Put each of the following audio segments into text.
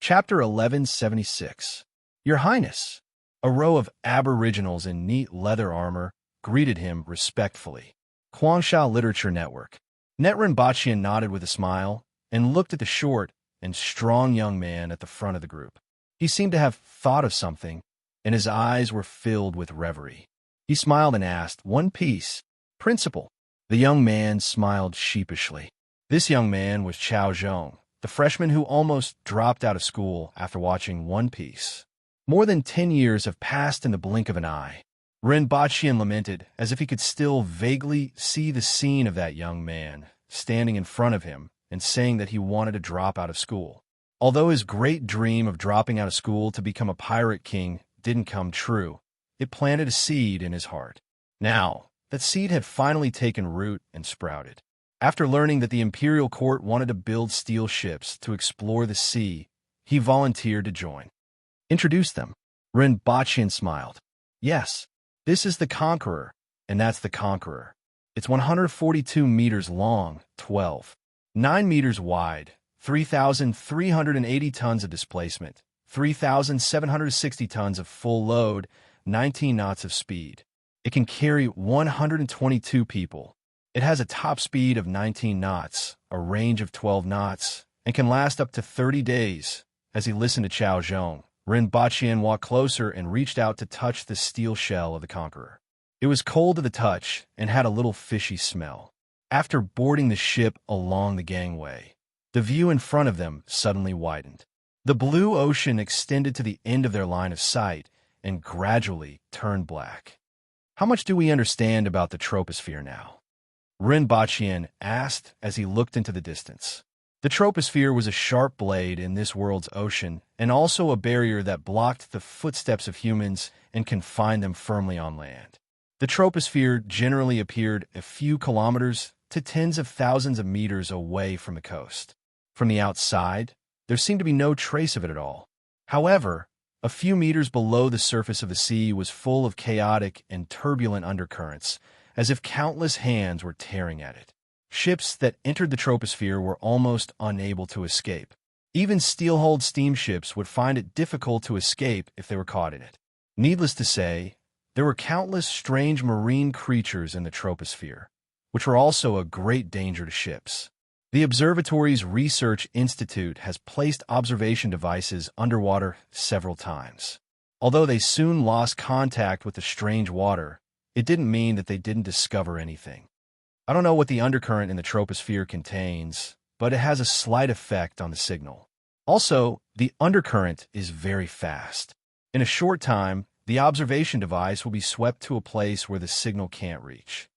Chapter 1176. Your Highness. A row of aboriginals in neat leather armor greeted him respectfully. Guangxia Literature Network. Netrin Bachian nodded with a smile and looked at the short and strong young man at the front of the group. He seemed to have thought of something, and his eyes were filled with reverie. He smiled and asked, "One Piece, Principal?" The young man smiled sheepishly. This young man was Chao Zhong, the freshman who almost dropped out of school after watching One Piece. More than 10 years have passed in the blink of an eye. Ren Bachian lamented, as if he could still vaguely see the scene of that young man standing in front of him and saying that he wanted to drop out of school. Although his great dream of dropping out of school to become a pirate king didn't come true, it planted a seed in his heart. Now, that seed had finally taken root and sprouted. After learning that the imperial court wanted to build steel ships to explore the sea, he volunteered to join. "Introduce them." Ren Bachian smiled. "Yes, this is the Conqueror, and that's the Conqueror. It's 142 meters long, 9 meters wide, 3,380 tons of displacement, 3,760 tons of full load, 19 knots of speed. It can carry 122 people. It has a top speed of 19 knots, a range of 12 knots, and can last up to 30 days." As he listened to Chao Zhong, Ren Bachian walked closer and reached out to touch the steel shell of the Conqueror. It was cold to the touch and had a little fishy smell. After boarding the ship along the gangway, the view in front of them suddenly widened. The blue ocean extended to the end of their line of sight and gradually turned black. "How much do we understand about the troposphere now?" Ren Bachian asked as he looked into the distance. The troposphere was a sharp blade in this world's ocean and also a barrier that blocked the footsteps of humans and confined them firmly on land. The troposphere generally appeared a few kilometers to tens of thousands of meters away from the coast. From the outside, there seemed to be no trace of it at all. However, a few meters below the surface of the sea was full of chaotic and turbulent undercurrents, as if countless hands were tearing at it. Ships that entered the troposphere were almost unable to escape. Even steel-hulled steamships would find it difficult to escape if they were caught in it. Needless to say, there were countless strange marine creatures in the troposphere, which were also a great danger to ships. The observatory's Research Institute has placed observation devices underwater several times. Although they soon lost contact with the strange water, it didn't mean that they didn't discover anything. I don't know what the undercurrent in the troposphere contains, but it has a slight effect on the signal. Also, the undercurrent is very fast. In a short time, the observation device will be swept to a place where the signal can't reach.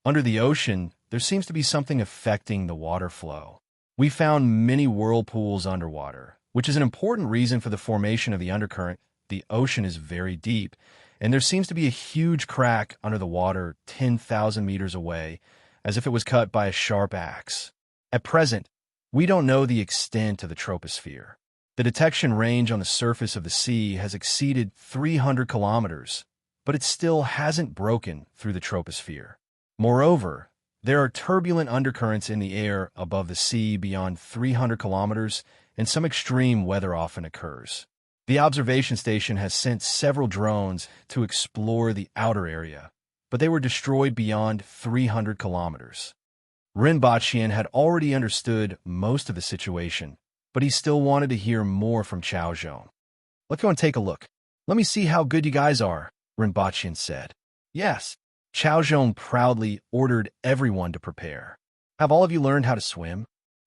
Under the ocean, there seems to be something affecting the water flow. We found many whirlpools underwater, which is an important reason for the formation of the undercurrent. The ocean is very deep, and there seems to be a huge crack under the water 10,000 meters away, as if it was cut by a sharp axe. At present, we don't know the extent of the troposphere. The detection range on the surface of the sea has exceeded 300 kilometers, but it still hasn't broken through the troposphere. Moreover, there are turbulent undercurrents in the air above the sea beyond 300 kilometers, and some extreme weather often occurs. The observation station has sent several drones to explore the outer area, but they were destroyed beyond 300 kilometers. Ren Bachian had already understood most of the situation, but he still wanted to hear more from Chao Zhong. "Let's go and take a look. Let me see how good you guys are," Ren Bachian said. "Yes." Chao Zhong proudly ordered everyone to prepare. "Have all of you learned how to swim?"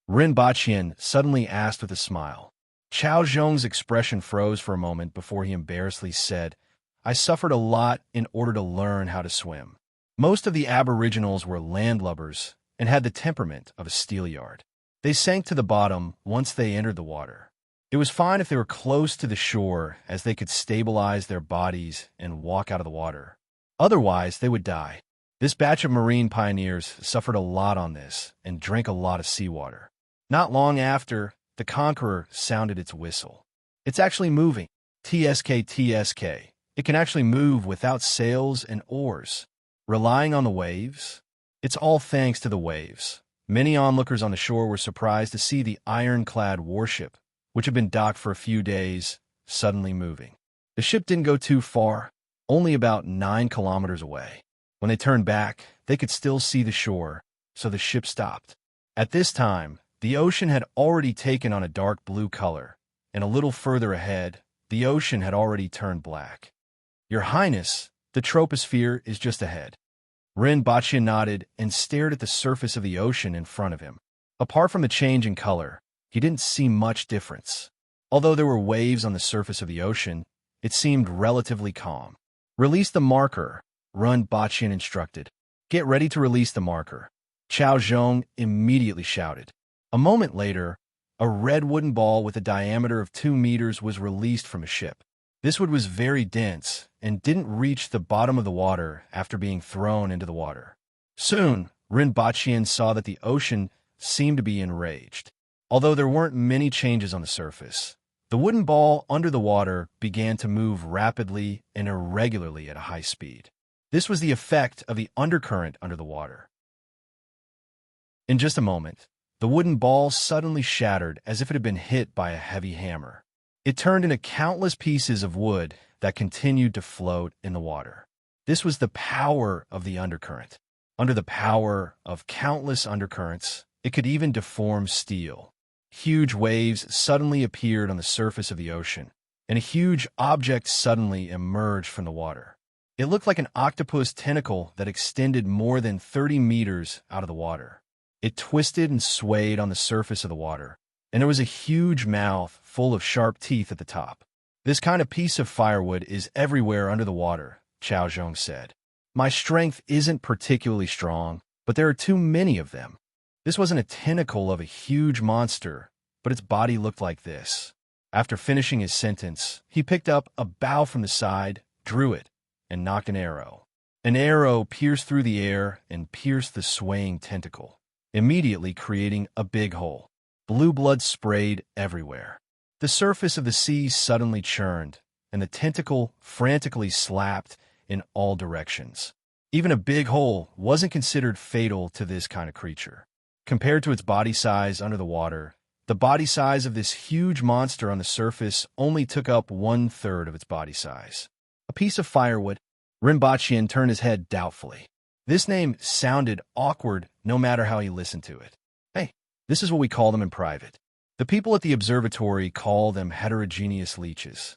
Ren Bachian suddenly asked with a smile. Chao Zhong's expression froze for a moment before he embarrassedly said, "I suffered a lot in order to learn how to swim." Most of the aboriginals were landlubbers and had the temperament of a steelyard. They sank to the bottom once they entered the water. It was fine if they were close to the shore, as they could stabilize their bodies and walk out of the water. Otherwise, they would die. This batch of marine pioneers suffered a lot on this and drank a lot of seawater. Not long after, the Conqueror sounded its whistle. "It's actually moving. TSK. It can actually move without sails and oars. Relying on the waves? It's all thanks to the waves." Many onlookers on the shore were surprised to see the ironclad warship which had been docked for a few days, suddenly moving. The ship didn't go too far, only about 9 kilometers away. When they turned back, they could still see the shore, so the ship stopped. At this time, the ocean had already taken on a dark blue color, and a little further ahead, the ocean had already turned black. "Your Highness, the troposphere is just ahead." Rinpoche nodded and stared at the surface of the ocean in front of him. Apart from the change in color, he didn't see much difference. Although there were waves on the surface of the ocean, it seemed relatively calm. "Release the marker," Rinpoche instructed. "Get ready to release the marker." Chao Zhong immediately shouted. A moment later, a red wooden ball with a diameter of 2 meters was released from a ship. This wood was very dense and didn't reach the bottom of the water after being thrown into the water. Soon, Rinpoche saw that the ocean seemed to be enraged. Although there weren't many changes on the surface, the wooden ball under the water began to move rapidly and irregularly at a high speed. This was the effect of the undercurrent under the water. In just a moment, the wooden ball suddenly shattered as if it had been hit by a heavy hammer. It turned into countless pieces of wood that continued to float in the water. This was the power of the undercurrent. Under the power of countless undercurrents, it could even deform steel. Huge waves suddenly appeared on the surface of the ocean, and a huge object suddenly emerged from the water. It looked like an octopus tentacle that extended more than 30 meters out of the water. It twisted and swayed on the surface of the water, and there was a huge mouth full of sharp teeth at the top. "This kind of piece of firewood is everywhere under the water," Chao Zhong said. "My strength isn't particularly strong, but there are too many of them." This wasn't a tentacle of a huge monster, but its body looked like this. After finishing his sentence, he picked up a bough from the side, drew it, and knocked an arrow. An arrow pierced through the air and pierced the swaying tentacle, immediately creating a big hole. Blue blood sprayed everywhere. The surface of the sea suddenly churned, and the tentacle frantically slapped in all directions. Even a big hole wasn't considered fatal to this kind of creature. Compared to its body size under the water, the body size of this huge monster on the surface only took up 1/3 of its body size. "A piece of firewood." Rinpoche turned his head doubtfully. This name sounded awkward no matter how he listened to it. "Hey, this is what we call them in private. The people at the observatory call them heterogeneous leeches."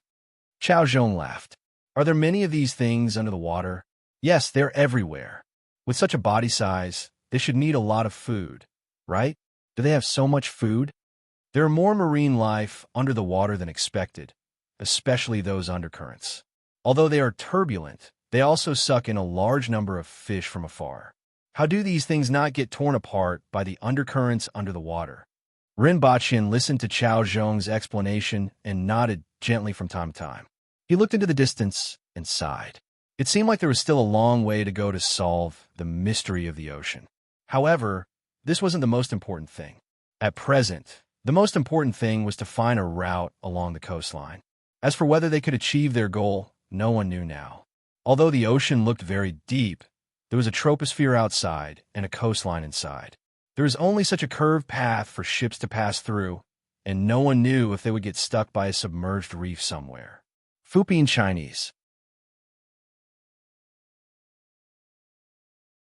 Chao Zhong laughed. "Are there many of these things under the water?" "Yes, they're everywhere. With such a body size, they should need a lot of food, right? Do they have so much food?" "There are more marine life under the water than expected, especially those undercurrents. Although they are turbulent, they also suck in a large number of fish from afar. How do these things not get torn apart by the undercurrents under the water?" Rinpoche listened to Chao Zhong's explanation and nodded gently from time to time. He looked into the distance and sighed. It seemed like there was still a long way to go to solve the mystery of the ocean. However, this wasn't the most important thing. At present, the most important thing was to find a route along the coastline. As for whether they could achieve their goal, no one knew now. Although the ocean looked very deep, there was a troposphere outside and a coastline inside. There was only such a curved path for ships to pass through, and no one knew if they would get stuck by a submerged reef somewhere. Fupin Chinese.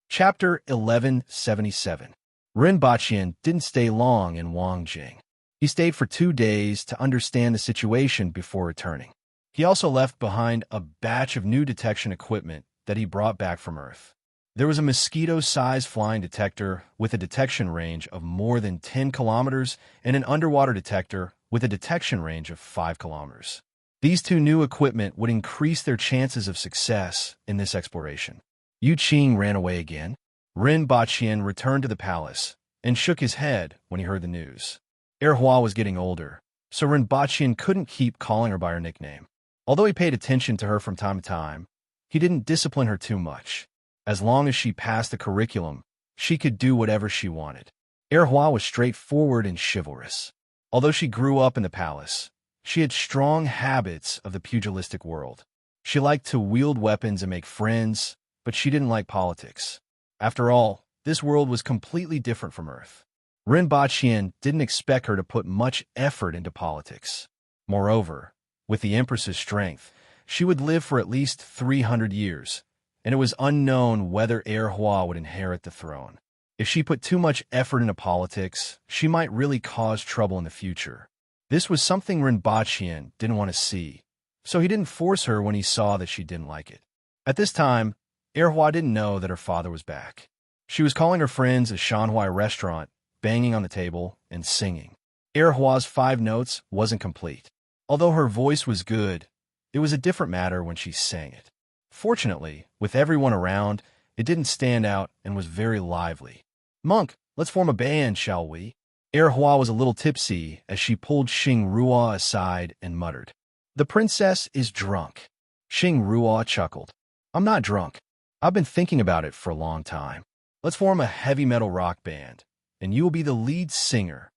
Chapter 1177. Rinpoche didn't stay long in Wangjing. He stayed for 2 days to understand the situation before returning. He also left behind a batch of new detection equipment that he brought back from Earth. There was a mosquito-sized flying detector with a detection range of more than 10 kilometers and an underwater detector with a detection range of 5 kilometers. These 2 new equipment would increase their chances of success in this exploration. Yu Qing ran away again. Rinpoche returned to the palace and shook his head when he heard the news. Erhua was getting older, so Rinpoche couldn't keep calling her by her nickname. Although he paid attention to her from time to time, he didn't discipline her too much. As long as she passed the curriculum, she could do whatever she wanted. Erhua was straightforward and chivalrous. Although she grew up in the palace, she had strong habits of the pugilistic world. She liked to wield weapons and make friends, but she didn't like politics. After all, this world was completely different from Earth. Rinpoche didn't expect her to put much effort into politics. Moreover, with the Empress's strength, she would live for at least 300 years, and it was unknown whether Hua would inherit the throne. If she put too much effort into politics, she might really cause trouble in the future. This was something Rinpoche didn't want to see, so he didn't force her when he saw that she didn't like it. At this time, Hua didn't know that her father was back. She was calling her friends at Shanhuai restaurant, banging on the table, and singing. Hua's 5 notes wasn't complete. Although her voice was good, it was a different matter when she sang it. Fortunately, with everyone around, it didn't stand out and was very lively. "Monk, let's form a band, shall we?" Hua was a little tipsy as she pulled Xing Ruo aside and muttered, "The princess is drunk." Xing Ruo chuckled. "I'm not drunk. I've been thinking about it for a long time. Let's form a heavy metal rock band, and you will be the lead singer."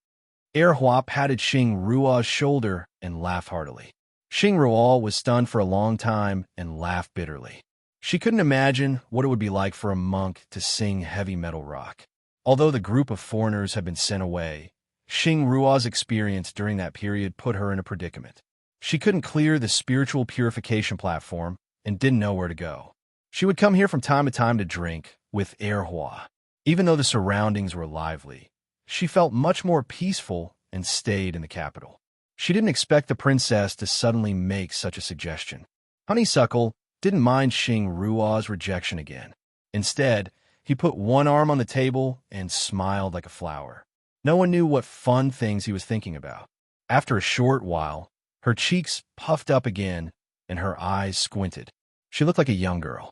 Hua patted Xing Ruo's shoulder and laughed heartily. Xing Ruo was stunned for a long time and laughed bitterly. She couldn't imagine what it would be like for a monk to sing heavy metal rock. Although the group of foreigners had been sent away, Xing Ruo's experience during that period put her in a predicament. She couldn't clear the spiritual purification platform and didn't know where to go. She would come here from time to time to drink with Hua. Even though the surroundings were lively, she felt much more peaceful and stayed in the capital. She didn't expect the princess to suddenly make such a suggestion. Honeysuckle didn't mind Xing Ruo's rejection again. Instead, he put one arm on the table and smiled like a flower. No one knew what fun things he was thinking about. After a short while, her cheeks puffed up again and her eyes squinted. She looked like a young girl.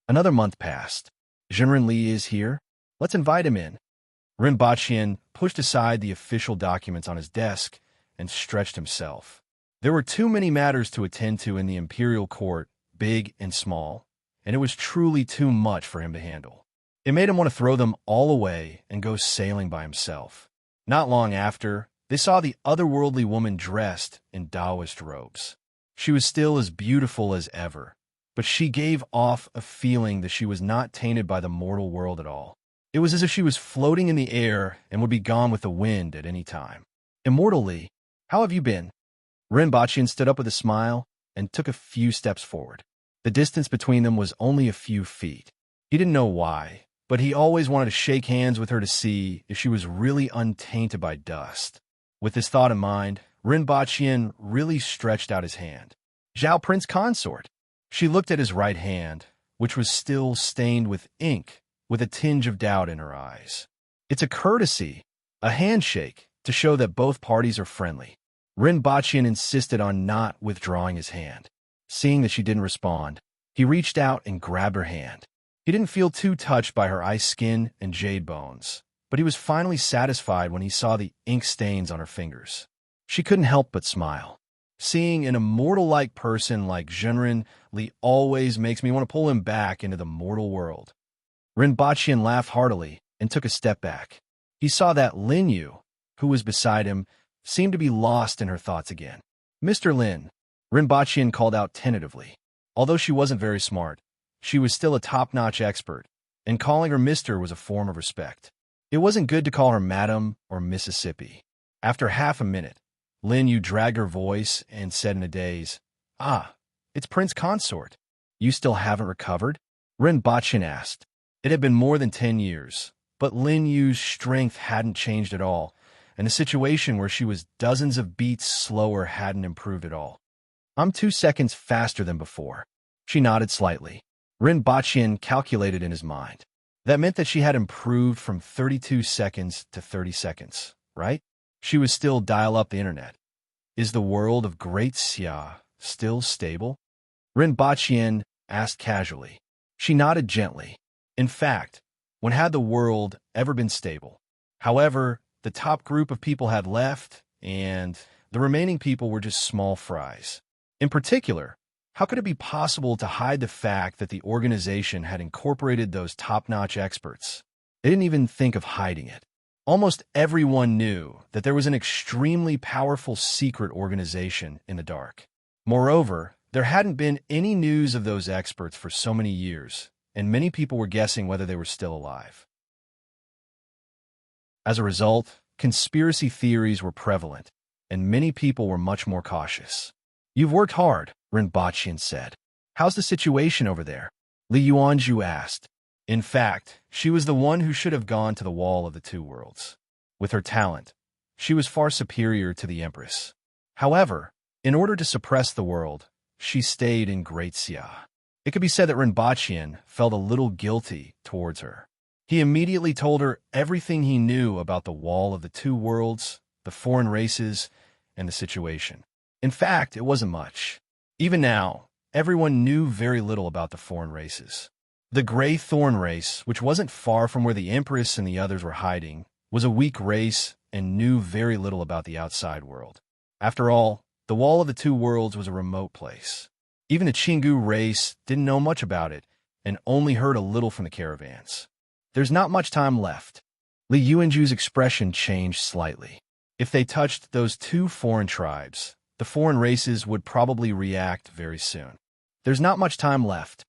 Another month passed. Zhenren Li is here. Let's invite him in. Rinpoche pushed aside the official documents on his desk and stretched himself. There were too many matters to attend to in the imperial court, big and small, and it was truly too much for him to handle. It made him want to throw them all away and go sailing by himself. Not long after, they saw the otherworldly woman dressed in Taoist robes. She was still as beautiful as ever, but she gave off a feeling that she was not tainted by the mortal world at all. It was as if she was floating in the air and would be gone with the wind at any time. "Immortal Li, how have you been?" Rinpoche stood up with a smile and took a few steps forward. The distance between them was only a few feet. He didn't know why, but he always wanted to shake hands with her to see if she was really untainted by dust. With this thought in mind, Rinpoche really stretched out his hand. "Zhao Prince Consort." She looked at his right hand, which was still stained with ink, with a tinge of doubt in her eyes. "It's a courtesy, a handshake, to show that both parties are friendly." Rinpoche insisted on not withdrawing his hand. Seeing that she didn't respond, he reached out and grabbed her hand. He didn't feel too touched by her ice skin and jade bones, but he was finally satisfied when he saw the ink stains on her fingers. She couldn't help but smile. Seeing an immortal-like person like Zhenren Li always makes me want to pull him back into the mortal world. Rinpoche laughed heartily and took a step back. He saw that Lin Yu, who was beside him, seemed to be lost in her thoughts again. "Mr. Lin," Rinpoche called out tentatively. Although she wasn't very smart, she was still a top-notch expert, and calling her Mr. was a form of respect. It wasn't good to call her Madam or Mississippi. After half a minute, Lin Yu dragged her voice and said in a daze, "Ah, it's Prince Consort. You still haven't recovered?" Rinpoche asked. It had been more than 10 years, but Lin Yu's strength hadn't changed at all, and the situation where she was dozens of beats slower hadn't improved at all. "I'm 2 seconds faster than before." She nodded slightly. Rinpoche calculated in his mind. That meant that she had improved from 32 seconds to 30 seconds, right? She was still dial up the internet. Is the world of Great Xia still stable? Rinpoche asked casually. She nodded gently. In fact, when had the world ever been stable? However, the top group of people had left, and the remaining people were just small fries. In particular, how could it be possible to hide the fact that the organization had incorporated those top-notch experts? They didn't even think of hiding it. Almost everyone knew that there was an extremely powerful secret organization in the dark. Moreover, there hadn't been any news of those experts for so many years, and many people were guessing whether they were still alive. As a result, conspiracy theories were prevalent, and many people were much more cautious. "You've worked hard," Rinpoche said. "How's the situation over there?" Li Yuanzhu asked. In fact, she was the one who should have gone to the Wall of the Two Worlds. With her talent, she was far superior to the Empress. However, in order to suppress the world, she stayed in Great Xia. It could be said that Rinpoche felt a little guilty towards her. He immediately told her everything he knew about the Wall of the Two Worlds, the foreign races, and the situation. In fact, it wasn't much. Even now, everyone knew very little about the foreign races. The Grey Thorn race, which wasn't far from where the Empress and the others were hiding, was a weak race and knew very little about the outside world. After all, the Wall of the Two Worlds was a remote place. Even the Chingu race didn't know much about it and only heard a little from the caravans. "There's not much time left." Li Yuanzhu's expression changed slightly. If they touched those two foreign tribes, the foreign races would probably react very soon. "There's not much time left."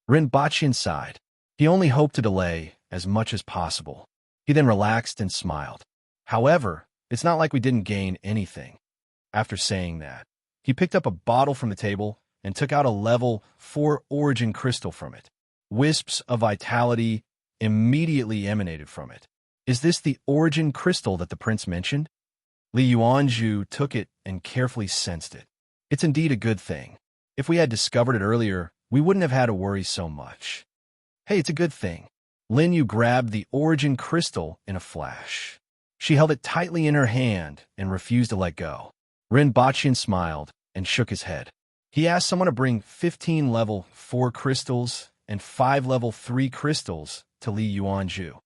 Rinpoche sighed. He only hoped to delay as much as possible. He then relaxed and smiled. "However, it's not like we didn't gain anything." After saying that, he picked up a bottle from the table and took out a level 4 origin crystal from it. Wisps of vitality immediately emanated from it. "Is this the origin crystal that the prince mentioned?" Li Yuanzhu took it and carefully sensed it. "It's indeed a good thing. If we had discovered it earlier, we wouldn't have had to worry so much." "Hey, it's a good thing." Lin Yu grabbed the origin crystal in a flash. She held it tightly in her hand and refused to let go. Rinpoche smiled and shook his head. He asked someone to bring 15 level 4 crystals and 5 level 3 crystals to Li Yuanzhu.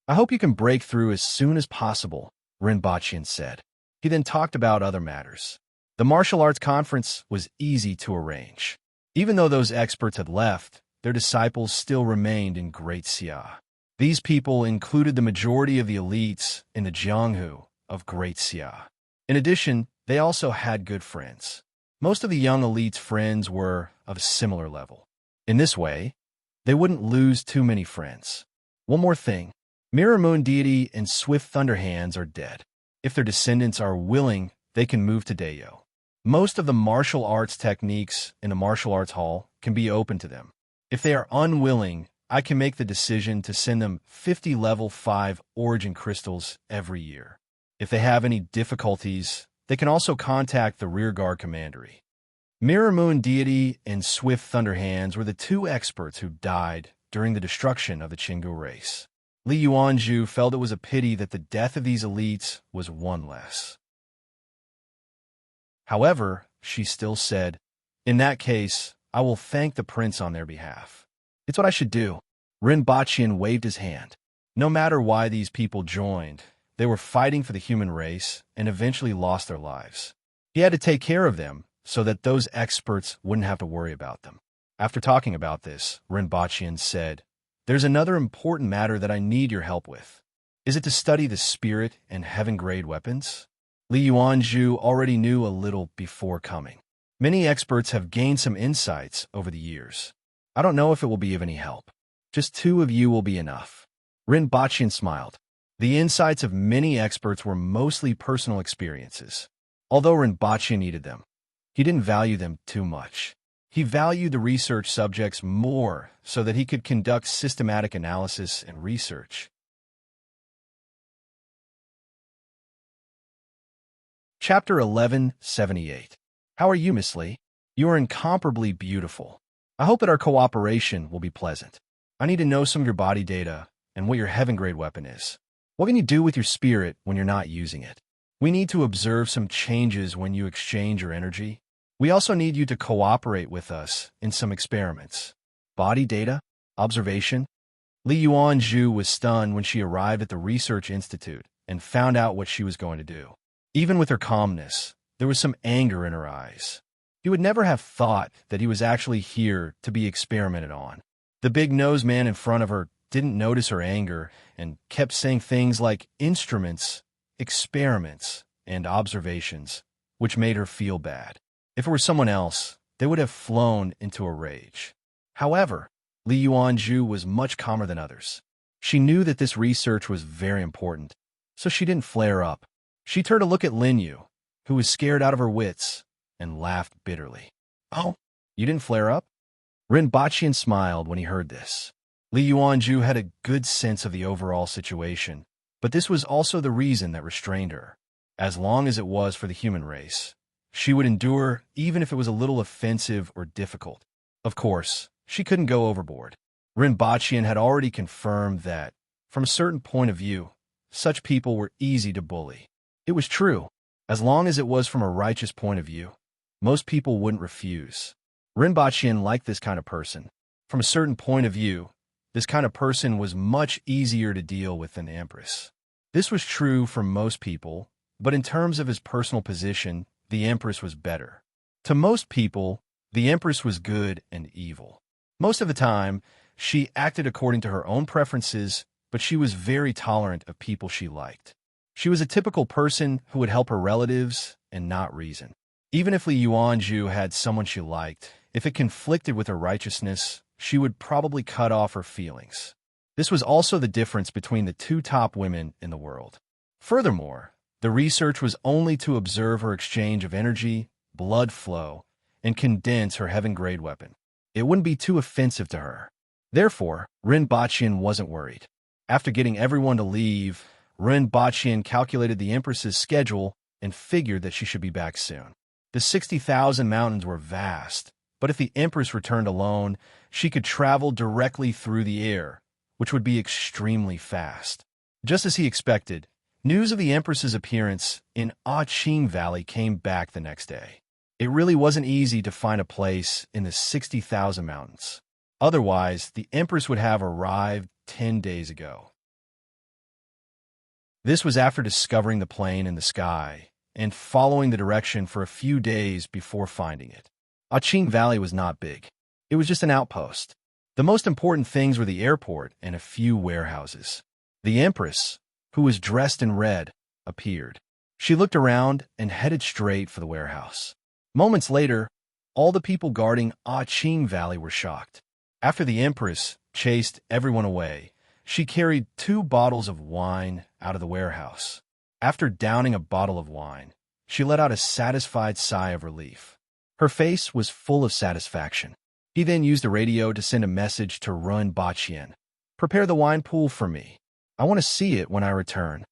"I hope you can break through as soon as possible," Rinpoche said. He then talked about other matters. The martial arts conference was easy to arrange. Even though those experts had left, their disciples still remained in Great Xia. These people included the majority of the elites in the Jianghu of Great Xia. In addition, they also had good friends. Most of the young elite's friends were of a similar level. In this way, they wouldn't lose too many friends. One more thing. Mirror Moon Deity and Swift Thunder Hands are dead. If their descendants are willing, they can move to Dayo. Most of the martial arts techniques in the martial arts hall can be open to them. If they are unwilling, I can make the decision to send them 50 level 5 origin crystals every year. If they have any difficulties, they can also contact the rearguard commandery. Mirror Moon Deity and Swift Thunder Hands were the two experts who died during the destruction of the Chingu race. Li Yuanzhu felt it was a pity that the death of these elites was one less. However, she still said, "In that case, I will thank the prince on their behalf. It's what I should do." Rinpoche waved his hand. No matter why these people joined, they were fighting for the human race and eventually lost their lives. He had to take care of them so that those experts wouldn't have to worry about them. After talking about this, Rinpoche said, "There's another important matter that I need your help with. Is it to study the spirit and heaven-grade weapons?" Li Yuanzhu already knew a little before coming. Many experts have gained some insights over the years. I don't know if it will be of any help. Just 2 of you will be enough. Rinpoche smiled. The insights of many experts were mostly personal experiences. Although Rinpoche needed them, he didn't value them too much. He valued the research subjects more so that he could conduct systematic analysis and research. Chapter 1178. How are you, Miss Li? You are incomparably beautiful. I hope that our cooperation will be pleasant. I need to know some of your body data and what your heaven-grade weapon is. What can you do with your spirit when you're not using it? We need to observe some changes when you exchange your energy. We also need you to cooperate with us in some experiments. Body data? Observation? Li Yuanzhu was stunned when she arrived at the Research Institute and found out what she was going to do. Even with her calmness, there was some anger in her eyes. He would never have thought that he was actually here to be experimented on. The big-nosed man in front of her didn't notice her anger and kept saying things like instruments, experiments, and observations, which made her feel bad. If it were someone else, they would have flown into a rage. However, Li Yuanzhu was much calmer than others. She knew that this research was very important, so she didn't flare up. She turned to look at Lin Yu, who was scared out of her wits, and laughed bitterly. "Oh, you didn't flare up?" Rinpochian smiled when he heard this. Li Yuanju had a good sense of the overall situation, but this was also the reason that restrained her. As long as it was for the human race, she would endure even if it was a little offensive or difficult. Of course, she couldn't go overboard. Rinpochian had already confirmed that, from a certain point of view, such people were easy to bully. It was true. As long as it was from a righteous point of view, most people wouldn't refuse. Rinpochian liked this kind of person. From a certain point of view, this kind of person was much easier to deal with than the Empress. This was true for most people, but in terms of his personal position, the Empress was better. To most people, the Empress was good and evil. Most of the time, she acted according to her own preferences, but she was very tolerant of people she liked. She was a typical person who would help her relatives and not reason. Even if Li Yuanju had someone she liked, if it conflicted with her righteousness, she would probably cut off her feelings. This was also the difference between the two top women in the world. Furthermore, the research was only to observe her exchange of energy, blood flow, and condense her heaven-grade weapon. It wouldn't be too offensive to her. Therefore, Rinpochian wasn't worried. After getting everyone to leave, Rinpochian calculated the Empress's schedule and figured that she should be back soon. The 60,000 mountains were vast, but if the Empress returned alone, she could travel directly through the air, which would be extremely fast. Just as he expected, news of the Empress's appearance in Qing Valley came back the next day. It really wasn't easy to find a place in the 60,000 mountains. Otherwise, the Empress would have arrived 10 days ago. This was after discovering the plane in the sky and following the direction for a few days before finding it. Qing Valley was not big. It was just an outpost. The most important things were the airport and a few warehouses. The Empress, who was dressed in red, appeared. She looked around and headed straight for the warehouse. Moments later, all the people guarding Qing Valley were shocked. After the Empress chased everyone away, she carried 2 bottles of wine out of the warehouse. After downing a bottle of wine, she let out a satisfied sigh of relief. Her face was full of satisfaction. He then used the radio to send a message to Rinpochian. "Prepare the wine pool for me. I want to see it when I return."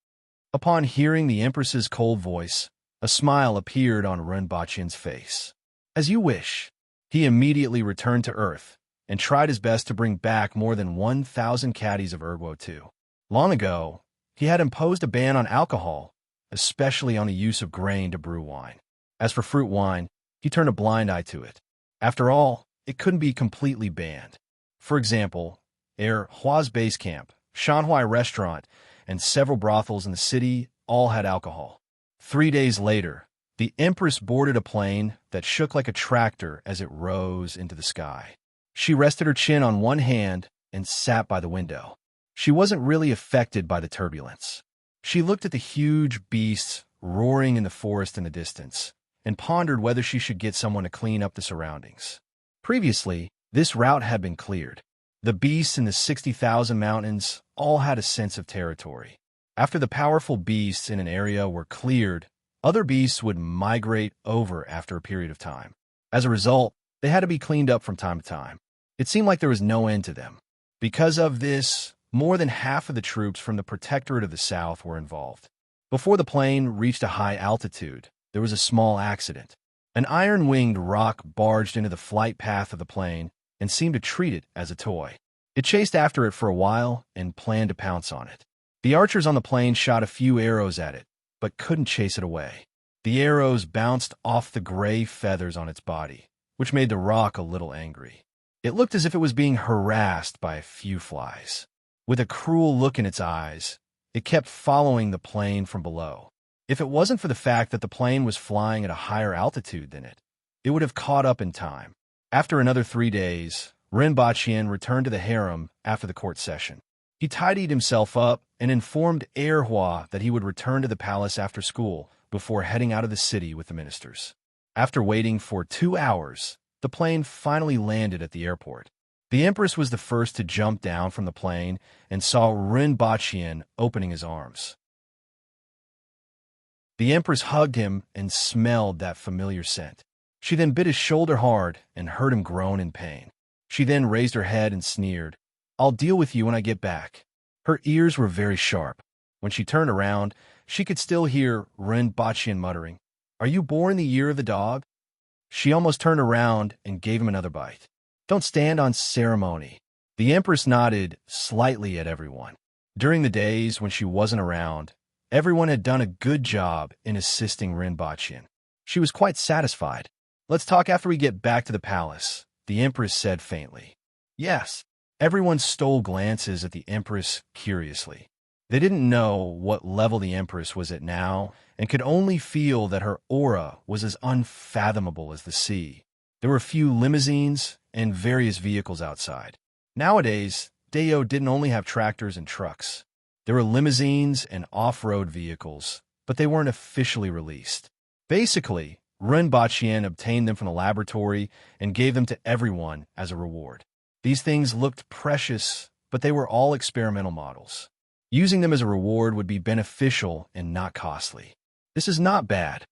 Upon hearing the Empress's cold voice, a smile appeared on Rinpochian's face. "As you wish." He immediately returned to Earth and tried his best to bring back more than 1,000 caddies of Erguo too. Long ago, he had imposed a ban on alcohol, especially on the use of grain to brew wine. As for fruit wine, he turned a blind eye to it. After all, it couldn't be completely banned. For example, Hua's base camp, Shanhuai restaurant, and several brothels in the city all had alcohol. 3 days later, the Empress boarded a plane that shook like a tractor as it rose into the sky. She rested her chin on one hand and sat by the window. She wasn't really affected by the turbulence. She looked at the huge beasts roaring in the forest in the distance and pondered whether she should get someone to clean up the surroundings. Previously, this route had been cleared. The beasts in the 60,000 mountains all had a sense of territory. After the powerful beasts in an area were cleared, other beasts would migrate over after a period of time. As a result, they had to be cleaned up from time to time. It seemed like there was no end to them. Because of this, more than half of the troops from the Protectorate of the South were involved. Before the plane reached a high altitude, there was a small accident. An iron-winged rock barged into the flight path of the plane and seemed to treat it as a toy. It chased after it for a while and planned to pounce on it. The archers on the plane shot a few arrows at it, but couldn't chase it away. The arrows bounced off the gray feathers on its body, which made the rock a little angry. It looked as if it was being harassed by a few flies. With a cruel look in its eyes, it kept following the plane from below. If it wasn't for the fact that the plane was flying at a higher altitude than it, it would have caught up in time. After another 3 days, Rinpochian returned to the harem after the court session. He tidied himself up and informed Hua that he would return to the palace after school before heading out of the city with the ministers. After waiting for 2 hours, the plane finally landed at the airport. The Empress was the first to jump down from the plane and saw Rinpochian opening his arms. The Empress hugged him and smelled that familiar scent. She then bit his shoulder hard and heard him groan in pain. She then raised her head and sneered, "I'll deal with you when I get back." Her ears were very sharp. When she turned around, she could still hear Rendezvous muttering, "Are you born the year of the dog?" She almost turned around and gave him another bite. "Don't stand on ceremony." The Empress nodded slightly at everyone. During the days when she wasn't around, everyone had done a good job in assisting Rendezvous. She was quite satisfied. "Let's talk after we get back to the palace," the Empress said faintly. "Yes." Everyone stole glances at the Empress curiously. They didn't know what level the Empress was at now and could only feel that her aura was as unfathomable as the sea. There were a few limousines and various vehicles outside. Nowadays, Deo didn't only have tractors and trucks. There were limousines and off-road vehicles, but they weren't officially released. Basically, Renbachien obtained them from the laboratory and gave them to everyone as a reward. These things looked precious, but they were all experimental models. Using them as a reward would be beneficial and not costly. This is not bad.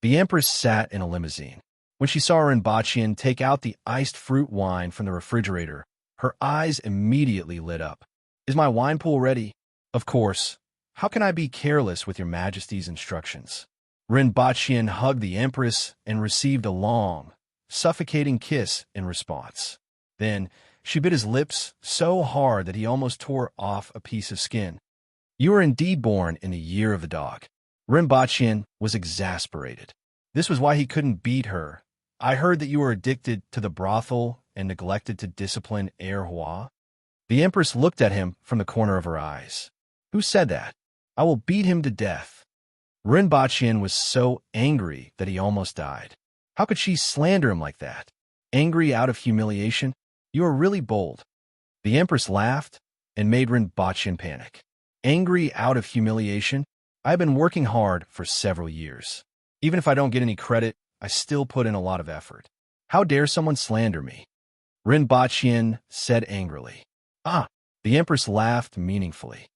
The Empress sat in a limousine. When she saw Renbachien take out the iced fruit wine from the refrigerator, her eyes immediately lit up. "Is my wine pool ready?" "Of course. How can I be careless with your Majesty's instructions?" Renbachien hugged the Empress and received a long, suffocating kiss in response. Then she bit his lips so hard that he almost tore off a piece of skin. "You are indeed born in the year of the dog." Renbachien was exasperated. This was why he couldn't beat her. "I heard that you were addicted to the brothel and neglected to discipline Erhua." The Empress looked at him from the corner of her eyes. "Who said that? I will beat him to death." Renbachien was so angry that he almost died. How could she slander him like that? Angry out of humiliation? "You are really bold." The Empress laughed and made Renbachien panic. "Angry out of humiliation? I have been working hard for several years. Even if I don't get any credit, I still put in a lot of effort. How dare someone slander me?" Renbachien said angrily. "Ah!" The Empress laughed meaningfully.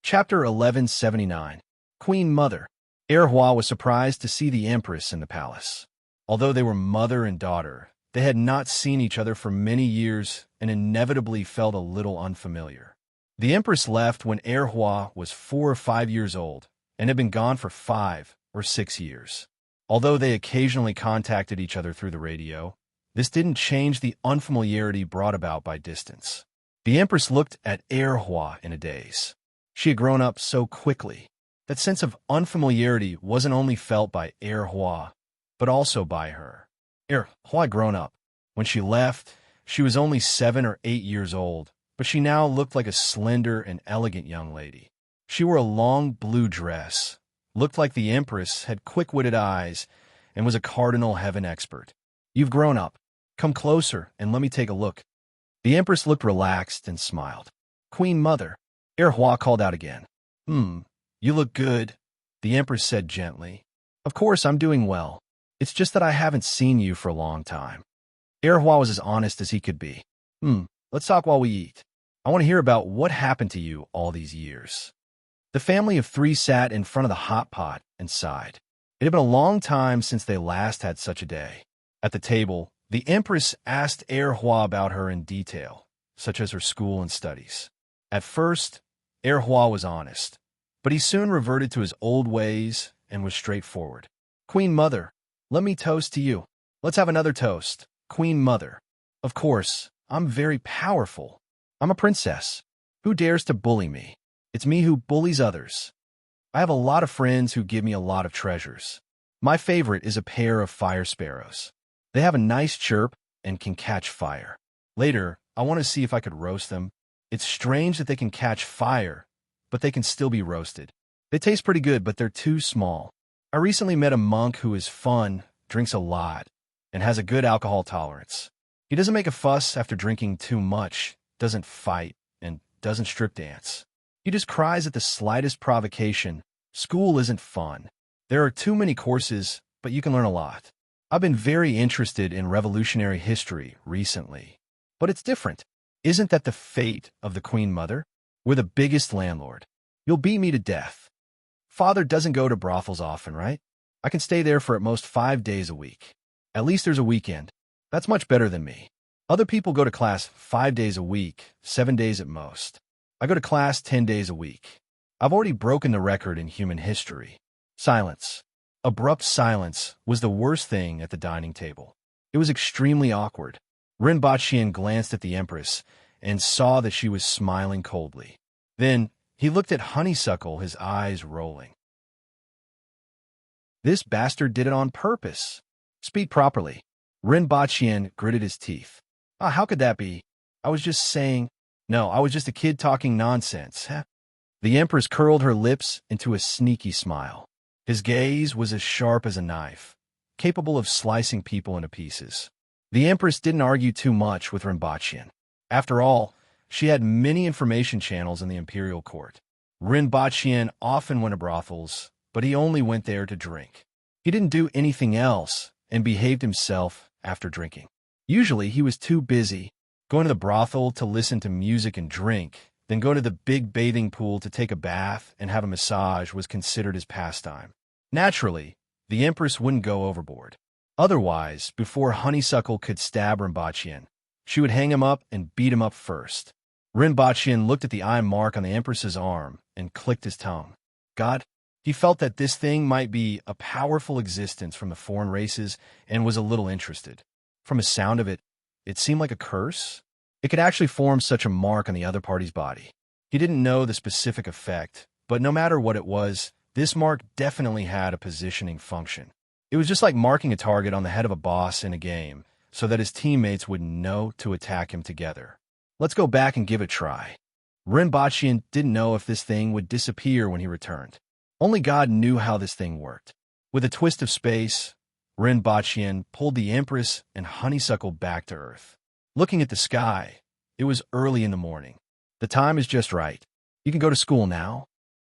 Chapter 1179. Queen Mother. Erhua was surprised to see the Empress in the palace. Although they were mother and daughter, they had not seen each other for many years and inevitably felt a little unfamiliar. The Empress left when Erhua was 4 or 5 years old and had been gone for 5 or 6 years. Although they occasionally contacted each other through the radio, this didn't change the unfamiliarity brought about by distance. The Empress looked at Erhua in a daze. She had grown up so quickly. That sense of unfamiliarity wasn't only felt by Erhua, but also by her. Erhua had grown up. When she left, she was only 7 or 8 years old, but she now looked like a slender and elegant young lady. She wore a long blue dress, looked like the Empress, had quick-witted eyes, and was a cardinal heaven expert. "You've grown up. Come closer and let me take a look." The Empress looked relaxed and smiled. "Queen Mother." Erhua called out again. You look good," the Empress said gently. "Of course, I'm doing well. It's just that I haven't seen you for a long time." Erhua was as honest as he could be. Let's talk while we eat. I want to hear about what happened to you all these years." The family of 3 sat in front of the hot pot and sighed. It had been a long time since they last had such a day. At the table, the Empress asked Erhua about her in detail, such as her school and studies. At first, Erhua was honest, but he soon reverted to his old ways and was straightforward. "Queen Mother, let me toast to you." "Let's have another toast, Queen Mother." "Of course, I'm very powerful. I'm a princess. Who dares to bully me? It's me who bullies others. I have a lot of friends who give me a lot of treasures. My favorite is a pair of fire sparrows. They have a nice chirp and can catch fire. Later, I want to see if I could roast them. It's strange that they can catch fire, but they can still be roasted. They taste pretty good, but they're too small. I recently met a monk who is fun, drinks a lot, and has a good alcohol tolerance. He doesn't make a fuss after drinking too much, doesn't fight, and doesn't strip dance. He just cries at the slightest provocation. School isn't fun. There are too many courses, but you can learn a lot. I've been very interested in revolutionary history recently. But it's different. Isn't that the fate of the Queen Mother? We're the biggest landlord. You'll beat me to death. Father doesn't go to brothels often, right? I can stay there for at most 5 days a week. At least there's a weekend. That's much better than me. Other people go to class 5 days a week, 7 days at most. I go to class 10 days a week. I've already broken the record in human history. Silence. Abrupt silence was the worst thing at the dining table. It was extremely awkward. Rinpoche glanced at the Empress and saw that she was smiling coldly. Then he looked at Honeysuckle, his eyes rolling. This bastard did it on purpose. Speak properly. Rinpoche gritted his teeth. How could that be? I was just saying. No, I was just a kid talking nonsense. The Empress curled her lips into a sneaky smile. His gaze was as sharp as a knife, capable of slicing people into pieces. The Empress didn't argue too much with Rinpoche. After all, she had many information channels in the imperial court. Rinpoche often went to brothels, but he only went there to drink. He didn't do anything else and behaved himself after drinking. Usually, he was too busy going to the brothel to listen to music and drink, then go to the big bathing pool to take a bath and have a massage was considered his pastime. Naturally, the Empress wouldn't go overboard. Otherwise, before Honeysuckle could stab Rinpoche, she would hang him up and beat him up first. Rinpoche looked at the eye mark on the Empress's arm and clicked his tongue. God, he felt that this thing might be a powerful existence from the foreign races and was a little interested. From the sound of it, it seemed like a curse. It could actually form such a mark on the other party's body. He didn't know the specific effect, but no matter what it was, this mark definitely had a positioning function. It was just like marking a target on the head of a boss in a game, so that his teammates would know to attack him together. Let's go back and give it a try. Rinpoche didn't know if this thing would disappear when he returned. Only God knew how this thing worked. With a twist of space, Rinpoche pulled the Empress and Honeysuckle back to Earth. Looking at the sky, it was early in the morning. The time is just right. You can go to school now.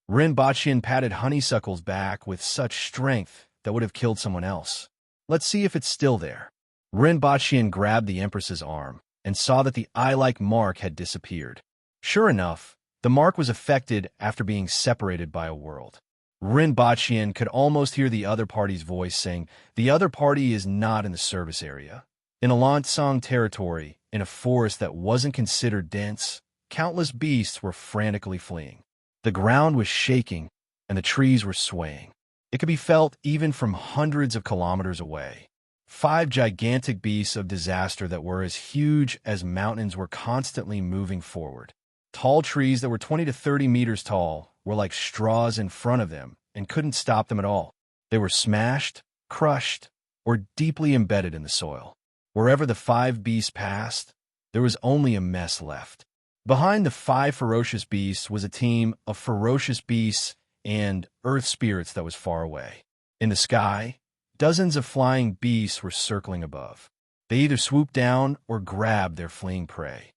Rinpoche patted Honeysuckle's back with such strength that would have killed someone else. Let's see if it's still there. Rinpoche grabbed the Empress's arm and saw that the eye-like mark had disappeared. Sure enough, the mark was affected after being separated by a world. Rinpoche could almost hear the other party's voice saying, "The other party is not in the service area." In a Lansang territory, in a forest that wasn't considered dense, countless beasts were frantically fleeing. The ground was shaking, and the trees were swaying. It could be felt even from hundreds of kilometers away. 5 gigantic beasts of disaster that were as huge as mountains were constantly moving forward. Tall trees that were 20 to 30 meters tall were like straws in front of them and couldn't stop them at all. They were smashed, crushed, or deeply embedded in the soil. Wherever the 5 beasts passed, there was only a mess left. Behind the 5 ferocious beasts was a team of ferocious beasts and earth spirits that was far away. In the sky, dozens of flying beasts were circling above. They either swooped down or grabbed their fleeing prey.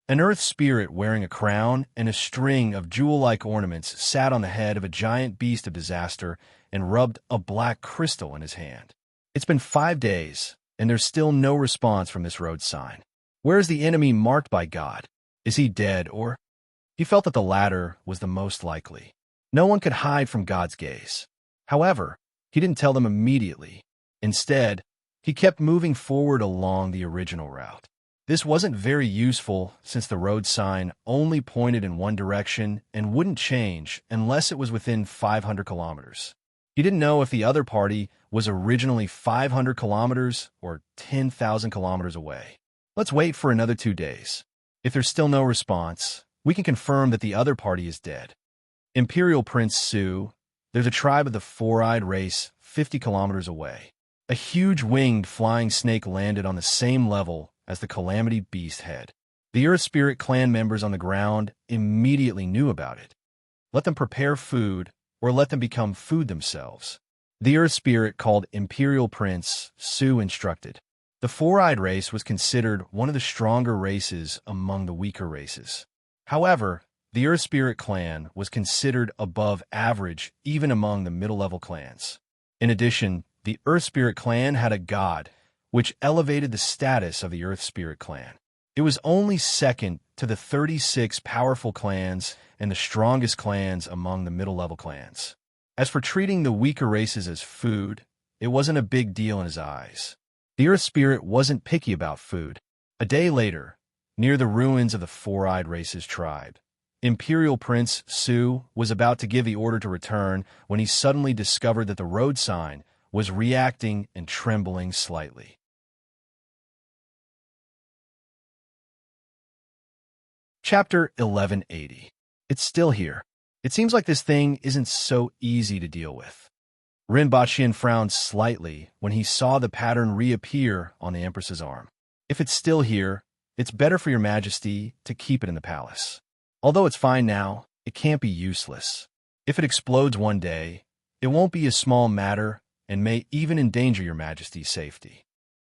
An earth spirit wearing a crown and a string of jewel-like ornaments sat on the head of a giant beast of disaster and rubbed a black crystal in his hand. It's been 5 days, and there's still no response from this road sign. Where is the enemy marked by God? Is he dead, or? He felt that the latter was the most likely. No one could hide from God's gaze. However, he didn't tell them immediately. Instead, he kept moving forward along the original route. This wasn't very useful since the road sign only pointed in one direction and wouldn't change unless it was within 500 kilometers. He didn't know if the other party was originally 500 kilometers or 10,000 kilometers away. Let's wait for another 2 days. If there's still no response, we can confirm that the other party is dead. Imperial Prince Su, there's a tribe of the four-eyed race 50 kilometers away. A huge winged flying snake landed on the same level as the Calamity Beast head. The Earth Spirit clan members on the ground immediately knew about it. Let them prepare food, or let them become food themselves. The Earth Spirit called Imperial Prince Su instructed. The four-eyed race was considered one of the stronger races among the weaker races. However, the Earth Spirit clan was considered above average even among the middle-level clans. In addition, the Earth Spirit clan had a god, which elevated the status of the Earth Spirit clan. It was only second to the 36 powerful clans and the strongest clans among the middle-level clans. As for treating the weaker races as food, it wasn't a big deal in his eyes. The Earth Spirit wasn't picky about food. A day later, near the ruins of the Four-Eyed Race's tribe, Imperial Prince Su was about to give the order to return when he suddenly discovered that the road sign was reacting and trembling slightly. Chapter 1180. It's still here. It seems like this thing isn't so easy to deal with. Rinpoche frowned slightly when he saw the pattern reappear on the Empress's arm. If it's still here, it's better for your Majesty to keep it in the palace. Although it's fine now, it can't be useless. If it explodes one day, it won't be a small matter and may even endanger your Majesty's safety.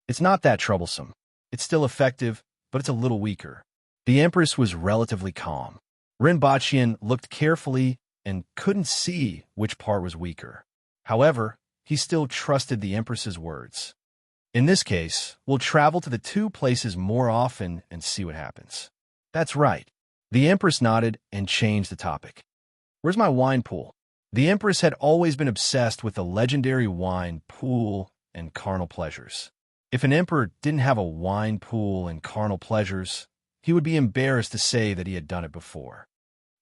It's not that troublesome. It's still effective, but it's a little weaker. The Empress was relatively calm. Rinpoche looked carefully and couldn't see which part was weaker. However, he still trusted the Empress's words. In this case, we'll travel to the two places more often and see what happens. That's right. The Empress nodded and changed the topic. Where's my wine pool? The Empress had always been obsessed with the legendary wine pool and carnal pleasures. If an emperor didn't have a wine pool and carnal pleasures, he would be embarrassed to say that he had done it before.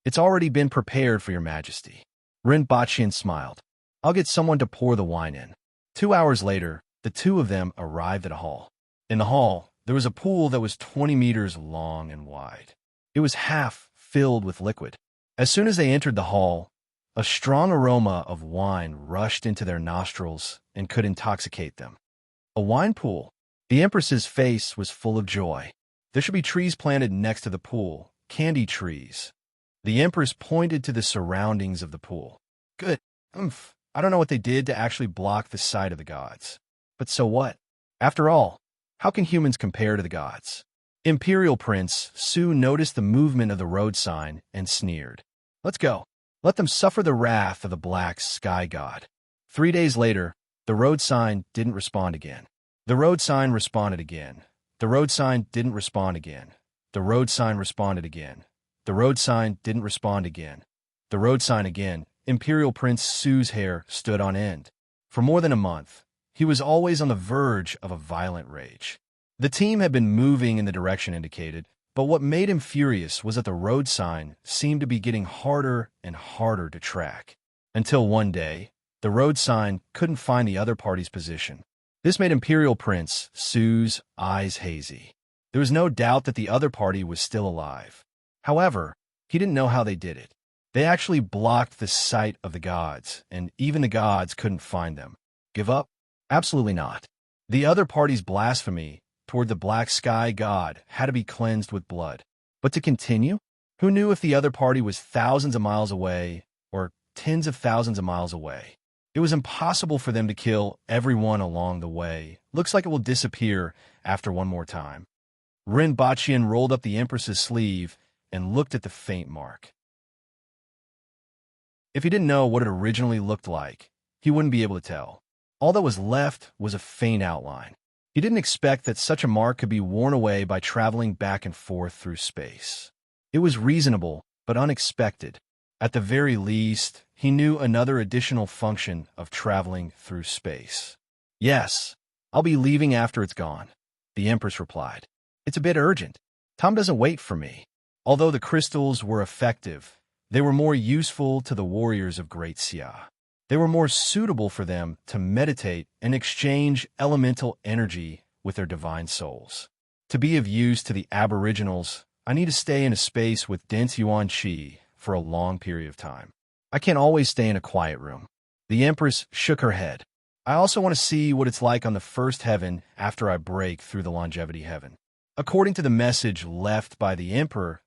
It's already been prepared for your Majesty. Rinpoche smiled. I'll get someone to pour the wine in. 2 hours later, the two of them arrived at a hall. In the hall, there was a pool that was 20 meters long and wide. It was half filled with liquid. As soon as they entered the hall, a strong aroma of wine rushed into their nostrils and could intoxicate them. A wine pool. The Empress's face was full of joy. There should be trees planted next to the pool, candy trees. The Empress pointed to the surroundings of the pool. Good. I don't know what they did to actually block the sight of the gods. But so what? After all, how can humans compare to the gods? Imperial Prince Su noticed the movement of the road sign and sneered. Let's go. Let them suffer the wrath of the black sky god. 3 days later, the road sign didn't respond again. The road sign responded again. The road sign didn't respond again. The road sign responded again. The road sign didn't respond again. The road sign again. Imperial Prince Su's hair stood on end. For more than a month, he was always on the verge of a violent rage. The team had been moving in the direction indicated, but what made him furious was that the road sign seemed to be getting harder and harder to track. Until one day, the road sign couldn't find the other party's position. This made Imperial Prince Su's eyes hazy. There was no doubt that the other party was still alive. However, he didn't know how they did it. They actually blocked the sight of the gods, and even the gods couldn't find them. Give up? Absolutely not. The other party's blasphemy toward the black sky god had to be cleansed with blood. But to continue? Who knew if the other party was thousands of miles away or tens of thousands of miles away? It was impossible for them to kill everyone along the way. Looks like it will disappear after one more time. Rinpoche rolled up the Empress's sleeve and looked at the faint mark. If he didn't know what it originally looked like, he wouldn't be able to tell. All that was left was a faint outline. He didn't expect that such a mark could be worn away by traveling back and forth through space. It was reasonable, but unexpected. At the very least, he knew another additional function of traveling through space. Yes, I'll be leaving after it's gone, the Empress replied. It's a bit urgent. Tom doesn't wait for me. Although the crystals were effective, they were more useful to the warriors of Great Xia. They were more suitable for them to meditate and exchange elemental energy with their divine souls. To be of use to the aboriginals, I need to stay in a space with dense yuan qi for a long period of time. I can't always stay in a quiet room. The Empress shook her head. I also want to see what it's like on the first heaven after I break through the longevity heaven. According to the message left by the Emperor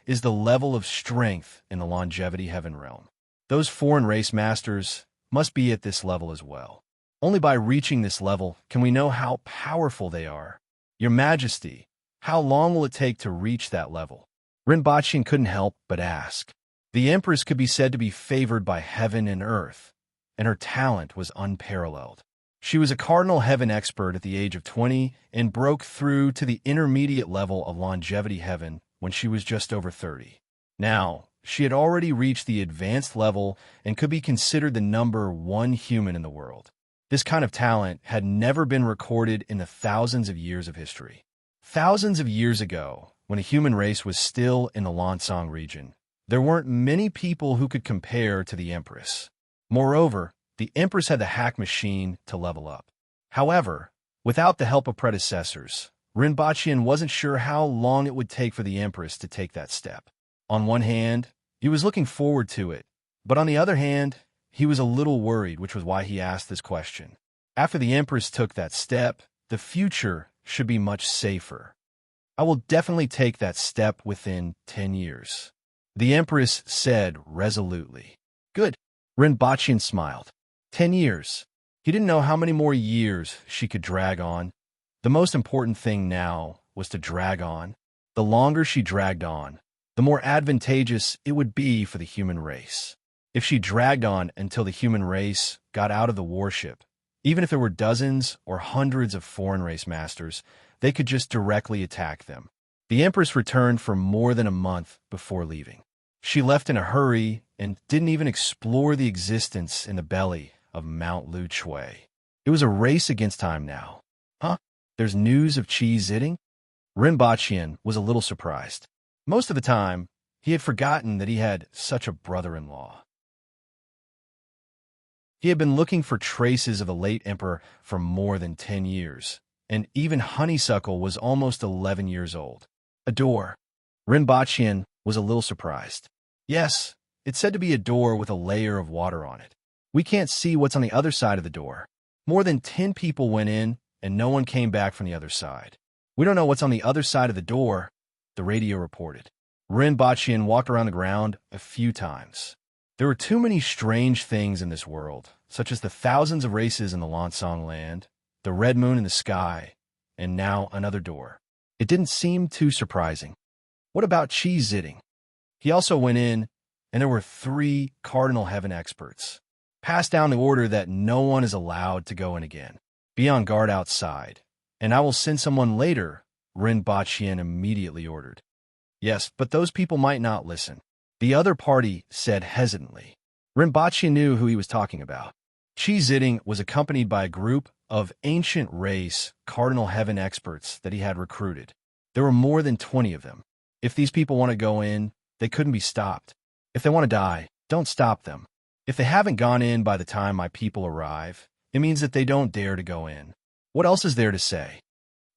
is the level of strength in the longevity heaven realm. Those foreign race masters must be at this level as well. Only by reaching this level can we know how powerful they are. Your Majesty, how long will it take to reach that level? Rinpoche couldn't help but ask. The Empress could be said to be favored by heaven and earth, and her talent was unparalleled. She was a cardinal heaven expert at the age of 20 and broke through to the intermediate level of longevity heaven when she was just over 30. Now, she had already reached the advanced level and could be considered the number one human in the world. This kind of talent had never been recorded in the thousands of years of history. Thousands of years ago, when a human race was still in the Lansong region, there weren't many people who could compare to the Empress. Moreover, the Empress had the hack machine to level up. However, without the help of predecessors, Rinpochian wasn't sure how long it would take for the Empress to take that step. On one hand, he was looking forward to it, but on the other hand, he was a little worried, which was why he asked this question. After the Empress took that step, the future should be much safer. I will definitely take that step within 10 years. The Empress said resolutely. Good. Rinpochian smiled. 10 years. He didn't know how many more years she could drag on. The most important thing now was to drag on. The longer she dragged on, the more advantageous it would be for the human race. If she dragged on until the human race got out of the warship, even if there were dozens or hundreds of foreign race masters, they could just directly attack them. The Empress returned for more than a month before leaving. She left in a hurry and didn't even explore the existence in the belly of Mount Lu Chui. It was a race against time now. Huh? There's news of Qi Ziding? Rinpochian was a little surprised. Most of the time, he had forgotten that he had such a brother-in-law. He had been looking for traces of the late emperor for more than 10 years, and even Honeysuckle was almost 11 years old. A door. Rinpochian was a little surprised. Yes, it said to be a door with a layer of water on it. We can't see what's on the other side of the door. More than 10 people went in, and no one came back from the other side. We don't know what's on the other side of the door, the radio reported. Rinpochian walked around the ground a few times. There were too many strange things in this world, such as the thousands of races in the Lansong land, the red moon in the sky, and now another door. It didn't seem too surprising. What about Qi Ziding? He also went in, and there were 3 cardinal heaven experts. Pass down the order that no one is allowed to go in again. Be on guard outside, and I will send someone later, Rinpochian immediately ordered. Yes, but those people might not listen. The other party said hesitantly. Rinpochian knew who he was talking about. Qi Ziding was accompanied by a group of ancient race cardinal heaven experts that he had recruited. There were more than 20 of them. If these people want to go in, they couldn't be stopped. If they want to die, don't stop them. If they haven't gone in by the time my people arrive, it means that they don't dare to go in. What else is there to say?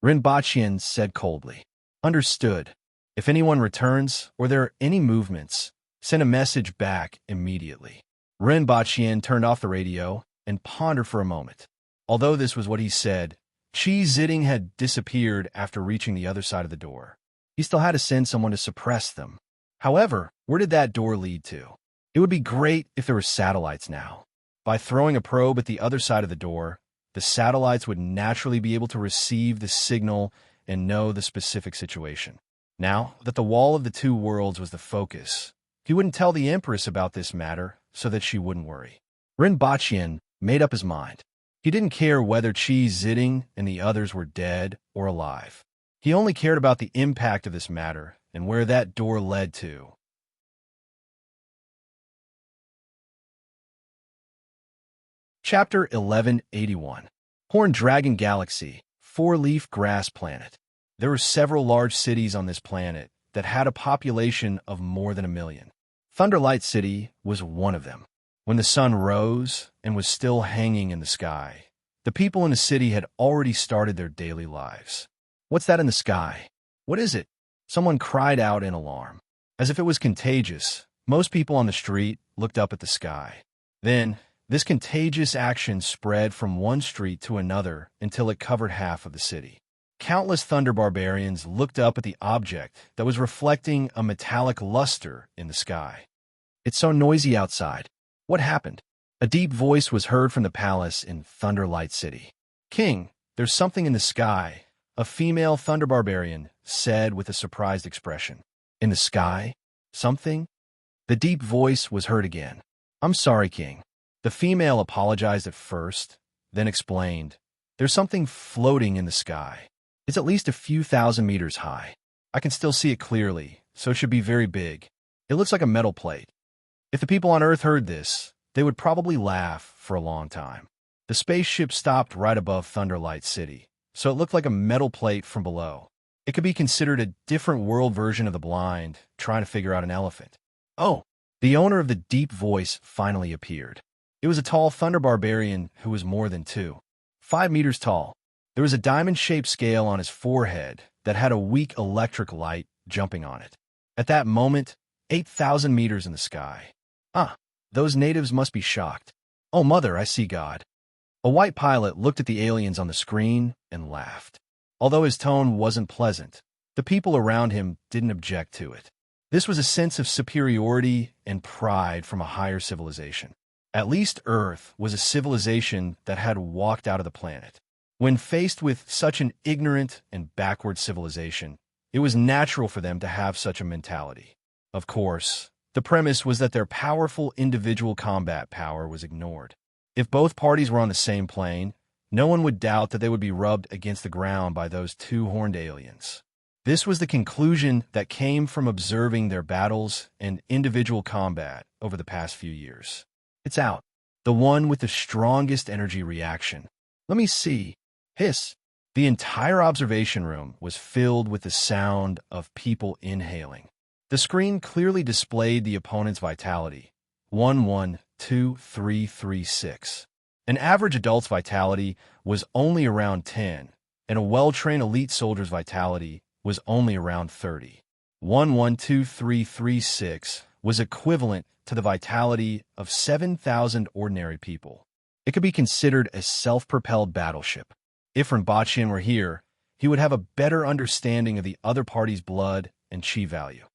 Rinpochian said coldly. Understood. If anyone returns or there are any movements, send a message back immediately. Rinpochian turned off the radio and pondered for a moment. Although this was what he said, Qi Ziding had disappeared after reaching the other side of the door. He still had to send someone to suppress them. However, where did that door lead to? It would be great if there were satellites now. By throwing a probe at the other side of the door, the satellites would naturally be able to receive the signal and know the specific situation. Now that the wall of the 2 worlds was the focus, he wouldn't tell the Empress about this matter so that she wouldn't worry. Rinpochian made up his mind. He didn't care whether Qi Ziding and the others were dead or alive. He only cared about the impact of this matter and where that door led to. Chapter 1181. Horned Dragon Galaxy, 4-leaf grass planet. There were several large cities on this planet that had a population of more than 1 million. Thunderlight City was one of them. When the sun rose and was still hanging in the sky, the people in the city had already started their daily lives. What's that in the sky? What is it? Someone cried out in alarm. As if it was contagious, most people on the street looked up at the sky. Then, this contagious action spread from one street to another until it covered half of the city. Countless thunder barbarians looked up at the object that was reflecting a metallic luster in the sky. It's so noisy outside. What happened? A deep voice was heard from the palace in Thunderlight City. King, there's something in the sky, a female thunder barbarian said with a surprised expression. In the sky? Something? The deep voice was heard again. I'm sorry, King. The female apologized at first, then explained, "There's something floating in the sky. It's at least a few thousand meters high. I can still see it clearly, so it should be very big. It looks like a metal plate." If the people on Earth heard this, they would probably laugh for a long time. The spaceship stopped right above Thunderlight City, so it looked like a metal plate from below. It could be considered a different world version of the blind trying to figure out an elephant. Oh, the owner of the deep voice finally appeared. It was a tall thunder barbarian who was more than 5 meters tall. There was a diamond-shaped scale on his forehead that had a weak electric light jumping on it. At that moment, 8,000 meters in the sky. Those natives must be shocked. "Oh, mother, I see God." A white pilot looked at the aliens on the screen and laughed. Although his tone wasn't pleasant, the people around him didn't object to it. This was a sense of superiority and pride from a higher civilization. At least Earth was a civilization that had walked out of the planet. When faced with such an ignorant and backward civilization, it was natural for them to have such a mentality. Of course, the premise was that their powerful individual combat power was ignored. If both parties were on the same plane, no one would doubt that they would be rubbed against the ground by those two-horned aliens. This was the conclusion that came from observing their battles and individual combat over the past few years. "It's out. The one with the strongest energy reaction. Let me see." Hiss. The entire observation room was filled with the sound of people inhaling. The screen clearly displayed the opponent's vitality, 112336. An average adult's vitality was only around 10, and a well-trained elite soldier's vitality was only around 30. 112336 was equivalent to the vitality of 7,000 ordinary people. It could be considered a self-propelled battleship. If Rinpoche were here, he would have a better understanding of the other party's blood and chi value.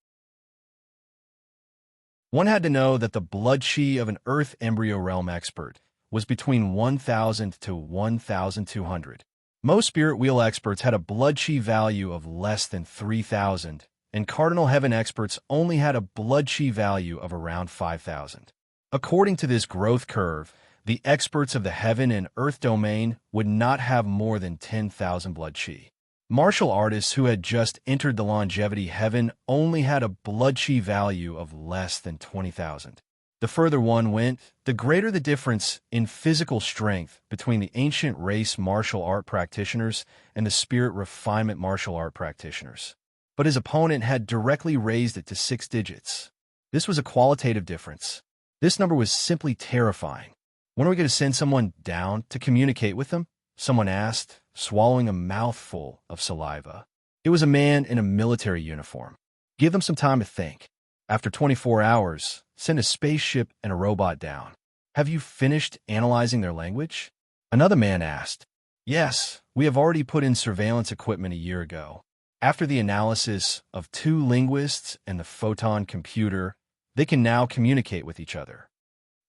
One had to know that the blood chi of an Earth embryo realm expert was between 1,000 to 1,200. Most spirit wheel experts had a blood chi value of less than 3,000, and cardinal heaven experts only had a blood chi value of around 5,000. According to this growth curve, the experts of the heaven and earth domain would not have more than 10,000 blood chi. Martial artists who had just entered the longevity heaven only had a blood chi value of less than 20,000. The further one went, the greater the difference in physical strength between the ancient race martial art practitioners and the spirit refinement martial art practitioners. But his opponent had directly raised it to 6 digits. This was a qualitative difference. This number was simply terrifying. "When are we going to send someone down to communicate with them?" someone asked, swallowing a mouthful of saliva. It was a man in a military uniform. "Give them some time to think. After 24 hours, send a spaceship and a robot down." "Have you finished analyzing their language?" another man asked. "Yes, we have already put in surveillance equipment a year ago. After the analysis of 2 linguists and the photon computer, they can now communicate with each other.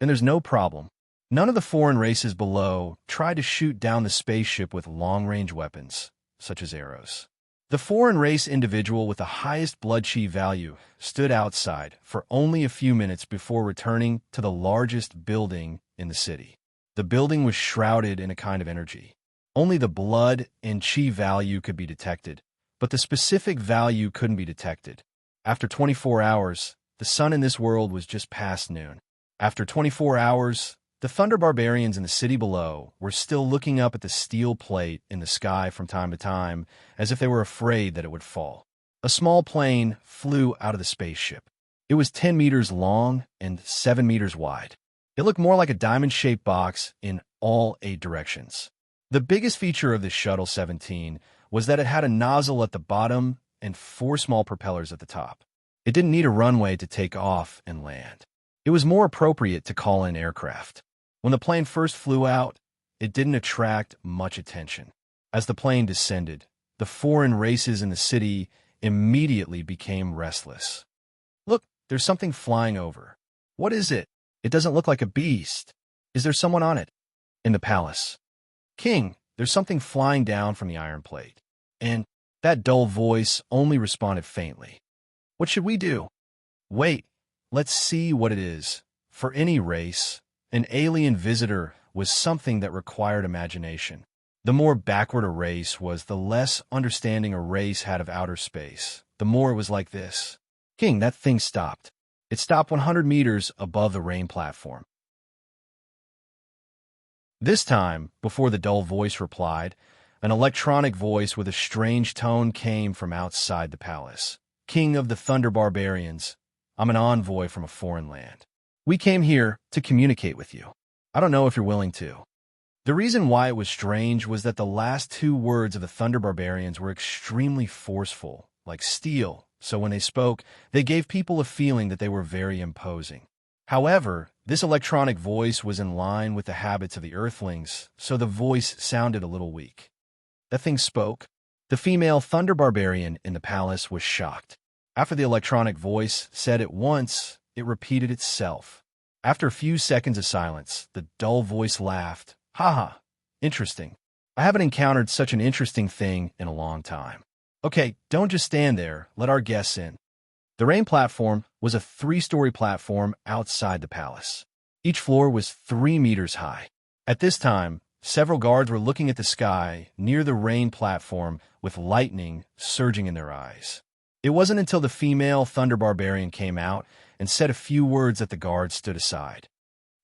And there's no problem. None of the foreign races below tried to shoot down the spaceship with long-range weapons, such as arrows." The foreign race individual with the highest blood chi value stood outside for only a few minutes before returning to the largest building in the city. The building was shrouded in a kind of energy. Only the blood and chi value could be detected, but the specific value couldn't be detected. After 24 hours, the sun in this world was just past noon. After 24 hours, the Thunder Barbarians in the city below were still looking up at the steel plate in the sky from time to time, as if they were afraid that it would fall. A small plane flew out of the spaceship. It was 10 meters long and 7 meters wide. It looked more like a diamond-shaped box in all 8 directions. The biggest feature of the Shuttle 17 was that it had a nozzle at the bottom and 4 small propellers at the top. It didn't need a runway to take off and land. It was more appropriate to call in aircraft. When the plane first flew out, it didn't attract much attention. As the plane descended, the foreign races in the city immediately became restless. "Look, there's something flying over. What is it? It doesn't look like a beast. Is there someone on it?" "In the palace." "King, there's something flying down from the iron plate." And that dull voice only responded faintly. "What should we do?" "Wait, let's see what it is. For any race, an alien visitor was something that required imagination. The more backward a race was, the less understanding a race had of outer space. The more it was like this. King, that thing stopped. It stopped 100 meters above the rain platform. This time, before the dull voice replied, an electronic voice with a strange tone came from outside the palace. King of the Thunder Barbarians, I'm an envoy from a foreign land. We came here to communicate with you. I don't know if you're willing to. The reason why it was strange was that the last two words of the Thunder Barbarians were extremely forceful, like steel, so when they spoke, they gave people a feeling that they were very imposing. However, this electronic voice was in line with the habits of the Earthlings, so the voice sounded a little weak. That thing spoke. The female Thunder Barbarian in the palace was shocked. After the electronic voice said it once, it repeated itself. After a few seconds of silence, the dull voice laughed. Haha, interesting. I haven't encountered such an interesting thing in a long time. Okay, don't just stand there. Let our guests in. The rain platform was a 3-story platform outside the palace. Each floor was 3 meters high. At this time, several guards were looking at the sky near the rain platform with lightning surging in their eyes. It wasn't until the female Thunder Barbarian came out and said a few words that the guards stood aside.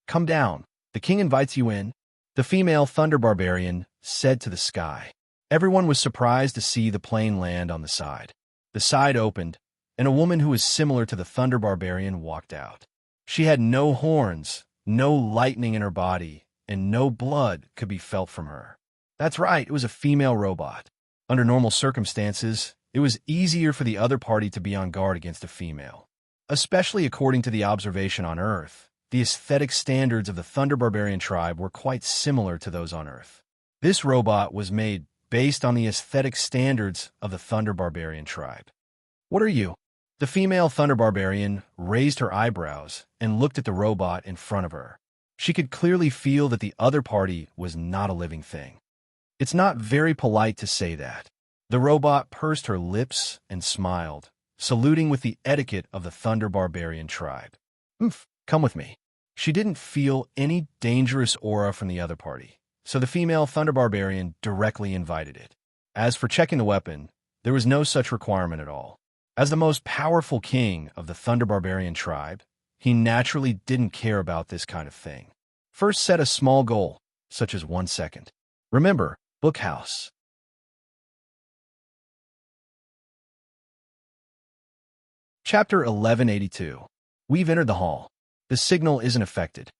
Come down. The king invites you in. The female Thunder Barbarian said to the sky. Everyone was surprised to see the plane land on the side. The side opened, and a woman who was similar to the Thunder Barbarian walked out. She had no horns, no lightning in her body, and no blood could be felt from her. That's right, it was a female robot. Under normal circumstances, it was easier for the other party to be on guard against a female. Especially according to the observation on Earth, the aesthetic standards of the Thunder Barbarian tribe were quite similar to those on Earth. This robot was made based on the aesthetic standards of the Thunder Barbarian tribe. What are you? The female Thunder Barbarian raised her eyebrows and looked at the robot in front of her. She could clearly feel that the other party was not a living thing. It's not very polite to say that. The robot pursed her lips and smiled, saluting with the etiquette of the Thunder Barbarian tribe. Come with me. She didn't feel any dangerous aura from the other party, so the female Thunder Barbarian directly invited it. As for checking the weapon, there was no such requirement at all. As the most powerful king of the Thunder Barbarian tribe, he naturally didn't care about this kind of thing. First, set a small goal, such as 1 second. Remember, book house. Chapter 1182. We've entered the hall. The signal isn't affected.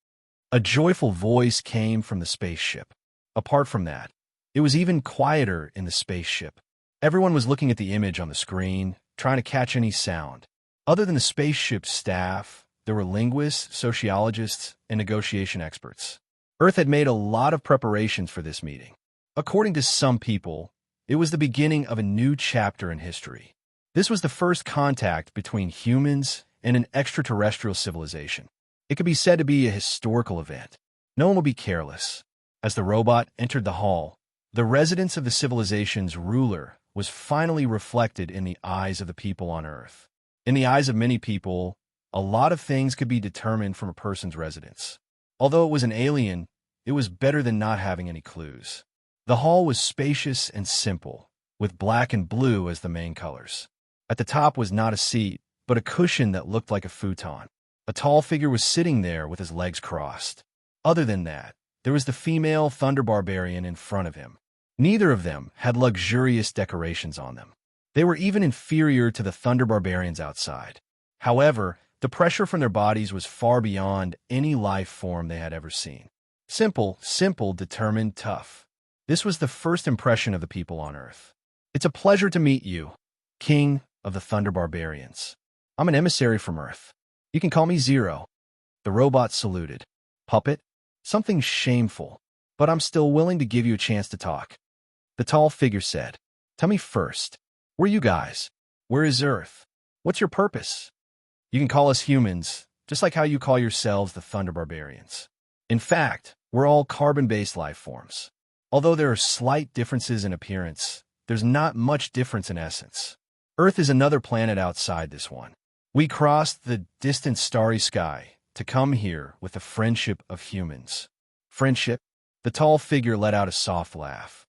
A joyful voice came from the spaceship. Apart from that, it was even quieter in the spaceship. Everyone was looking at the image on the screen, trying to catch any sound. Other than the spaceship's staff, there were linguists, sociologists, and negotiation experts. Earth had made a lot of preparations for this meeting. According to some people, it was the beginning of a new chapter in history. This was the first contact between humans and an extraterrestrial civilization. It could be said to be a historical event. No one would be careless. As the robot entered the hall, the residence of the civilization's ruler was finally reflected in the eyes of the people on Earth. In the eyes of many people, a lot of things could be determined from a person's residence. Although it was an alien, it was better than not having any clues. The hall was spacious and simple, with black and blue as the main colors. At the top was not a seat, but a cushion that looked like a futon. A tall figure was sitting there with his legs crossed. Other than that, there was the female Thunder Barbarian in front of him. Neither of them had luxurious decorations on them. They were even inferior to the Thunder Barbarians outside. However, the pressure from their bodies was far beyond any life form they had ever seen. Simple, determined, tough. This was the first impression of the people on Earth. It's a pleasure to meet you, King of the Thunder Barbarians. I'm an emissary from Earth. You can call me Zero. The robot saluted. Puppet? Something shameful, but I'm still willing to give you a chance to talk. The tall figure said, Tell me first, where are you guys? Where is Earth? What's your purpose? You can call us humans, just like how you call yourselves the Thunder Barbarians. In fact, we're all carbon-based life forms. Although there are slight differences in appearance, there's not much difference in essence. Earth is another planet outside this one. We crossed the distant starry sky to come here with the friendship of humans. Friendship? The tall figure let out a soft laugh.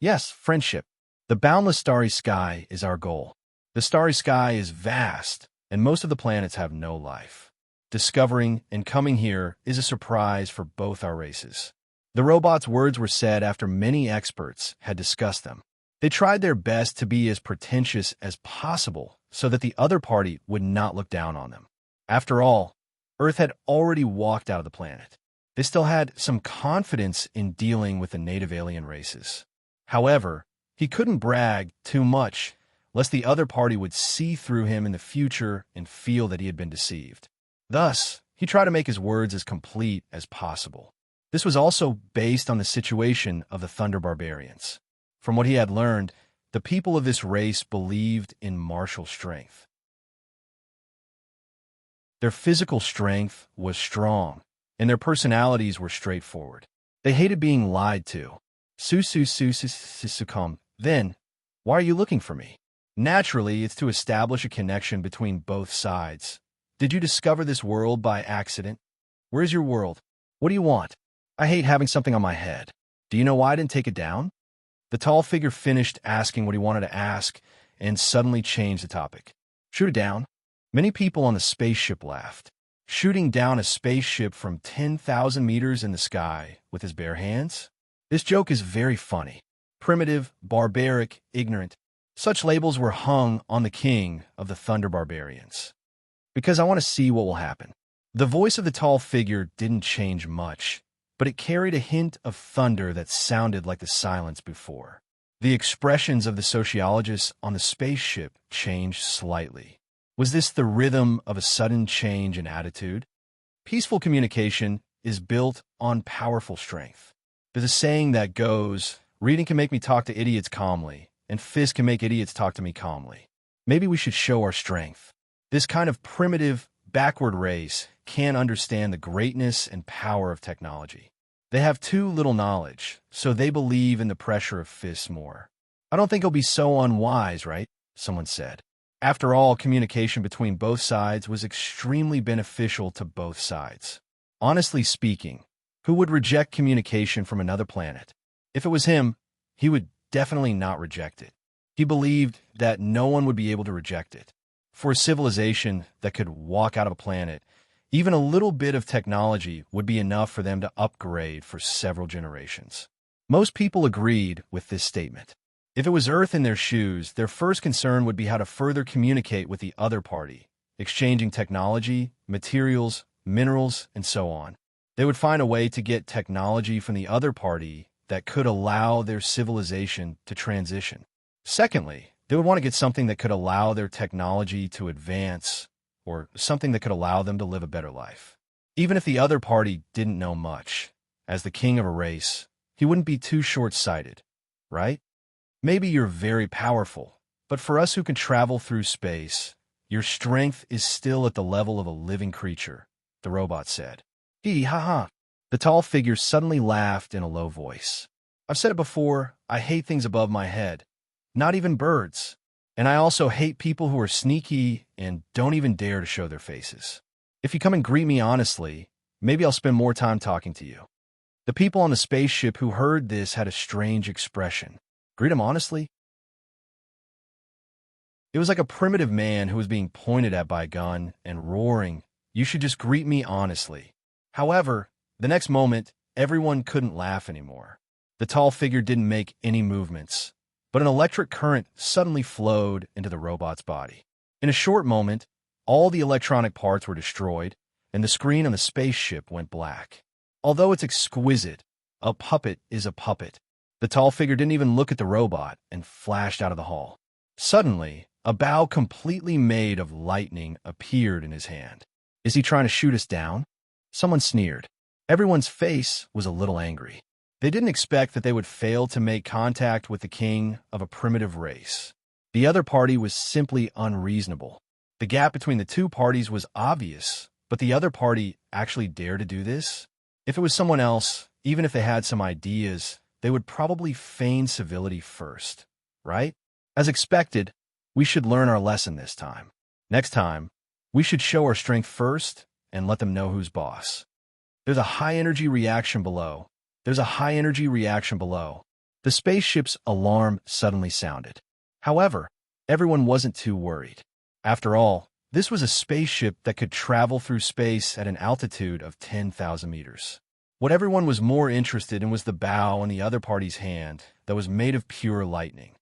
Yes, friendship. The boundless starry sky is our goal. The starry sky is vast, and most of the planets have no life. Discovering and coming here is a surprise for both our races. The robot's words were said after many experts had discussed them. They tried their best to be as pretentious as possible so that the other party would not look down on them. After all, Earth had already walked out of the planet. They still had some confidence in dealing with the native alien races. However, he couldn't brag too much, lest the other party would see through him in the future and feel that he had been deceived. Thus, he tried to make his words as complete as possible. This was also based on the situation of the Thunder Barbarians. From what he had learned, the people of this race believed in martial strength. Their physical strength was strong, and their personalities were straightforward. They hated being lied to. Then, why are you looking for me? Naturally, it's to establish a connection between both sides. Did you discover this world by accident? Where's your world? What do you want? I hate having something on my head. Do you know why I didn't take it down? The tall figure finished asking what he wanted to ask and suddenly changed the topic. Shoot it down. Many people on the spaceship laughed. Shooting down a spaceship from 10,000 meters in the sky with his bare hands? This joke is very funny. Primitive, barbaric, ignorant. Such labels were hung on the king of the Thunder Barbarians. Because I want to see what will happen. The voice of the tall figure didn't change much, but it carried a hint of thunder that sounded like the silence before. The expressions of the sociologists on the spaceship changed slightly. Was this the rhythm of a sudden change in attitude? Peaceful communication is built on powerful strength. There's a saying that goes, reading can make me talk to idiots calmly, and fists can make idiots talk to me calmly. Maybe we should show our strength. This kind of primitive, backward race can't understand the greatness and power of technology. They have too little knowledge, so they believe in the pressure of fists more. I don't think it'll be so unwise, right? Someone said. After all, communication between both sides was extremely beneficial to both sides. Honestly speaking, who would reject communication from another planet? If it was him, he would definitely not reject it. He believed that no one would be able to reject it. For a civilization that could walk out of a planet, even a little bit of technology would be enough for them to upgrade for several generations. Most people agreed with this statement. If it was Earth in their shoes, their first concern would be how to further communicate with the other party, exchanging technology, materials, minerals, and so on. They would find a way to get technology from the other party that could allow their civilization to transition. Secondly, they would want to get something that could allow their technology to advance, or something that could allow them to live a better life. Even if the other party didn't know much, as the king of a race, he wouldn't be too short-sighted, right? Maybe you're very powerful, but for us who can travel through space, your strength is still at the level of a living creature, the robot said. Hee ha ha. The tall figure suddenly laughed in a low voice. I've said it before, I hate things above my head, not even birds. And I also hate people who are sneaky and don't even dare to show their faces. If you come and greet me honestly, maybe I'll spend more time talking to you. The people on the spaceship who heard this had a strange expression. Greet him honestly? It was like a primitive man who was being pointed at by a gun and roaring, "You should just greet me honestly." However, the next moment, everyone couldn't laugh anymore. The tall figure didn't make any movements, but an electric current suddenly flowed into the robot's body. In a short moment, all the electronic parts were destroyed, and the screen on the spaceship went black. Although it's exquisite, a puppet is a puppet. The tall figure didn't even look at the robot and flashed out of the hall. Suddenly, a bow completely made of lightning appeared in his hand. Is he trying to shoot us down? Someone sneered. Everyone's face was a little angry. They didn't expect that they would fail to make contact with the king of a primitive race. The other party was simply unreasonable. The gap between the two parties was obvious, but the other party actually dared to do this? If it was someone else, even if they had some ideas, they would probably feign civility first, right? As expected, we should learn our lesson this time. Next time, we should show our strength first and let them know who's boss. There's a high-energy reaction below. There's a high-energy reaction below. The spaceship's alarm suddenly sounded. However, everyone wasn't too worried. After all, this was a spaceship that could travel through space at an altitude of 10,000 meters. What everyone was more interested in was the bow in the other party's hand that was made of pure lightning.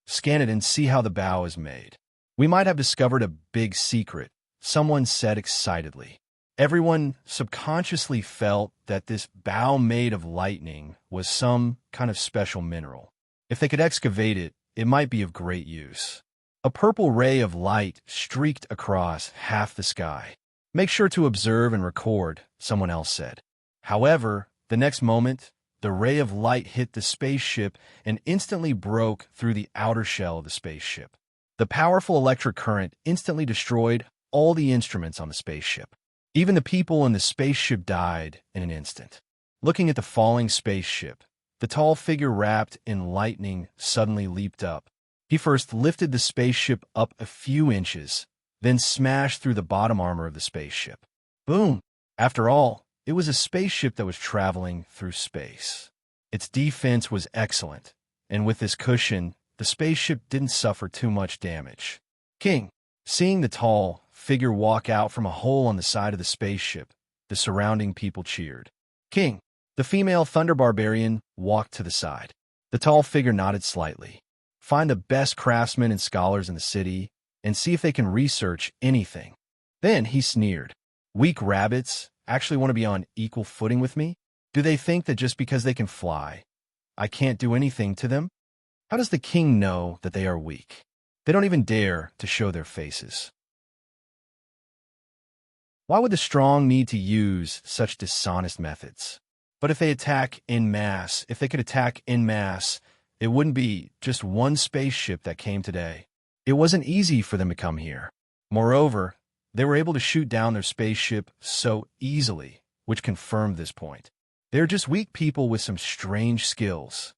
Scan it and see how the bow is made. We might have discovered a big secret, someone said excitedly. Everyone subconsciously felt that this bow made of lightning was some kind of special mineral. If they could excavate it, it might be of great use. A purple ray of light streaked across half the sky. Make sure to observe and record, someone else said. However, the next moment, the ray of light hit the spaceship and instantly broke through the outer shell of the spaceship. The powerful electric current instantly destroyed all the instruments on the spaceship. Even the people in the spaceship died in an instant. Looking at the falling spaceship, the tall figure wrapped in lightning suddenly leaped up. He first lifted the spaceship up a few inches, then smashed through the bottom armor of the spaceship. Boom! After all, it was a spaceship that was traveling through space. Its defense was excellent, and with this cushion, the spaceship didn't suffer too much damage. King, seeing the tall figure walk out from a hole on the side of the spaceship, the surrounding people cheered. King, the female Thunder Barbarian, walked to the side. The tall figure nodded slightly. Find the best craftsmen and scholars in the city and see if they can research anything. Then he sneered. Weak rabbits actually want to be on equal footing with me? Do they think that just because they can fly, I can't do anything to them? How does the king know that they are weak? They don't even dare to show their faces. Why would the strong need to use such dishonest methods? But if they attack en masse, if they could attack en masse, it wouldn't be just one spaceship that came today. It wasn't easy for them to come here. Moreover, they were able to shoot down their spaceship so easily, which confirmed this point. They're just weak people with some strange skills.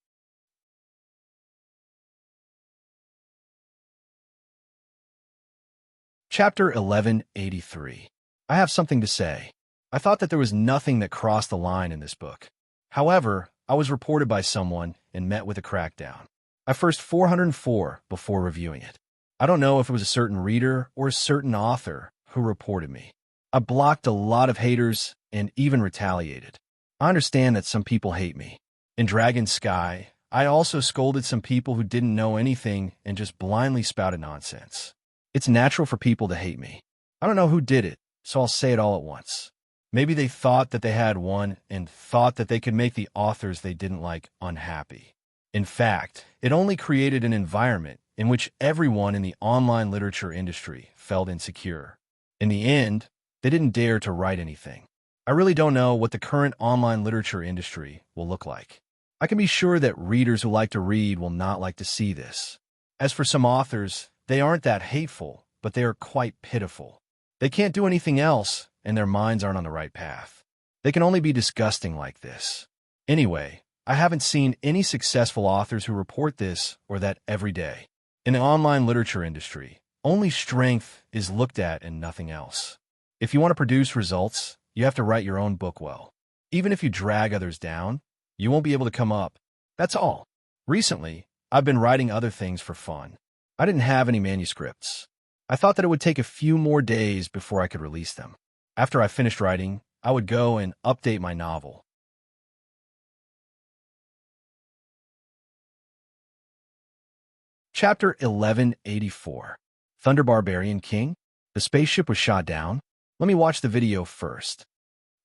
Chapter 1183. I have something to say. I thought that there was nothing that crossed the line in this book. However, I was reported by someone and met with a crackdown. I first 404 before reviewing it. I don't know if it was a certain reader or a certain author who reported me. I blocked a lot of haters and even retaliated. I understand that some people hate me. In Dragon Sky, I also scolded some people who didn't know anything and just blindly spouted nonsense. It's natural for people to hate me. I don't know who did it, so I'll say it all at once. Maybe they thought that they had won and thought that they could make the authors they didn't like unhappy. In fact, it only created an environment in which everyone in the online literature industry felt insecure. In the end, they didn't dare to write anything. I really don't know what the current online literature industry will look like. I can be sure that readers who like to read will not like to see this. As for some authors, they aren't that hateful, but they are quite pitiful. They can't do anything else, and their minds aren't on the right path. They can only be disgusting like this. Anyway, I haven't seen any successful authors who report this or that every day. In the online literature industry, only strength is looked at and nothing else. If you want to produce results, you have to write your own book well. Even if you drag others down, you won't be able to come up. That's all. Recently, I've been writing other things for fun. I didn't have any manuscripts. I thought that it would take a few more days before I could release them. After I finished writing, I would go and update my novel. Chapter 1184. Thunder Barbarian King? The spaceship was shot down? Let me watch the video first.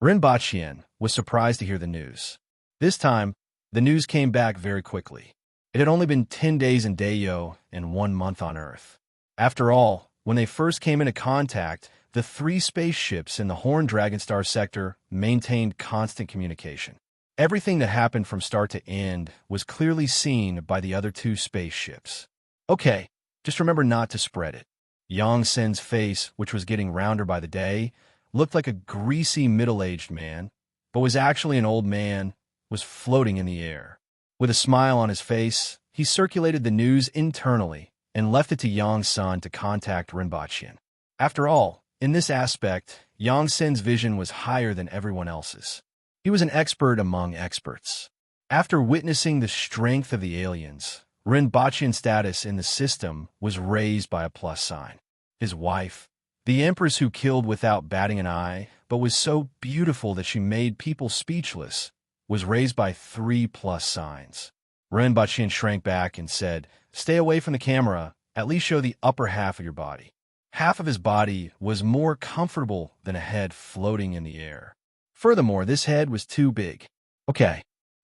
Rinpoche was surprised to hear the news. This time, the news came back very quickly. It had only been 10 days in Dayo and 1 month on Earth. After all, when they first came into contact, the 3 spaceships in the Horn Dragonstar sector maintained constant communication. Everything that happened from start to end was clearly seen by the other 2 spaceships. Okay, just remember not to spread it. Yang Sen's face, which was getting rounder by the day, looked like a greasy middle-aged man, but was actually an old man, was floating in the air. With a smile on his face, he circulated the news internally and left it to Yang Sen to contact Rinpoche. After all, in this aspect, Yang Sen's vision was higher than everyone else's. He was an expert among experts. After witnessing the strength of the aliens, Rinpoche's status in the system was raised by a plus sign. His wife, the Empress who killed without batting an eye, but was so beautiful that she made people speechless, was raised by 3 plus signs. Rinpoche shrank back and said, "Stay away from the camera, at least show the upper half of your body." Half of his body was more comfortable than a head floating in the air. Furthermore, this head was too big. Okay.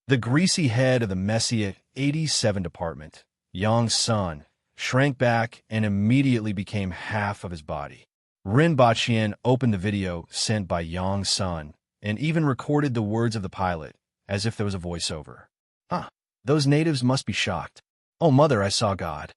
The greasy head of the messy 87 department, Yang's son, shrank back and immediately became half of his body. Rinpoche opened the video sent by Yang's son and even recorded the words of the pilot, as if there was a voiceover. Those natives must be shocked. "Oh, mother, I saw God."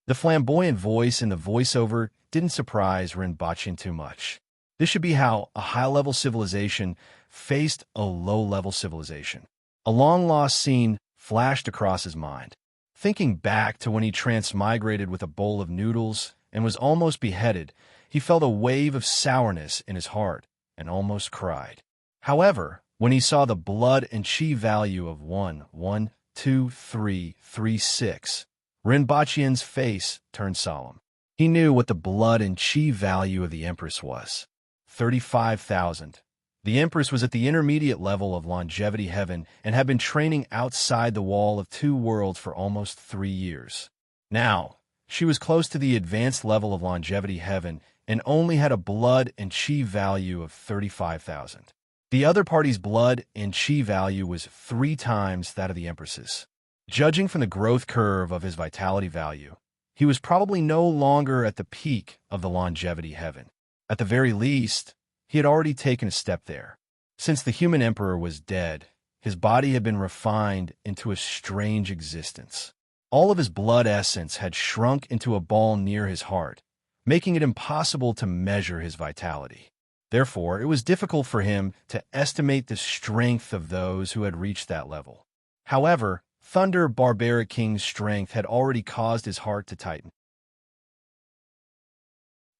The flamboyant voice in the voiceover didn't surprise Rinpoche too much. This should be how a high-level civilization faced a low-level civilization. A long-lost scene flashed across his mind. Thinking back to when he transmigrated with a bowl of noodles and was almost beheaded, he felt a wave of sourness in his heart and almost cried. However, when he saw the blood and chi value of 1,1,2,3,3,6, Rinpoche's face turned solemn. He knew what the blood and chi value of the Empress was. 35,000. The Empress was at the intermediate level of longevity heaven and had been training outside the wall of 2 worlds for almost 3 years. Now, she was close to the advanced level of longevity heaven and only had a blood and chi value of 35,000. The other party's blood and chi value was 3 times that of the Empress's. Judging from the growth curve of his vitality value, he was probably no longer at the peak of the longevity heaven. At the very least, he had already taken a step there. Since the human emperor was dead, his body had been refined into a strange existence. All of his blood essence had shrunk into a ball near his heart, making it impossible to measure his vitality. Therefore, it was difficult for him to estimate the strength of those who had reached that level. However, Thunder Barbaric King's strength had already caused his heart to tighten.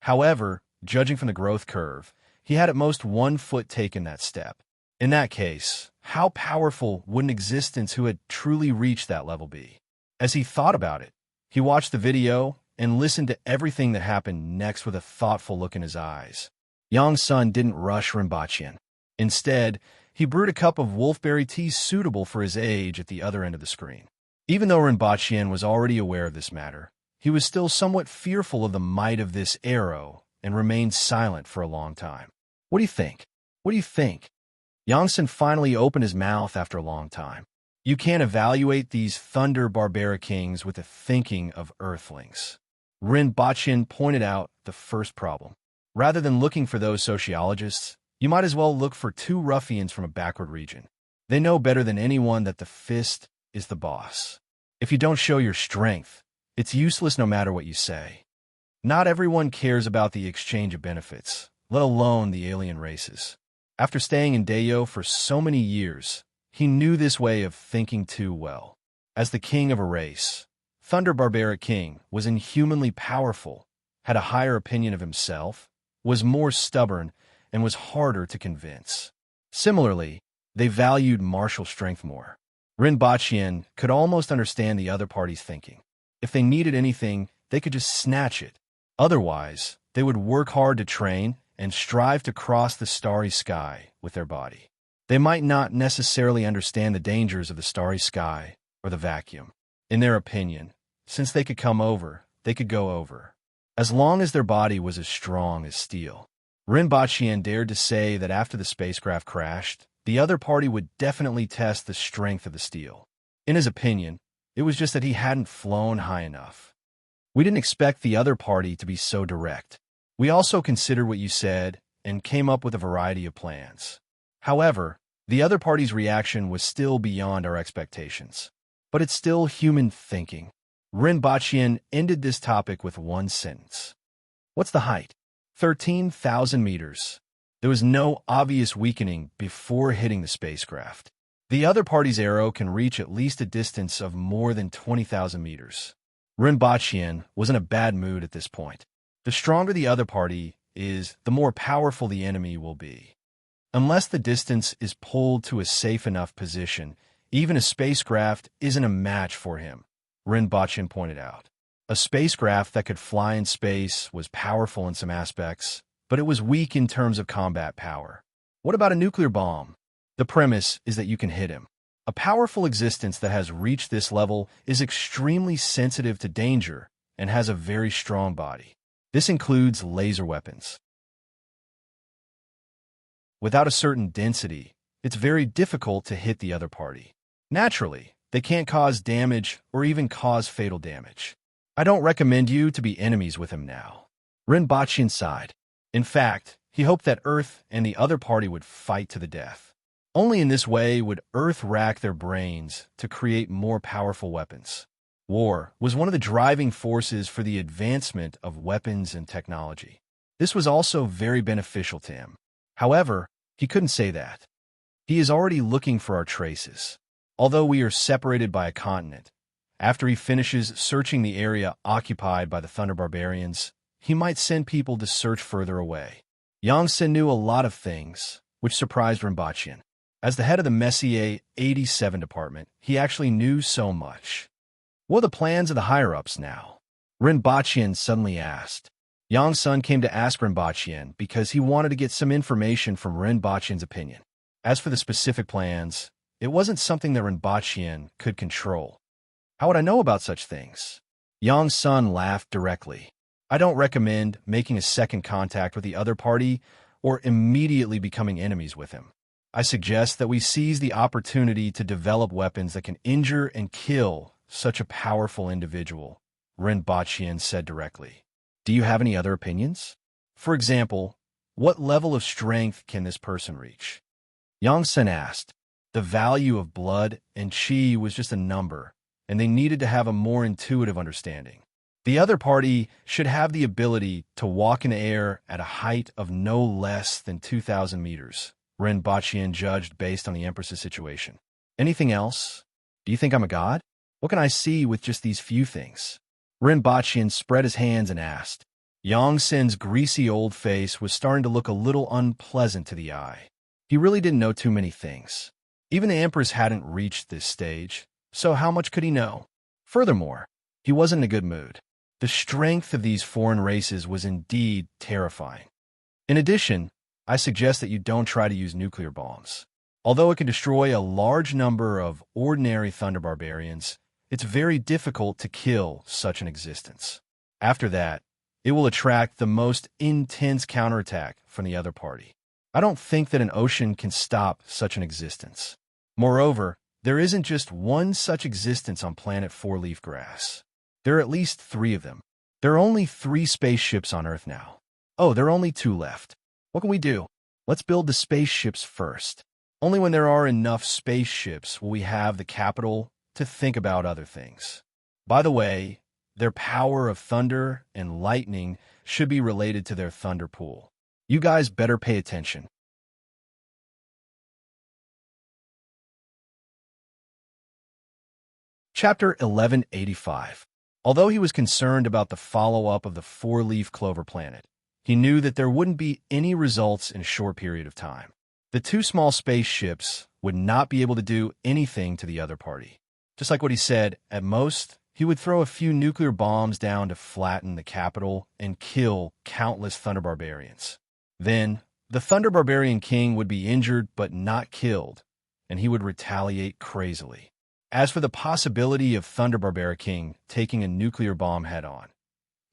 However, judging from the growth curve, he had at most 1 foot taken that step. In that case, how powerful would an existence who had truly reached that level be? As he thought about it, he watched the video and listened to everything that happened next with a thoughtful look in his eyes. Yang's son didn't rush Rinpoche. Instead, he brewed a cup of wolfberry tea suitable for his age at the other end of the screen. Even though Rinpoche was already aware of this matter, he was still somewhat fearful of the might of this arrow and remained silent for a long time. "What do you think? What do you think?" Yangsen finally opened his mouth after a long time. "You can't evaluate these Thunder Barbaric Kings with the thinking of Earthlings." Rinpoche pointed out the first problem. Rather than looking for those sociologists, you might as well look for 2 ruffians from a backward region. They know better than anyone that the fist is the boss. If you don't show your strength, it's useless no matter what you say. Not everyone cares about the exchange of benefits, let alone the alien races. After staying in Dayo for so many years, he knew this way of thinking too well. As the king of a race, Thunder Barbaric King was inhumanly powerful, had a higher opinion of himself, was more stubborn, and was harder to convince. Similarly, they valued martial strength more. Rinpoche could almost understand the other party's thinking. If they needed anything, they could just snatch it. Otherwise, they would work hard to train and strive to cross the starry sky with their body. They might not necessarily understand the dangers of the starry sky or the vacuum. In their opinion, since they could come over, they could go over, as long as their body was as strong as steel. Rinpoche dared to say that after the spacecraft crashed, the other party would definitely test the strength of the steel. In his opinion, it was just that he hadn't flown high enough. "We didn't expect the other party to be so direct. We also considered what you said and came up with a variety of plans. However, the other party's reaction was still beyond our expectations. But it's still human thinking." Rinpoche ended this topic with 1 sentence. "What's the height?" 13,000 meters. There was no obvious weakening before hitting the spacecraft. The other party's arrow can reach at least a distance of more than 20,000 meters. Rinpoche was in a bad mood at this point. The stronger the other party is, the more powerful the enemy will be. Unless the distance is pulled to a safe enough position, even a spacecraft isn't a match for him, Rinpoche pointed out. A spacecraft that could fly in space was powerful in some aspects, but it was weak in terms of combat power. What about a nuclear bomb? The premise is that you can hit him. A powerful existence that has reached this level is extremely sensitive to danger and has a very strong body. This includes laser weapons. Without a certain density, it's very difficult to hit the other party. Naturally, they can't cause damage or even cause fatal damage. I don't recommend you to be enemies with him now. Rinpoche sighed. In fact, he hoped that Earth and the other party would fight to the death. Only in this way would Earth rack their brains to create more powerful weapons. War was one of the driving forces for the advancement of weapons and technology. This was also very beneficial to him. However, he couldn't say that. He is already looking for our traces. Although we are separated by a continent, after he finishes searching the area occupied by the Thunder Barbarians, he might send people to search further away. Yang Sen knew a lot of things, which surprised Rinpoche. As the head of the Messier 87 department, he actually knew so much. What are the plans of the higher-ups now? Rinpoche suddenly asked. Yang Sun came to ask Rinpoche because he wanted to get some information from Rinpoche's opinion. As for the specific plans, it wasn't something that Rinpoche could control. How would I know about such things? Yang Sun laughed directly. I don't recommend making a second contact with the other party or immediately becoming enemies with him. I suggest that we seize the opportunity to develop weapons that can injure and kill such a powerful individual, Rinpoche said directly. Do you have any other opinions? For example, what level of strength can this person reach? Yang Sen asked. The value of blood and qi was just a number, and they needed to have a more intuitive understanding. The other party should have the ability to walk in the air at a height of no less than 2,000 meters, Rinpoche judged based on the Empress's situation. Anything else? Do you think I'm a god? What can I see with just these few things? Rinpoche spread his hands and asked. Yang Sen's greasy old face was starting to look a little unpleasant to the eye. He really didn't know too many things. Even the Empress hadn't reached this stage, so how much could he know? Furthermore, he wasn't in a good mood. The strength of these foreign races was indeed terrifying. In addition, I suggest that you don't try to use nuclear bombs. Although it can destroy a large number of ordinary Thunder Barbarians, it's very difficult to kill such an existence. After that, it will attract the most intense counterattack from the other party. I don't think that an ocean can stop such an existence. Moreover, there isn't just one such existence on planet Four-Leaf Grass. There are at least 3 of them. There are only 3 spaceships on Earth now. Oh, there are only 2 left. What can we do? Let's build the spaceships first. Only when there are enough spaceships will we have the capital to think about other things. By the way, their power of thunder and lightning should be related to their thunder pool. You guys better pay attention. Chapter 1185. Although he was concerned about the follow-up of the four-leaf clover planet, he knew that there wouldn't be any results in a short period of time. The 2 small spaceships would not be able to do anything to the other party. Just like what he said, at most, he would throw a few nuclear bombs down to flatten the capital and kill countless Thunder Barbarians. Then, the Thunder Barbarian King would be injured but not killed, and he would retaliate crazily. As for the possibility of Thunder Barbarian King taking a nuclear bomb head-on,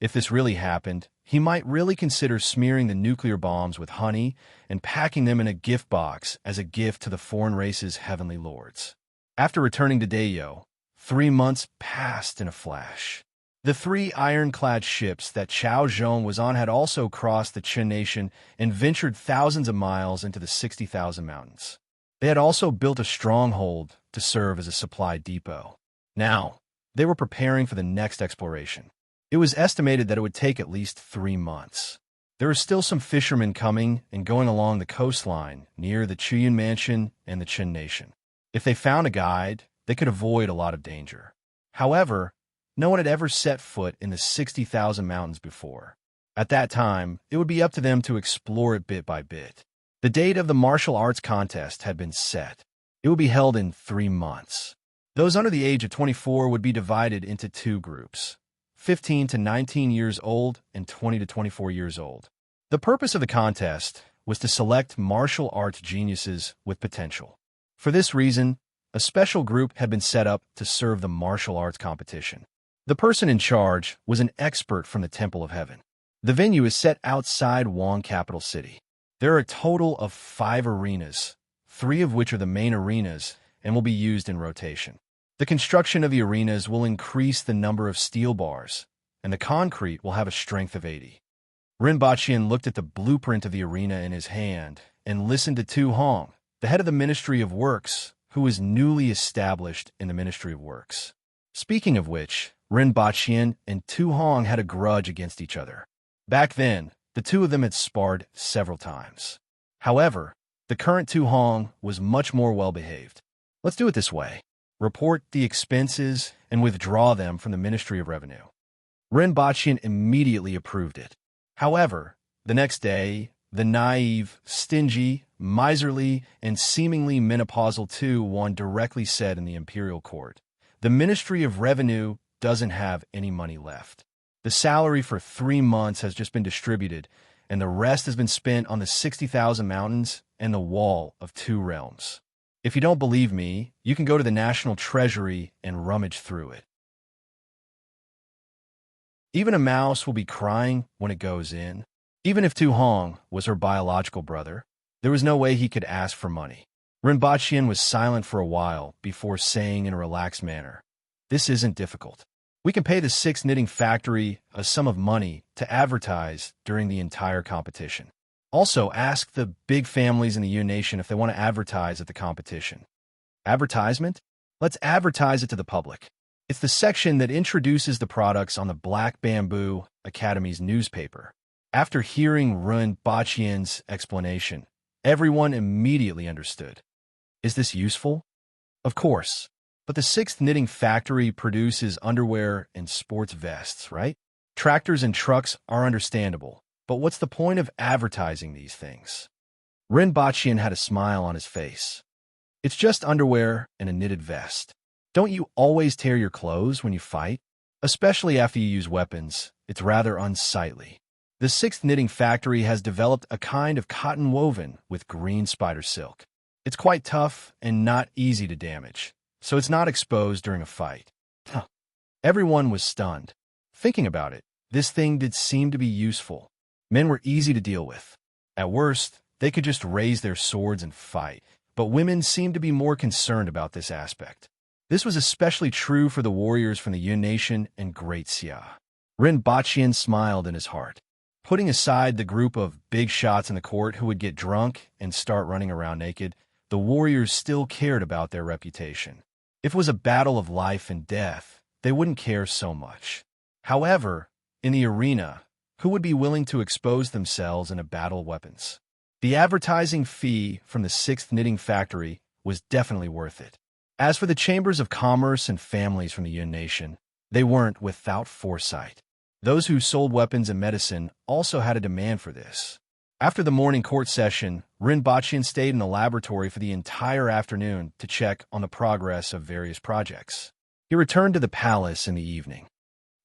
if this really happened, he might really consider smearing the nuclear bombs with honey and packing them in a gift box as a gift to the foreign race's heavenly lords. After returning to Dayo, 3 months passed in a flash. The 3 ironclad ships that Chao Zhong was on had also crossed the Qin Nation and ventured thousands of miles into the 60,000 mountains. They had also built a stronghold to serve as a supply depot. Now, they were preparing for the next exploration. It was estimated that it would take at least 3 months. There were still some fishermen coming and going along the coastline near the Chuyan Mansion and the Qin Nation. If they found a guide, they could avoid a lot of danger. However, no one had ever set foot in the 60,000 mountains before. At that time, it would be up to them to explore it bit by bit. The date of the martial arts contest had been set. It would be held in 3 months. Those under the age of 24 would be divided into 2 groups, 15 to 19 years old and 20 to 24 years old. The purpose of the contest was to select martial arts geniuses with potential. For this reason, a special group had been set up to serve the martial arts competition. The person in charge was an expert from the Temple of Heaven. The venue is set outside Wong Capital City. There are a total of 5 arenas, 3 of which are the main arenas and will be used in rotation. The construction of the arenas will increase the number of steel bars, and the concrete will have a strength of 80. Rinpoche looked at the blueprint of the arena in his hand and listened to Tu Hong, the head of the Ministry of Works, who was newly established in the Ministry of Works. Speaking of which, Rinpoche and Tu Hong had a grudge against each other. Back then, the two of them had sparred several times. However, the current Tu Hong was much more well-behaved. Let's do it this way. Report the expenses and withdraw them from the Ministry of Revenue. Rinpoche immediately approved it. However, the next day, the naive, stingy, miserly, and seemingly menopausal Tu Hong directly said in the imperial court, "The Ministry of Revenue doesn't have any money left. The salary for 3 months has just been distributed, and the rest has been spent on the 60,000 mountains and the wall of 2 realms. If you don't believe me, you can go to the National Treasury and rummage through it." Even a mouse will be crying when it goes in. Even if Tu Hong was her biological brother, there was no way he could ask for money. Rinpoche was silent for a while before saying in a relaxed manner, "This isn't difficult. We can pay the 6 knitting factory a sum of money to advertise during the entire competition. Also, ask the big families in the Yun Nation if they want to advertise at the competition." Advertisement? Let's advertise it to the public. It's the section that introduces the products on the Black Bamboo Academy's newspaper. After hearing Rinpoche's explanation, everyone immediately understood. Is this useful? Of course. But the 6th knitting factory produces underwear and sports vests, right? Tractors and trucks are understandable, but what's the point of advertising these things? Rinpoche had a smile on his face. It's just underwear and a knitted vest. Don't you always tear your clothes when you fight? Especially after you use weapons, it's rather unsightly. The 6th knitting factory has developed a kind of cotton woven with green spider silk. It's quite tough and not easy to damage, so it's not exposed during a fight. Everyone was stunned. Thinking about it, this thing did seem to be useful. Men were easy to deal with. At worst, they could just raise their swords and fight, but women seemed to be more concerned about this aspect. This was especially true for the warriors from the Yun Nation and Great Xia. Rinpoche smiled in his heart. Putting aside the group of big shots in the court who would get drunk and start running around naked, the warriors still cared about their reputation. If it was a battle of life and death, they wouldn't care so much. However, in the arena, who would be willing to expose themselves in a battle of weapons? The advertising fee from the 6th knitting factory was definitely worth it. As for the chambers of commerce and families from the Yun Nation, they weren't without foresight. Those who sold weapons and medicine also had a demand for this. After the morning court session, Rinpoche stayed in the laboratory for the entire afternoon to check on the progress of various projects. He returned to the palace in the evening.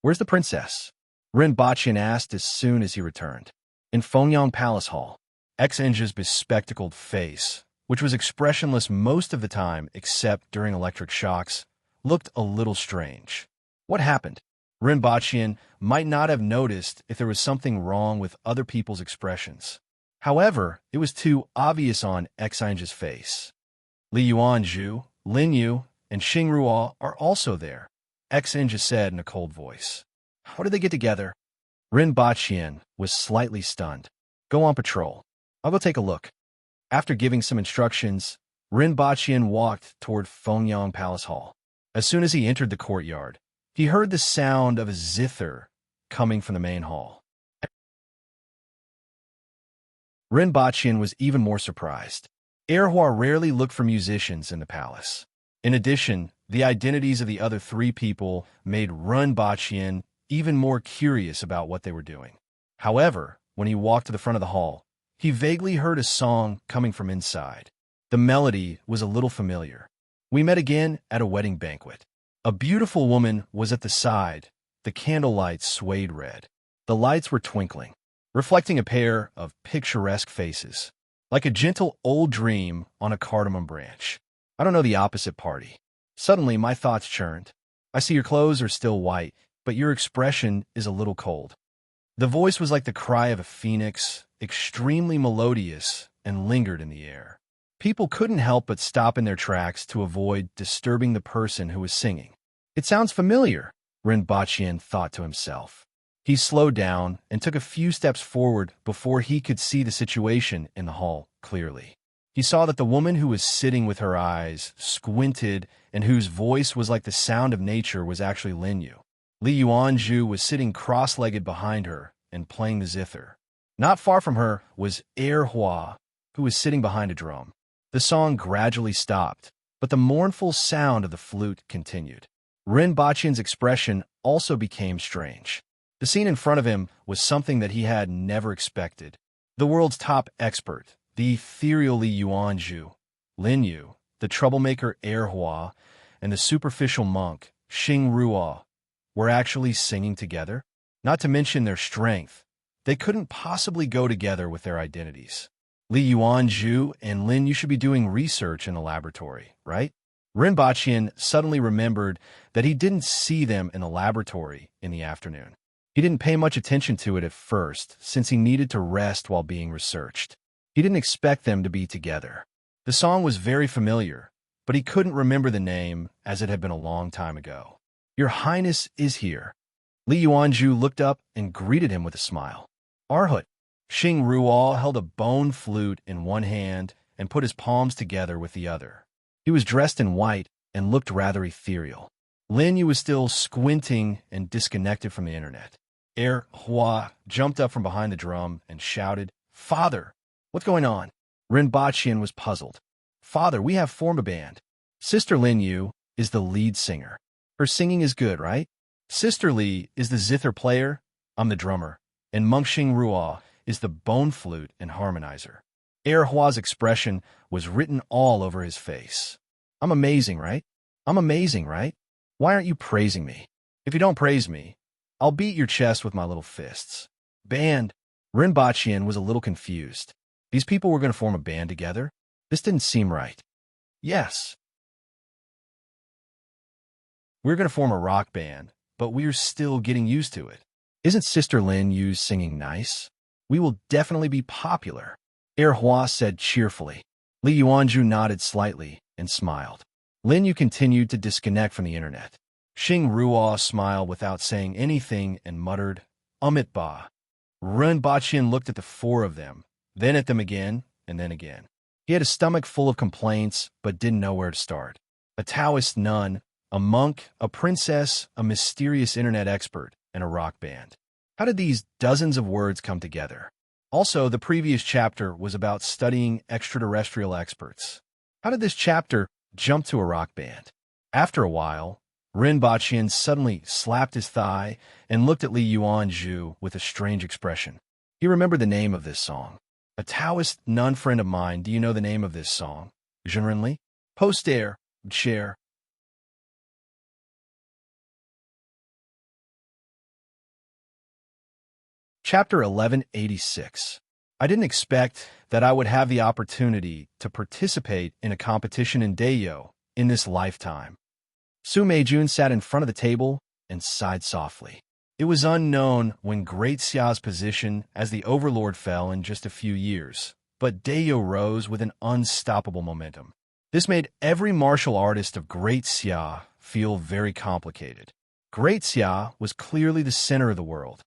"Where's the princess?" Rinpoche asked as soon as he returned. "In Fengyang Palace Hall." Xinji's bespectacled face, which was expressionless most of the time except during electric shocks, looked a little strange. What happened? Rinpoche might not have noticed if there was something wrong with other people's expressions. However, it was too obvious on Xinji's face. Li Yuanzhu, Lin Yu, and Xing Ruo are also there, Xinji said in a cold voice. How did they get together? Rinpoche was slightly stunned. Go on patrol. I'll go take a look. After giving some instructions, Rinpoche walked toward Fengyang Palace Hall. As soon as he entered the courtyard, he heard the sound of a zither coming from the main hall. Rinpoche was even more surprised. Erhua rarely looked for musicians in the palace. In addition, the identities of the other 3 people made Rinpoche even more curious about what they were doing. However, when he walked to the front of the hall, he vaguely heard a song coming from inside. The melody was a little familiar. We met again at a wedding banquet. A beautiful woman was at the side. The candlelight swayed red. The lights were twinkling, reflecting a pair of picturesque faces, like a gentle old dream on a cardamom branch. I don't know the opposite party. Suddenly, my thoughts churned. I see your clothes are still white, but your expression is a little cold. The voice was like the cry of a phoenix, extremely melodious, and lingered in the air. People couldn't help but stop in their tracks to avoid disturbing the person who was singing. It sounds familiar, Rinpoche thought to himself. He slowed down and took a few steps forward before he could see the situation in the hall clearly. He saw that the woman who was sitting with her eyes squinted and whose voice was like the sound of nature was actually Lin Yu. Li Yuanzhu was sitting cross-legged behind her and playing the zither. Not far from her was Hua, who was sitting behind a drum. The song gradually stopped, but the mournful sound of the flute continued. Rinpoche's expression also became strange. The scene in front of him was something that he had never expected. The world's top expert, the ethereal Li Yuanzhu, Lin Yu, the troublemaker Hua, and the superficial monk, Xing Ruo, were actually singing together. Not to mention their strength, they couldn't possibly go together with their identities. Li Yuanzhu and Lin Yu should be doing research in the laboratory, right? Rinpoche suddenly remembered that he didn't see them in the laboratory in the afternoon. He didn't pay much attention to it at first, since he needed to rest while being researched. He didn't expect them to be together. The song was very familiar, but he couldn't remember the name as it had been a long time ago. Your Highness is here. Li Yuanzhu looked up and greeted him with a smile. Arhut. Xing Ruo held a bone flute in one hand and put his palms together with the other. He was dressed in white and looked rather ethereal. Lin Yu was still squinting and disconnected from the internet. Hua jumped up from behind the drum and shouted, Father, what's going on? Rinpoche was puzzled. Father, we have formed a band. Sister Lin Yu is the lead singer. Her singing is good, right? Sister Li is the zither player. I'm the drummer. And Monk Xing Ruo is the bone flute and harmonizer. Hua's expression was written all over his face. I'm amazing, right? I'm amazing, right? Why aren't you praising me? If you don't praise me, I'll beat your chest with my little fists. Band. Rinpoche was a little confused. These people were going to form a band together? This didn't seem right. Yes. We're going to form a rock band, but we're still getting used to it. Isn't Sister Lin Yu's singing nice? We will definitely be popular. Hua said cheerfully. Li Yuanzhu nodded slightly and smiled. Lin Yu continued to disconnect from the internet. Xing Ruo smiled without saying anything and muttered, Amit Ba. Rinpoche looked at the four of them, then at them again, and then again. He had a stomach full of complaints, but didn't know where to start. A Taoist nun, a monk, a princess, a mysterious internet expert, and a rock band. How did these dozens of words come together? Also, the previous chapter was about studying extraterrestrial experts. How did this chapter jump to a rock band? After a while, Rinpoche suddenly slapped his thigh and looked at Li Yuanzhu with a strange expression. He remembered the name of this song. A Taoist nun friend of mine, do you know the name of this song? Generally? Poster, share. Chapter 1186. I didn't expect that I would have the opportunity to participate in a competition in Dayo in this lifetime. Su Meijun sat in front of the table and sighed softly. It was unknown when Great Xia's position as the overlord fell in just a few years, but Dayo rose with an unstoppable momentum. This made every martial artist of Great Xia feel very complicated. Great Xia was clearly the center of the world,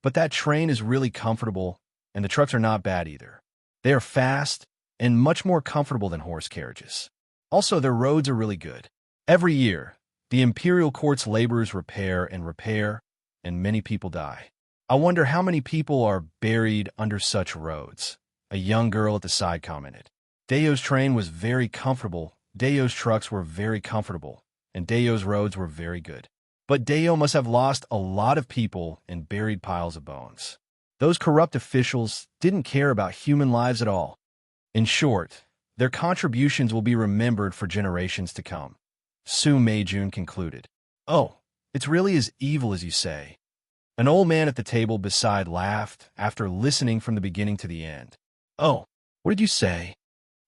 but that train is really comfortable, and the trucks are not bad either. They are fast and much more comfortable than horse carriages. Also, their roads are really good. Every year, the imperial court's laborers repair, and many people die. I wonder how many people are buried under such roads. A young girl at the side commented. Dayo's train was very comfortable, Dayo's trucks were very comfortable, and Dayo's roads were very good. But Dayo must have lost a lot of people in buried piles of bones. Those corrupt officials didn't care about human lives at all. In short, their contributions will be remembered for generations to come. Su Meijun concluded. Oh, it's really as evil as you say. An old man at the table beside laughed after listening from the beginning to the end. Oh, what did you say?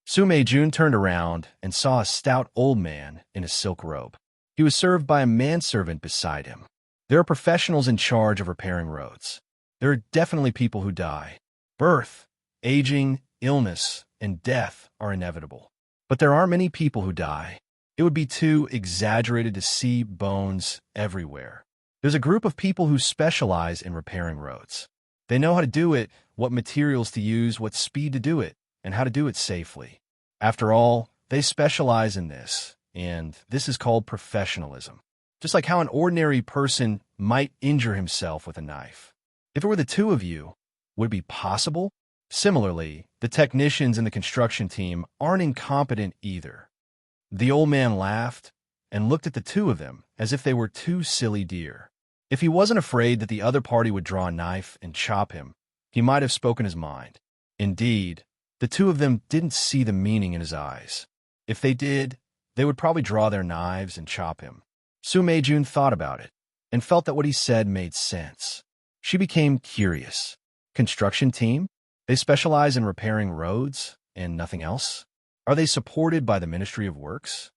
Su Meijun turned around and saw a stout old man in a silk robe. He was served by a manservant beside him. There are professionals in charge of repairing roads. There are definitely people who die. Birth, aging, illness, and death are inevitable. But there aren't many people who die. It would be too exaggerated to see bones everywhere. There's a group of people who specialize in repairing roads. They know how to do it, what materials to use, what speed to do it, and how to do it safely. After all, they specialize in this, and this is called professionalism. Just like how an ordinary person might injure himself with a knife. If it were the two of you, would it be possible? Similarly, the technicians in the construction team aren't incompetent either. The old man laughed and looked at the two of them as if they were two silly deer. If he wasn't afraid that the other party would draw a knife and chop him, he might have spoken his mind. Indeed, the two of them didn't see the meaning in his eyes. If they did, they would probably draw their knives and chop him. Su Meijun thought about it and felt that what he said made sense. She became curious. Construction team? They specialize in repairing roads and nothing else? Are they supported by the Ministry of Works?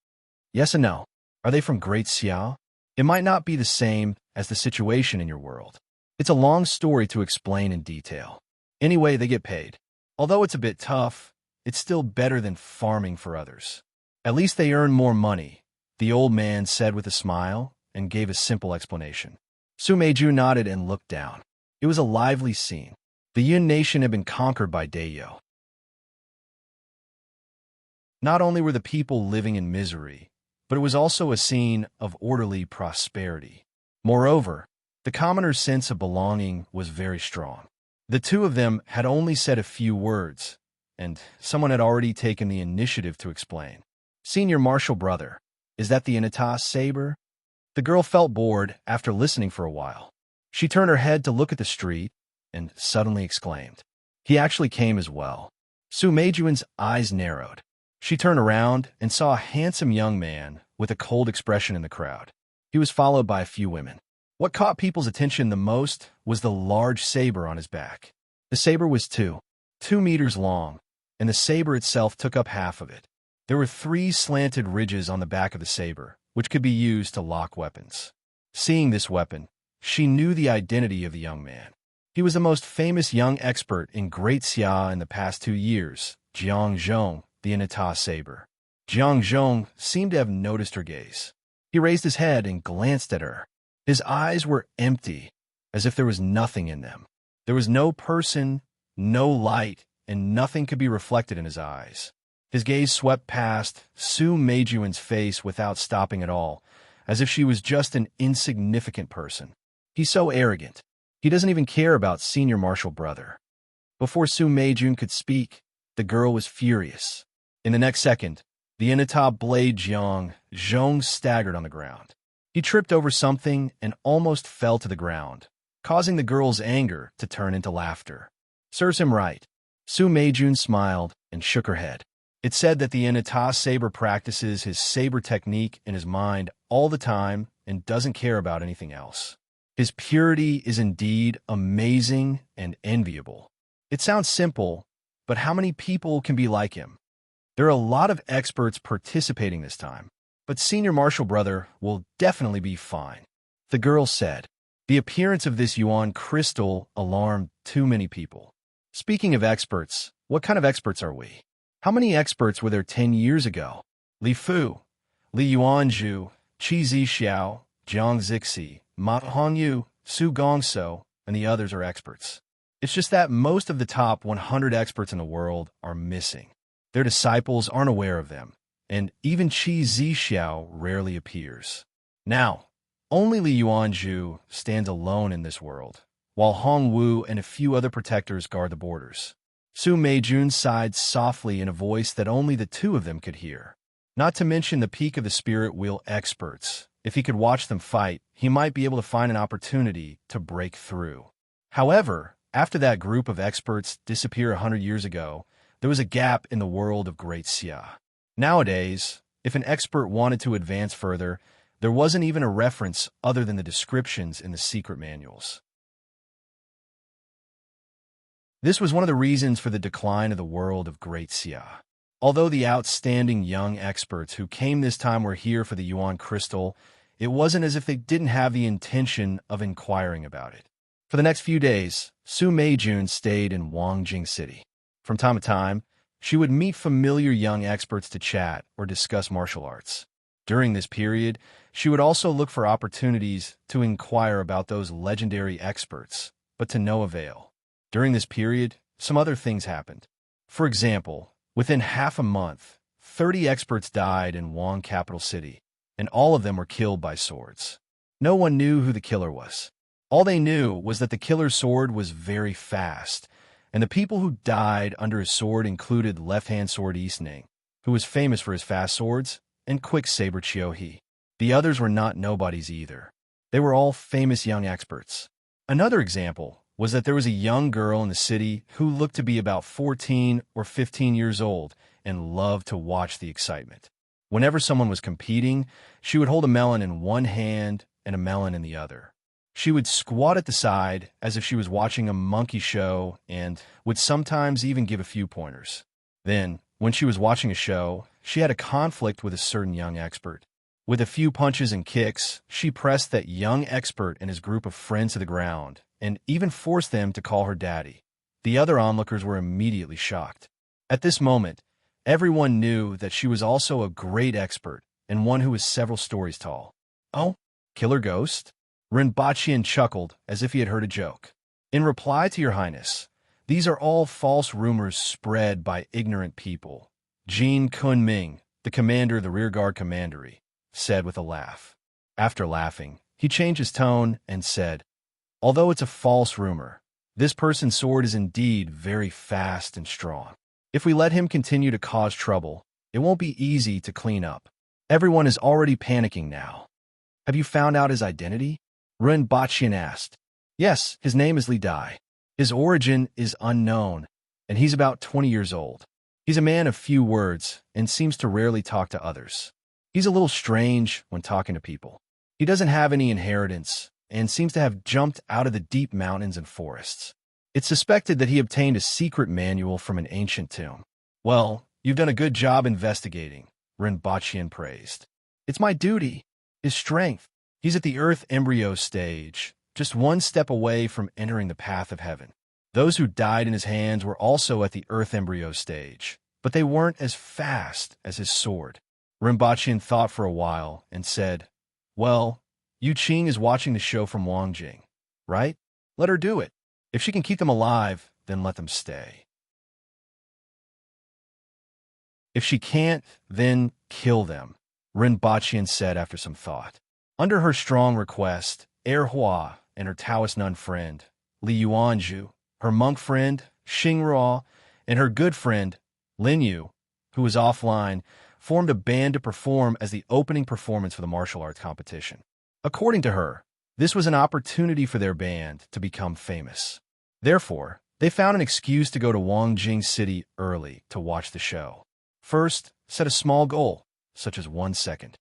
Yes and no. Are they from Great Xiao? It might not be the same as the situation in your world. It's a long story to explain in detail. Anyway, they get paid. Although it's a bit tough, it's still better than farming for others. At least they earn more money, the old man said with a smile and gave a simple explanation. Su Meiju nodded and looked down. It was a lively scene. The Yun nation had been conquered by Dayo. Not only were the people living in misery, but it was also a scene of orderly prosperity. Moreover, the commoner's sense of belonging was very strong. The two of them had only said a few words, and someone had already taken the initiative to explain. Senior Marshal Brother, is that the Initas saber? The girl felt bored after listening for a while. She turned her head to look at the street and suddenly exclaimed, he actually came as well. Su Meijuan's eyes narrowed. She turned around and saw a handsome young man with a cold expression in the crowd. He was followed by a few women. What caught people's attention the most was the large saber on his back. The saber was 2 meters long, and the saber itself took up half of it. There were 3 slanted ridges on the back of the saber, which could be used to lock weapons. Seeing this weapon, she knew the identity of the young man. He was the most famous young expert in Great Xia in the past 2 years, Jiang Zhong, the Initas saber. Jiang Zhong seemed to have noticed her gaze. He raised his head and glanced at her. His eyes were empty, as if there was nothing in them. There was no person, no light, and nothing could be reflected in his eyes. His gaze swept past Su Meijuan's face without stopping at all, as if she was just an insignificant person. He's so arrogant. He doesn't even care about Senior Marshal Brother. Before Su Meijun could speak, the girl was furious. In the next second, the Initas blade Jiang Zhong staggered on the ground. He tripped over something and almost fell to the ground, causing the girl's anger to turn into laughter. Serves him right. Su Meijun smiled and shook her head. It said that the Initas saber practices his saber technique in his mind all the time and doesn't care about anything else. His purity is indeed amazing and enviable. It sounds simple, but how many people can be like him? There are a lot of experts participating this time, but Senior Marshal Brother will definitely be fine. The girl said. The appearance of this yuan crystal alarmed too many people. Speaking of experts, what kind of experts are we? How many experts were there 10 years ago? Li Fu, Li Yuanzhu, Qi Zixiao, Jiang Zixi, Ma Hongyu, Su Gongso, and the others are experts. It's just that most of the top 100 experts in the world are missing. Their disciples aren't aware of them, and even Qi Zixiao rarely appears. Now, only Li Yuanzhu stands alone in this world, while Hong Wu and a few other protectors guard the borders. Su Meijun sighed softly in a voice that only the two of them could hear. Not to mention the peak of the spirit wheel experts. If he could watch them fight, he might be able to find an opportunity to break through. However, After that group of experts disappeared 100 years ago, there was a gap in the world of Great Xia. Nowadays, if an expert wanted to advance further, there wasn't even a reference other than the descriptions in the secret manuals. This was one of the reasons for the decline of the world of Great Xia. Although the outstanding young experts who came this time were here for the Yuan crystal, it wasn't as if they didn't have the intention of inquiring about it. For the next few days, Su Meijun stayed in Wangjing City. From time to time, she would meet familiar young experts to chat or discuss martial arts. During this period, she would also look for opportunities to inquire about those legendary experts, but to no avail. During this period, some other things happened. For example, within half a month, 30 experts died in Wang capital city, and all of them were killed by swords. No one knew who the killer was. All they knew was that the killer's sword was very fast, and the people who died under his sword included left-hand sword Isning, who was famous for his fast swords, and quick saber Chiohe. The others were not nobodies either. They were all famous young experts. Another example was that there was a young girl in the city who looked to be about 14 or 15 years old and loved to watch the excitement. Whenever someone was competing, she would hold a melon in one hand and a melon in the other. She would squat at the side as if she was watching a monkey show and would sometimes even give a few pointers. Then, when she was watching a show, she had a conflict with a certain young expert. With a few punches and kicks, she pressed that young expert and his group of friends to the ground and even forced them to call her daddy. The other onlookers were immediately shocked. At this moment, everyone knew that she was also a great expert and one who was several stories tall. Oh, killer ghost? Rinpochian chuckled as if he had heard a joke. In reply to your highness, these are all false rumors spread by ignorant people. Jin Kunming, the commander of the rearguard commandery, said with a laugh. After laughing, he changed his tone and said, although it's a false rumor, this person's sword is indeed very fast and strong. If we let him continue to cause trouble, it won't be easy to clean up. Everyone is already panicking now. Have you found out his identity? Rinpochian asked. Yes, his name is Li Dai. His origin is unknown, and he's about 20 years old. He's a man of few words and seems to rarely talk to others. He's a little strange when talking to people. He doesn't have any inheritance and seems to have jumped out of the deep mountains and forests. It's suspected that he obtained a secret manual from an ancient tomb. Well, you've done a good job investigating, Rinpochian praised. It's my duty. His strength. He's at the earth embryo stage, just one step away from entering the path of heaven. Those who died in his hands were also at the earth embryo stage, but they weren't as fast as his sword. Rinpochian thought for a while and said, well, Yu Qing is watching the show from Wangjing, right? Let her do it. If she can keep them alive, then let them stay. If she can't, then kill them, Rinpochian said after some thought. Under her strong request, Hua and her Taoist nun friend, Li Yuanju, her monk friend, Xingruo, and her good friend, Lin Yu, who was offline, formed a band to perform as the opening performance for the martial arts competition. According to her, this was an opportunity for their band to become famous. Therefore, they found an excuse to go to Wangjing City early to watch the show. First, set a small goal, such as 1 second.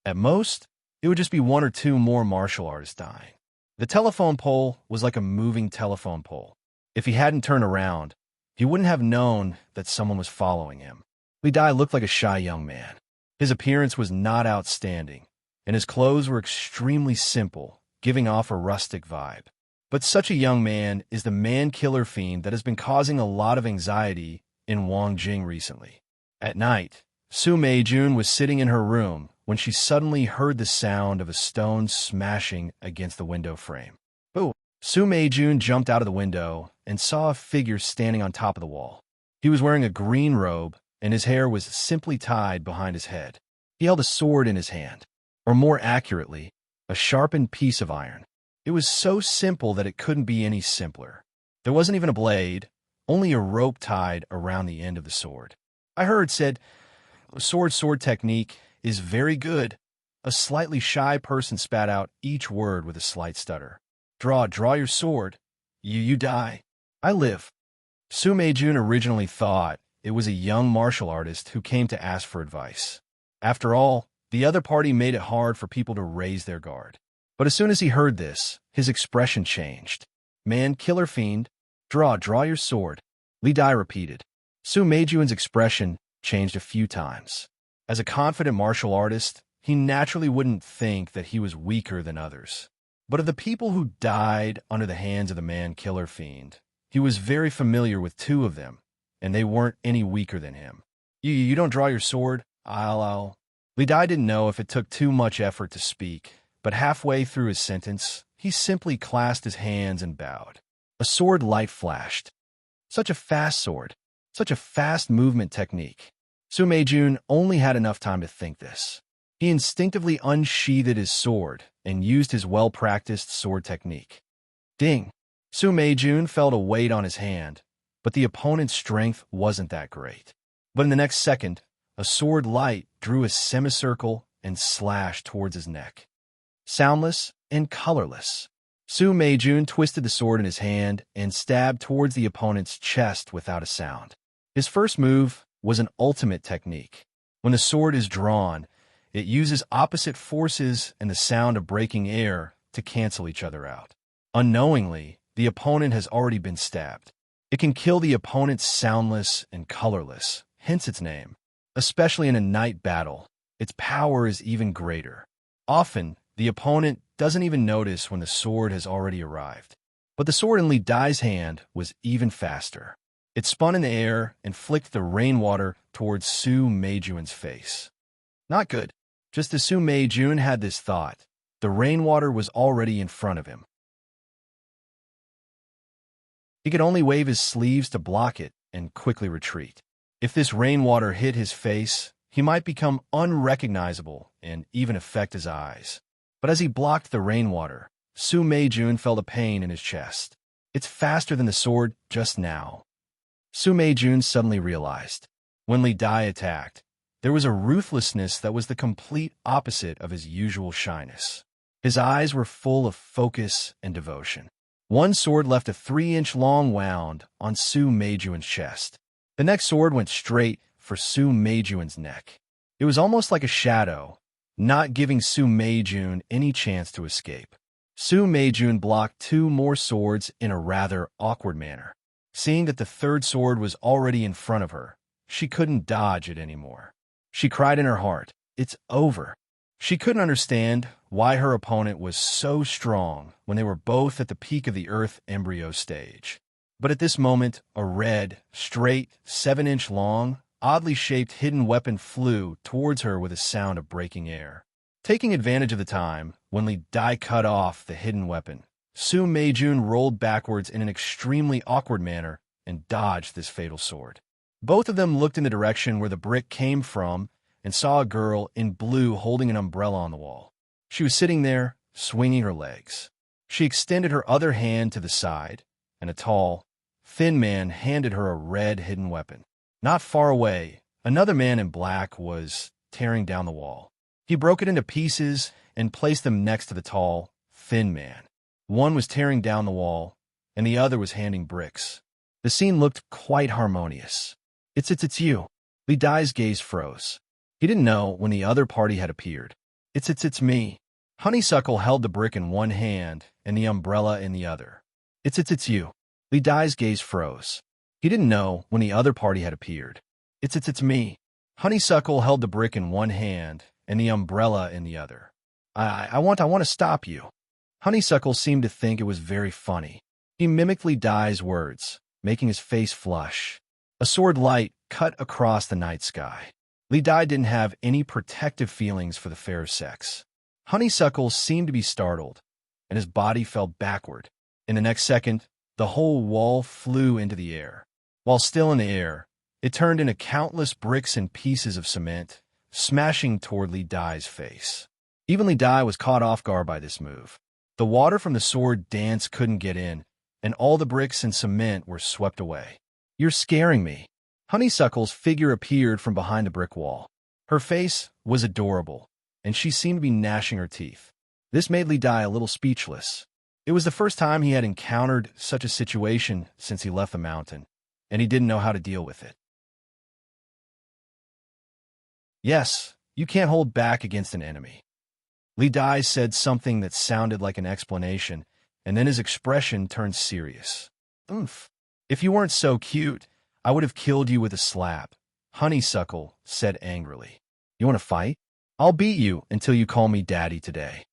At most, it would just be 1 or 2 more martial artists dying. The telephone pole was like a moving telephone pole. If he hadn't turned around, he wouldn't have known that someone was following him. Li Dai looked like a shy young man. His appearance was not outstanding, and his clothes were extremely simple, giving off a rustic vibe. But such a young man is the man-killer fiend that has been causing a lot of anxiety in Wangjing recently. At night, Su Meijun was sitting in her room when she suddenly heard the sound of a stone smashing against the window frame. Boom! Su Meijun jumped out of the window and saw a figure standing on top of the wall. He was wearing a green robe, and his hair was simply tied behind his head. He held a sword in his hand, or more accurately, a sharpened piece of iron. It was so simple that it couldn't be any simpler. There wasn't even a blade, only a rope tied around the end of the sword. I heard said, sword technique is very good. A slightly shy person spat out each word with a slight stutter. Draw your sword. You die. I live. Su Meijun originally thought it was a young martial artist who came to ask for advice. After all, the other party made it hard for people to raise their guard. But as soon as he heard this, his expression changed. Man, killer fiend, draw your sword. Li Dai repeated. Su Meijun's expression changed a few times. As a confident martial artist, he naturally wouldn't think that he was weaker than others. But of the people who died under the hands of the man killer fiend, he was very familiar with two of them, and they weren't any weaker than him. You don't draw your sword? I'll. Li Dai didn't know if it took too much effort to speak, but halfway through his sentence, he simply clasped his hands and bowed. A sword light flashed. Such a fast sword. Such a fast movement technique. Su Meijun only had enough time to think this. He instinctively unsheathed his sword and used his well-practiced sword technique. Ding! Su Meijun felt a weight on his hand, but the opponent's strength wasn't that great. But in the next second, a sword light drew a semicircle and slashed towards his neck. Soundless and colorless, Su Meijun twisted the sword in his hand and stabbed towards the opponent's chest without a sound. His first move was an ultimate technique. When the sword is drawn, it uses opposite forces and the sound of breaking air to cancel each other out. Unknowingly, the opponent has already been stabbed. It can kill the opponent soundless and colorless, hence its name. Especially in a night battle, its power is even greater. Often, the opponent doesn't even notice when the sword has already arrived. But the sword in Li Dai's hand was even faster. It spun in the air and flicked the rainwater towards Su Meijun's face. Not good. Just as Su Meijun had this thought, the rainwater was already in front of him. He could only wave his sleeves to block it and quickly retreat. If this rainwater hit his face, he might become unrecognizable and even affect his eyes. But as he blocked the rainwater, Su Meijun felt a pain in his chest. It's faster than the sword just now. Su Meijun suddenly realized. When Li Dai attacked, there was a ruthlessness that was the complete opposite of his usual shyness. His eyes were full of focus and devotion. One sword left a 3-inch long wound on Su Meijun's chest. The next sword went straight for Su Meijun's neck. It was almost like a shadow, not giving Su Meijun any chance to escape. Su Meijun blocked 2 more swords in a rather awkward manner. Seeing that the third sword was already in front of her, she couldn't dodge it anymore. She cried in her heart, "It's over." She couldn't understand why her opponent was so strong when they were both at the peak of the Earth embryo stage. But at this moment, a red, straight, 7-inch long, oddly shaped hidden weapon flew towards her with a sound of breaking air. Taking advantage of the time, when Li Dai cut off the hidden weapon, Su Meijun rolled backwards in an extremely awkward manner and dodged this fatal sword. Both of them looked in the direction where the brick came from and saw a girl in blue holding an umbrella on the wall. She was sitting there, swinging her legs. She extended her other hand to the side, and a tall, thin man handed her a red hidden weapon. Not far away, another man in black was tearing down the wall. He broke it into pieces and placed them next to the tall, thin man. One was tearing down the wall, and the other was handing bricks. The scene looked quite harmonious. It's you. Li Dai's gaze froze. He didn't know when the other party had appeared. It's me. Honeysuckle held the brick in one hand and the umbrella in the other. It's you. Li Dai's gaze froze. He didn't know when the other party had appeared. It's me. Honeysuckle held the brick in one hand and the umbrella in the other. I want to stop you. Honeysuckle seemed to think it was very funny. He mimicked Li Dai's words, making his face flush. A sword light cut across the night sky. Li Dai didn't have any protective feelings for the fair sex. Honeysuckle seemed to be startled, and his body fell backward. In the next second, the whole wall flew into the air. While still in the air, it turned into countless bricks and pieces of cement, smashing toward Li Dai's face. Even Li Dai was caught off guard by this move. The water from the sword dance couldn't get in, and all the bricks and cement were swept away. You're scaring me. Honeysuckle's figure appeared from behind the brick wall. Her face was adorable, and she seemed to be gnashing her teeth. This made Li Dai a little speechless. It was the first time he had encountered such a situation since he left the mountain, and he didn't know how to deal with it. Yes, you can't hold back against an enemy. Li Dai said something that sounded like an explanation, and then his expression turned serious. Oomph. If you weren't so cute, I would have killed you with a slap, Honeysuckle said angrily. You want to fight? I'll beat you until you call me daddy today.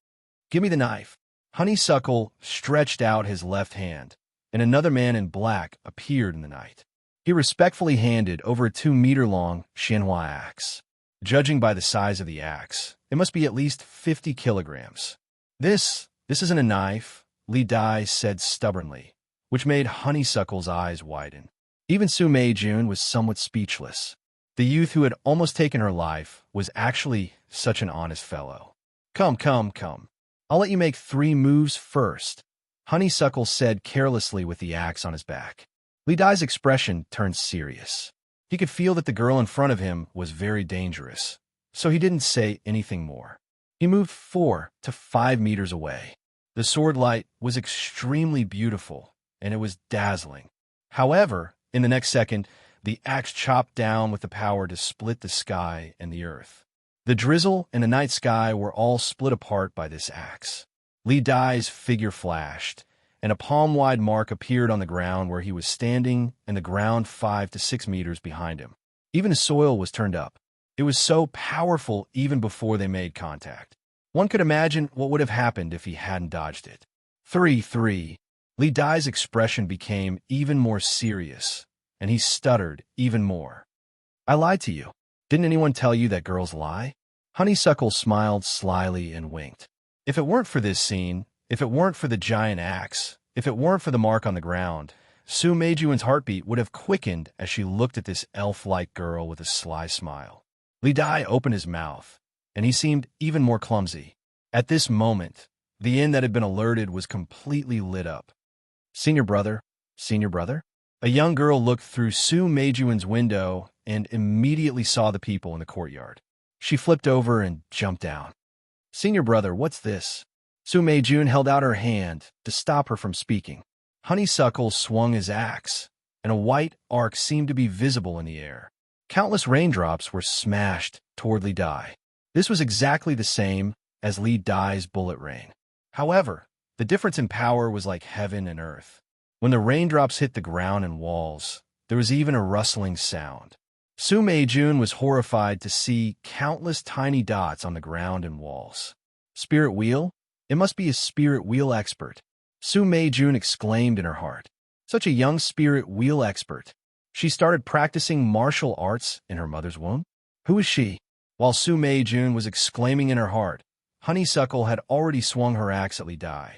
Give me the knife. Honeysuckle stretched out his left hand, and another man in black appeared in the night. He respectfully handed over a 2-meter-long Xianhua axe. Judging by the size of the axe, it must be at least 50 kilograms. This isn't a knife, Li Dai said stubbornly, which made Honeysuckle's eyes widen. Even Su Meijun was somewhat speechless. The youth who had almost taken her life was actually such an honest fellow. Come. I'll let you make 3 moves first, Honeysuckle said carelessly with the axe on his back. Li Dai's expression turned serious. He could feel that the girl in front of him was very dangerous, so he didn't say anything more. He moved 4 to 5 meters away. The sword light was extremely beautiful, and it was dazzling. However, in the next second, the axe chopped down with the power to split the sky and the earth. The drizzle and the night sky were all split apart by this axe. Li Dai's figure flashed, and a palm-wide mark appeared on the ground where he was standing and the ground 5 to 6 meters behind him. Even the soil was turned up. It was so powerful even before they made contact. One could imagine what would have happened if he hadn't dodged it. 3. Li Dai's expression became even more serious, and he stuttered even more. I lied to you. Didn't anyone tell you that girls lie? Honeysuckle smiled slyly and winked. If it weren't for this scene, if it weren't for the giant axe, if it weren't for the mark on the ground, Su Meijun's heartbeat would have quickened as she looked at this elf-like girl with a sly smile. Li Dai opened his mouth, and he seemed even more clumsy. At this moment, the inn that had been alerted was completely lit up. Senior brother? A young girl looked through Su Meijun's window and immediately saw the people in the courtyard. She flipped over and jumped down. Senior brother, what's this? Su Meijun held out her hand to stop her from speaking. Honeysuckle swung his axe, and a white arc seemed to be visible in the air. Countless raindrops were smashed toward Li Dai. This was exactly the same as Li Dai's bullet rain. However, the difference in power was like heaven and earth. When the raindrops hit the ground and walls, there was even a rustling sound. Su Meijun was horrified to see countless tiny dots on the ground and walls. Spirit wheel? It must be a spirit wheel expert. Su Meijun exclaimed in her heart. Such a young spirit wheel expert. She started practicing martial arts in her mother's womb? Who is she? While Su Meijun was exclaiming in her heart, Honeysuckle had already swung her axe at Li Dai.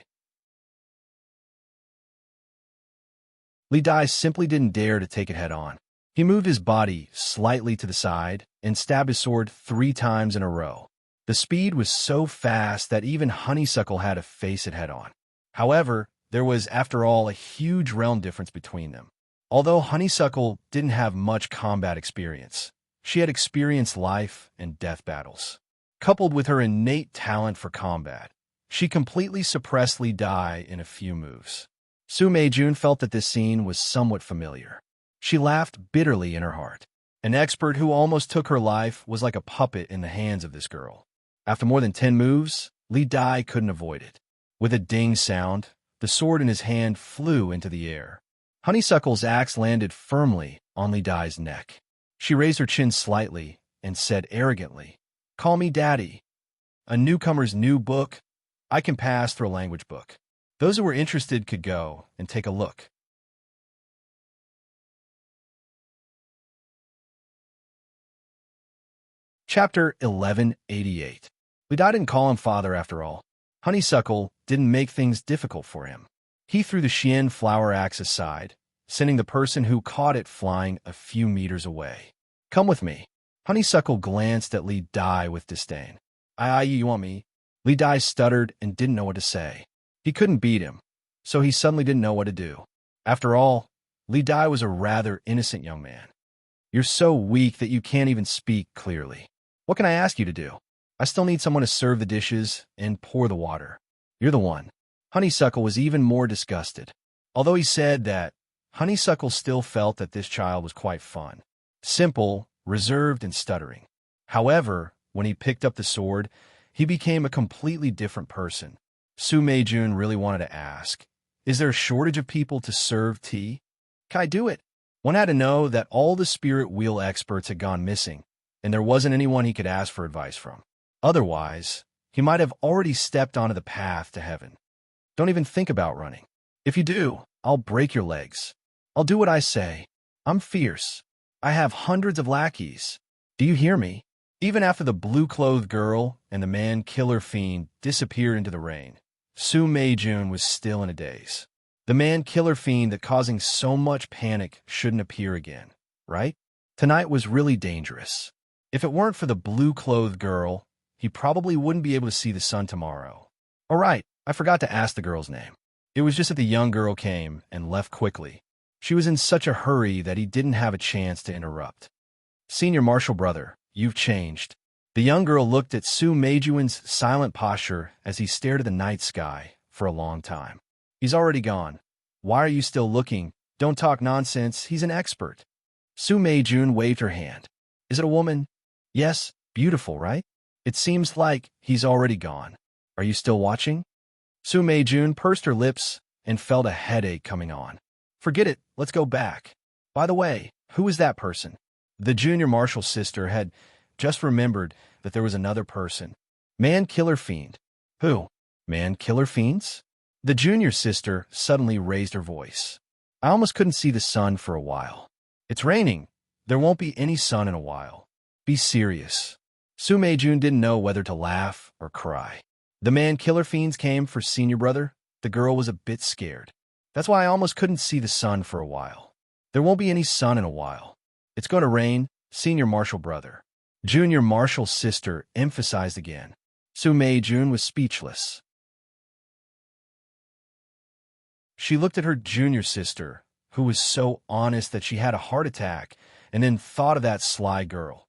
Li Dai simply didn't dare to take it head-on. He moved his body slightly to the side and stabbed his sword 3 times in a row. The speed was so fast that even Honeysuckle had to face it head-on. However, there was, after all, a huge realm difference between them. Although Honeysuckle didn't have much combat experience, she had experienced life and death battles. Coupled with her innate talent for combat, she completely suppressed Li Dai in a few moves. Su Meijun felt that this scene was somewhat familiar. She laughed bitterly in her heart. An expert who almost took her life was like a puppet in the hands of this girl. After more than 10 moves, Li Dai couldn't avoid it. With a ding sound, the sword in his hand flew into the air. Honeysuckle's axe landed firmly on Li Dai's neck. She raised her chin slightly and said arrogantly, "Call me Daddy. A newcomer's new book? I can pass through a language book." Those who were interested could go and take a look. Chapter 1188. Li Dai didn't call him father after all. Honeysuckle didn't make things difficult for him. He threw the Xian flower axe aside, sending the person who caught it flying a few meters away. Come with me. Honeysuckle glanced at Li Dai with disdain. You want me? Li Dai stuttered and didn't know what to say. He couldn't beat him, so he suddenly didn't know what to do. After all, Li Dai was a rather innocent young man. You're so weak that you can't even speak clearly. What can I ask you to do? I still need someone to serve the dishes and pour the water. You're the one. Honeysuckle was even more disgusted. Although he said that, Honeysuckle still felt that this child was quite fun. Simple, reserved, and stuttering. However, when he picked up the sword, he became a completely different person. Su Meijun really wanted to ask, is there a shortage of people to serve tea? Can I do it? One had to know that all the spirit wheel experts had gone missing, and there wasn't anyone he could ask for advice from. Otherwise, he might have already stepped onto the path to heaven. Don't even think about running. If you do, I'll break your legs. I'll do what I say. I'm fierce. I have hundreds of lackeys. Do you hear me? Even after the blue-clothed girl and the man-killer fiend disappeared into the rain, Su Meijun was still in a daze. The man-killer fiend that causing so much panic shouldn't appear again, right? Tonight was really dangerous. If it weren't for the blue-clothed girl, he probably wouldn't be able to see the sun tomorrow. All right, I forgot to ask the girl's name. It was just that the young girl came and left quickly. She was in such a hurry that he didn't have a chance to interrupt. Senior Marshal Brother, you've changed. The young girl looked at Su Meijun's silent posture as he stared at the night sky for a long time. He's already gone. Why are you still looking? Don't talk nonsense. He's an expert. Su Meijun waved her hand. Is it a woman? Yes, beautiful, right? It seems like he's already gone. Are you still watching? Su Meijun pursed her lips and felt a headache coming on. Forget it. Let's go back. By the way, who is that person? The junior marshal's sister had just remembered that there was another person. Man-killer fiend. Who? Man-killer fiends? The junior sister suddenly raised her voice. I almost couldn't see the sun for a while. It's raining. There won't be any sun in a while. Be serious. Su Meijun didn't know whether to laugh or cry. The man-killer fiends came for senior brother. The girl was a bit scared. That's why I almost couldn't see the sun for a while. There won't be any sun in a while. It's going to rain, senior marshal brother. Junior marshal's sister emphasized again. Su Meijun was speechless. She looked at her junior sister, who was so honest that she had a heart attack, and then thought of that sly girl.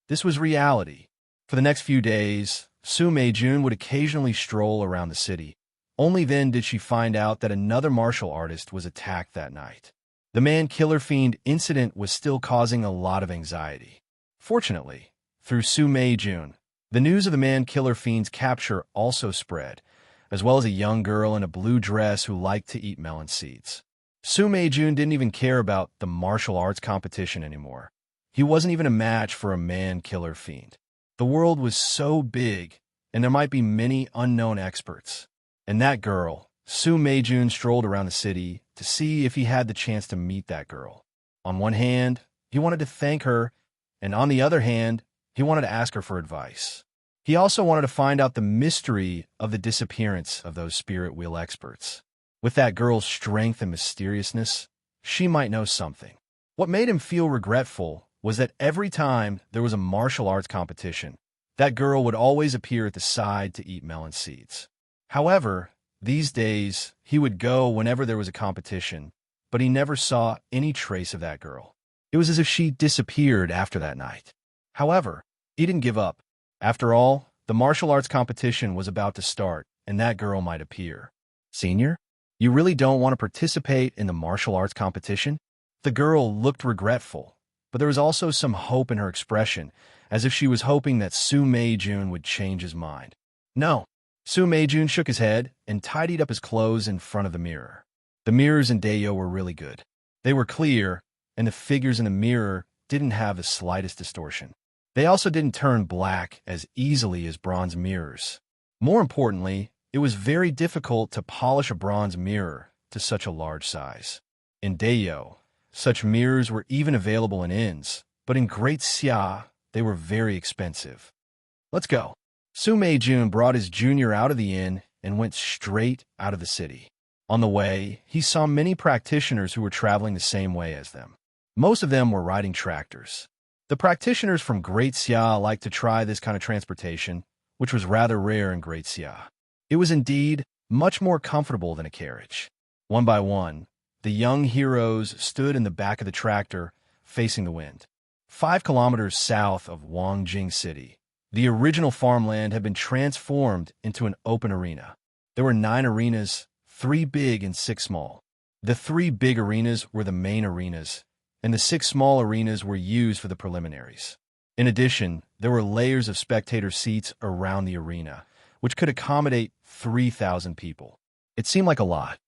This was reality. For the next few days, Su Meijun would occasionally stroll around the city. Only then did she find out that another martial artist was attacked that night. The man-killer fiend incident was still causing a lot of anxiety. Fortunately, through Su Meijun, the news of the man-killer fiend's capture also spread, as well as a young girl in a blue dress who liked to eat melon seeds. Su Meijun didn't even care about the martial arts competition anymore. He wasn't even a match for a man-killer fiend. The world was so big, and there might be many unknown experts. And that girl, Su Meijun strolled around the city to see if he had the chance to meet that girl. On one hand, he wanted to thank her, and on the other hand, he wanted to ask her for advice. He also wanted to find out the mystery of the disappearance of those spirit wheel experts. With that girl's strength and mysteriousness, she might know something. What made him feel regretful was that every time there was a martial arts competition, that girl would always appear at the side to eat melon seeds. However, these days, he would go whenever there was a competition, but he never saw any trace of that girl. It was as if she disappeared after that night. However, he didn't give up. After all, the martial arts competition was about to start, and that girl might appear. Senior, you really don't want to participate in the martial arts competition? The girl looked regretful, but there was also some hope in her expression, as if she was hoping that Su Meijun would change his mind. No. Su Meijun shook his head and tidied up his clothes in front of the mirror. The mirrors in Dayo were really good. They were clear, and the figures in the mirror didn't have the slightest distortion. They also didn't turn black as easily as bronze mirrors. More importantly, it was very difficult to polish a bronze mirror to such a large size. In Dayo, such mirrors were even available in inns, but in Great Xia, they were very expensive. Let's go. Su Meijun brought his junior out of the inn and went straight out of the city. On the way, he saw many practitioners who were traveling the same way as them. Most of them were riding tractors. The practitioners from Great Xia liked to try this kind of transportation, which was rather rare in Great Xia. It was indeed much more comfortable than a carriage. One by one, the young heroes stood in the back of the tractor, facing the wind. 5 kilometers south of Wangjing City, The original farmland had been transformed into an open arena. There were 9 arenas, 3 big and 6 small. The 3 big arenas were the main arenas, and the 6 small arenas were used for the preliminaries. In addition, there were layers of spectator seats around the arena, which could accommodate 3,000 people. It seemed like a lot.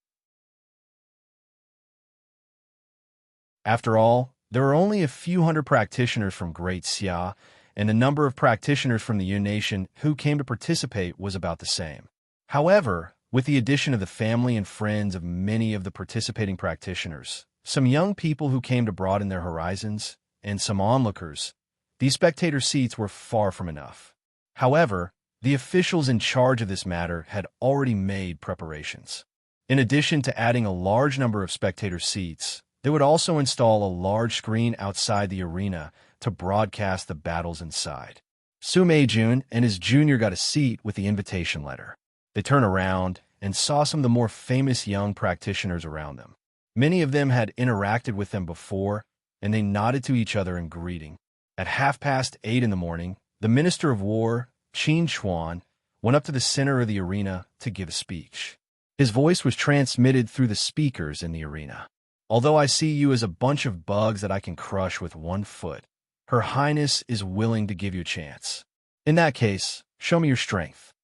After all, there were only a few hundred practitioners from Great Xia, and the number of practitioners from the Yun Nation who came to participate was about the same. However, with the addition of the family and friends of many of the participating practitioners, some young people who came to broaden their horizons, and some onlookers, these spectator seats were far from enough. However, the officials in charge of this matter had already made preparations. In addition to adding a large number of spectator seats, they would also install a large screen outside the arena to broadcast the battles inside. Su Meijun and his junior got a seat with the invitation letter. They turned around and saw some of the more famous young practitioners around them. Many of them had interacted with them before, and they nodded to each other in greeting. At 8:30 in the morning, the Minister of War, Qin Chuan, went up to the center of the arena to give a speech. His voice was transmitted through the speakers in the arena. Although I see you as a bunch of bugs that I can crush with 1 foot, Her Highness is willing to give you a chance. In that case, show me your strength.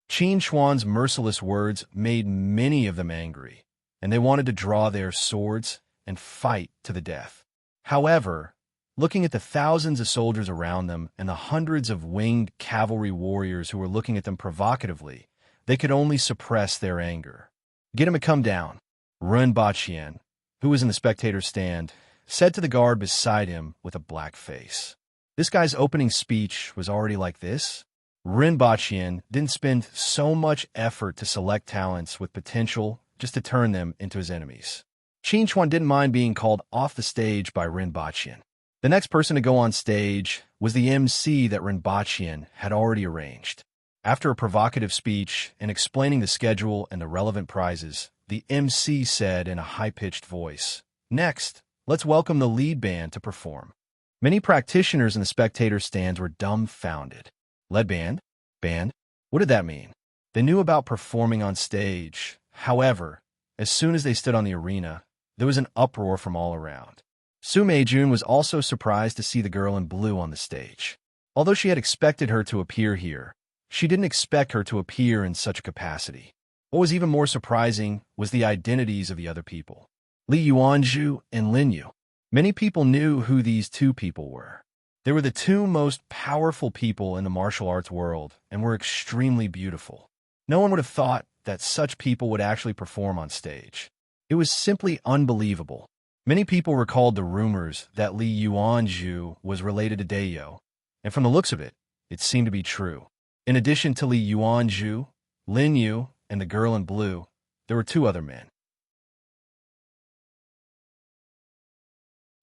Qin Chuan's merciless words made many of them angry, and they wanted to draw their swords and fight to the death. However, looking at the thousands of soldiers around them and the hundreds of winged cavalry warriors who were looking at them provocatively, they could only suppress their anger. Get him to come down. Ren Baqian, who was in the spectator stand, said to the guard beside him with a black face. This guy's opening speech was already like this? Ren Baqian didn't spend so much effort to select talents with potential just to turn them into his enemies. Qin Chuan didn't mind being called off the stage by Ren Baqian. The next person to go on stage was the MC that Ren Baqian had already arranged. After a provocative speech and explaining the schedule and the relevant prizes, the MC said in a high-pitched voice, "Next, let's welcome the lead band to perform." Many practitioners in the spectator stands were dumbfounded. Lead band? Band? What did that mean? They knew about performing on stage. However, as soon as they stood on the arena, there was an uproar from all around. Su Meijun was also surprised to see the girl in blue on the stage. Although she had expected her to appear here, she didn't expect her to appear in such a capacity. What was even more surprising was the identities of the other people. Li Yuanzhu and Lin Yu. Many people knew who these 2 people were. They were the 2 most powerful people in the martial arts world and were extremely beautiful. No one would have thought that such people would actually perform on stage. It was simply unbelievable. Many people recalled the rumors that Li Yuanzhu was related to Dayo, and from the looks of it, it seemed to be true. In addition to Li Yuanzhu, Lin Yu, and the girl in blue, there were 2 other men.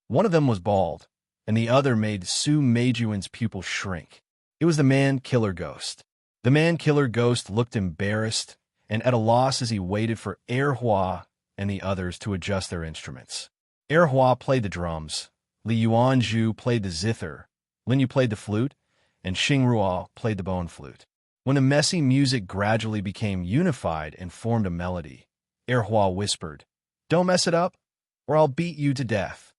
One of them was bald, and the other made Su Meijun's pupil shrink. It was the man-killer ghost. The man-killer ghost looked embarrassed and at a loss as he waited for Hua and the others to adjust their instruments. Hua played the drums, Li Yuanzhu played the zither, Lin Yu played the flute, and Ruo played the bone flute. When the messy music gradually became unified and formed a melody, Hua whispered, "Don't mess it up, or I'll beat you to death."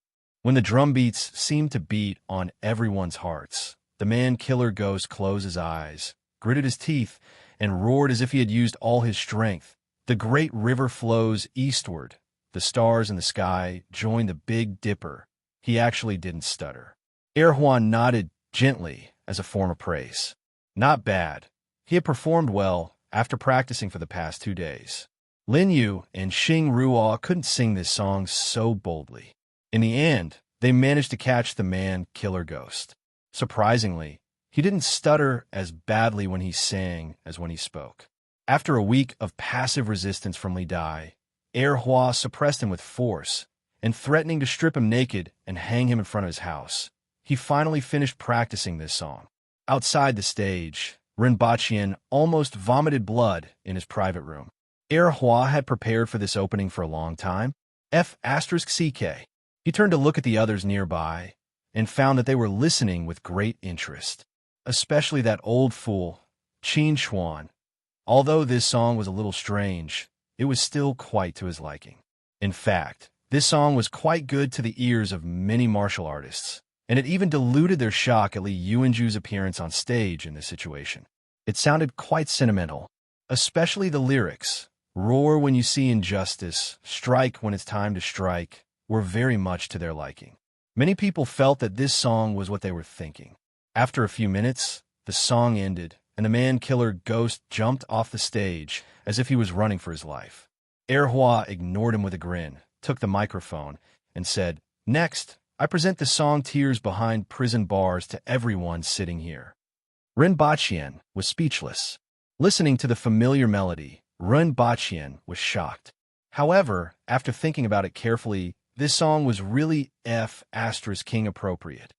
When the drum beats seemed to beat on everyone's hearts, the man-killer ghost closed his eyes, gritted his teeth, and roared as if he had used all his strength. The great river flows eastward. The stars in the sky joined the Big Dipper. He actually didn't stutter. Hua nodded gently as a form of praise. Not bad. He had performed well after practicing for the past 2 days. Lin Yu and Ruo couldn't sing this song so boldly. In the end, they managed to catch the man-killer ghost. Surprisingly, he didn't stutter as badly when he sang as when he spoke. After a week of passive resistance from Li Dai, Hua suppressed him with force, and threatening to strip him naked and hang him in front of his house, he finally finished practicing this song. Outside the stage, Ren Baqian almost vomited blood in his private room. Hua had prepared for this opening for a long time. F***CK. He turned to look at the others nearby and found that they were listening with great interest. especially that old fool, Qin Xuan. Although this song was a little strange, it was still quite to his liking. In fact, this song was quite good to the ears of many martial artists, and it even diluted their shock at Li Yuanju's appearance on stage in this situation. It sounded quite sentimental, especially the lyrics, "Roar when you see injustice, strike when it's time to strike," were very much to their liking. Many people felt that this song was what they were thinking. After a few minutes, the song ended, and the man-killer ghost jumped off the stage as if he was running for his life. Hua ignored him with a grin, took the microphone, and said, "Next, I present the song Tears Behind Prison Bars to everyone sitting here." Ren Baqian was speechless. Listening to the familiar melody, Ren Baqian was shocked. However, after thinking about it carefully, this song was really King appropriate.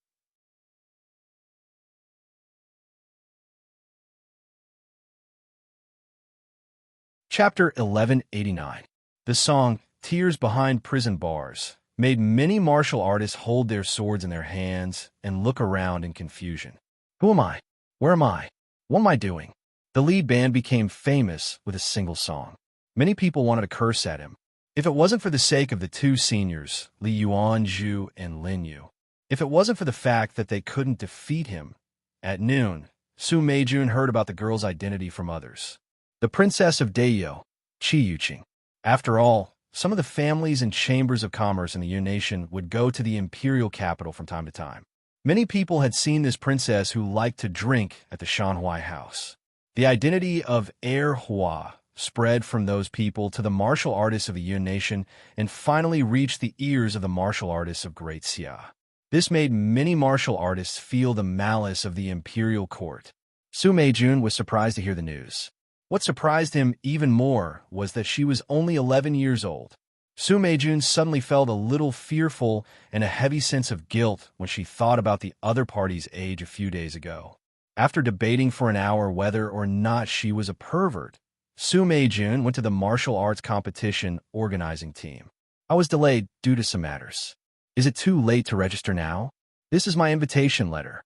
Chapter 1189. The song, Tears Behind Prison Bars, made many martial artists hold their swords in their hands and look around in confusion. Who am I? Where am I? What am I doing? The lead band became famous with a single song. Many people wanted to curse at him. If it wasn't for the sake of the two seniors, Li Yuanju and Lin Yu. If it wasn't for the fact that they couldn't defeat him. At noon, Su Meijun heard about the girl's identity from others. The princess of Dayo, Qi Yuqing. After all, some of the families and chambers of commerce in the Yun nation would go to the imperial capital from time to time. Many people had seen this princess who liked to drink at the Shanhui house. The identity of Hua spread from those people to the martial artists of the Yun nation and finally reached the ears of the martial artists of Great Xia. This made many martial artists feel the malice of the imperial court. Su Meijun was surprised to hear the news. What surprised him even more was that she was only 11 years old. Su Meijun suddenly felt a little fearful and a heavy sense of guilt when she thought about the other party's age a few days ago. After debating for an hour whether or not she was a pervert, Su Meijun went to the martial arts competition organizing team. I was delayed due to some matters. Is it too late to register now? This is my invitation letter.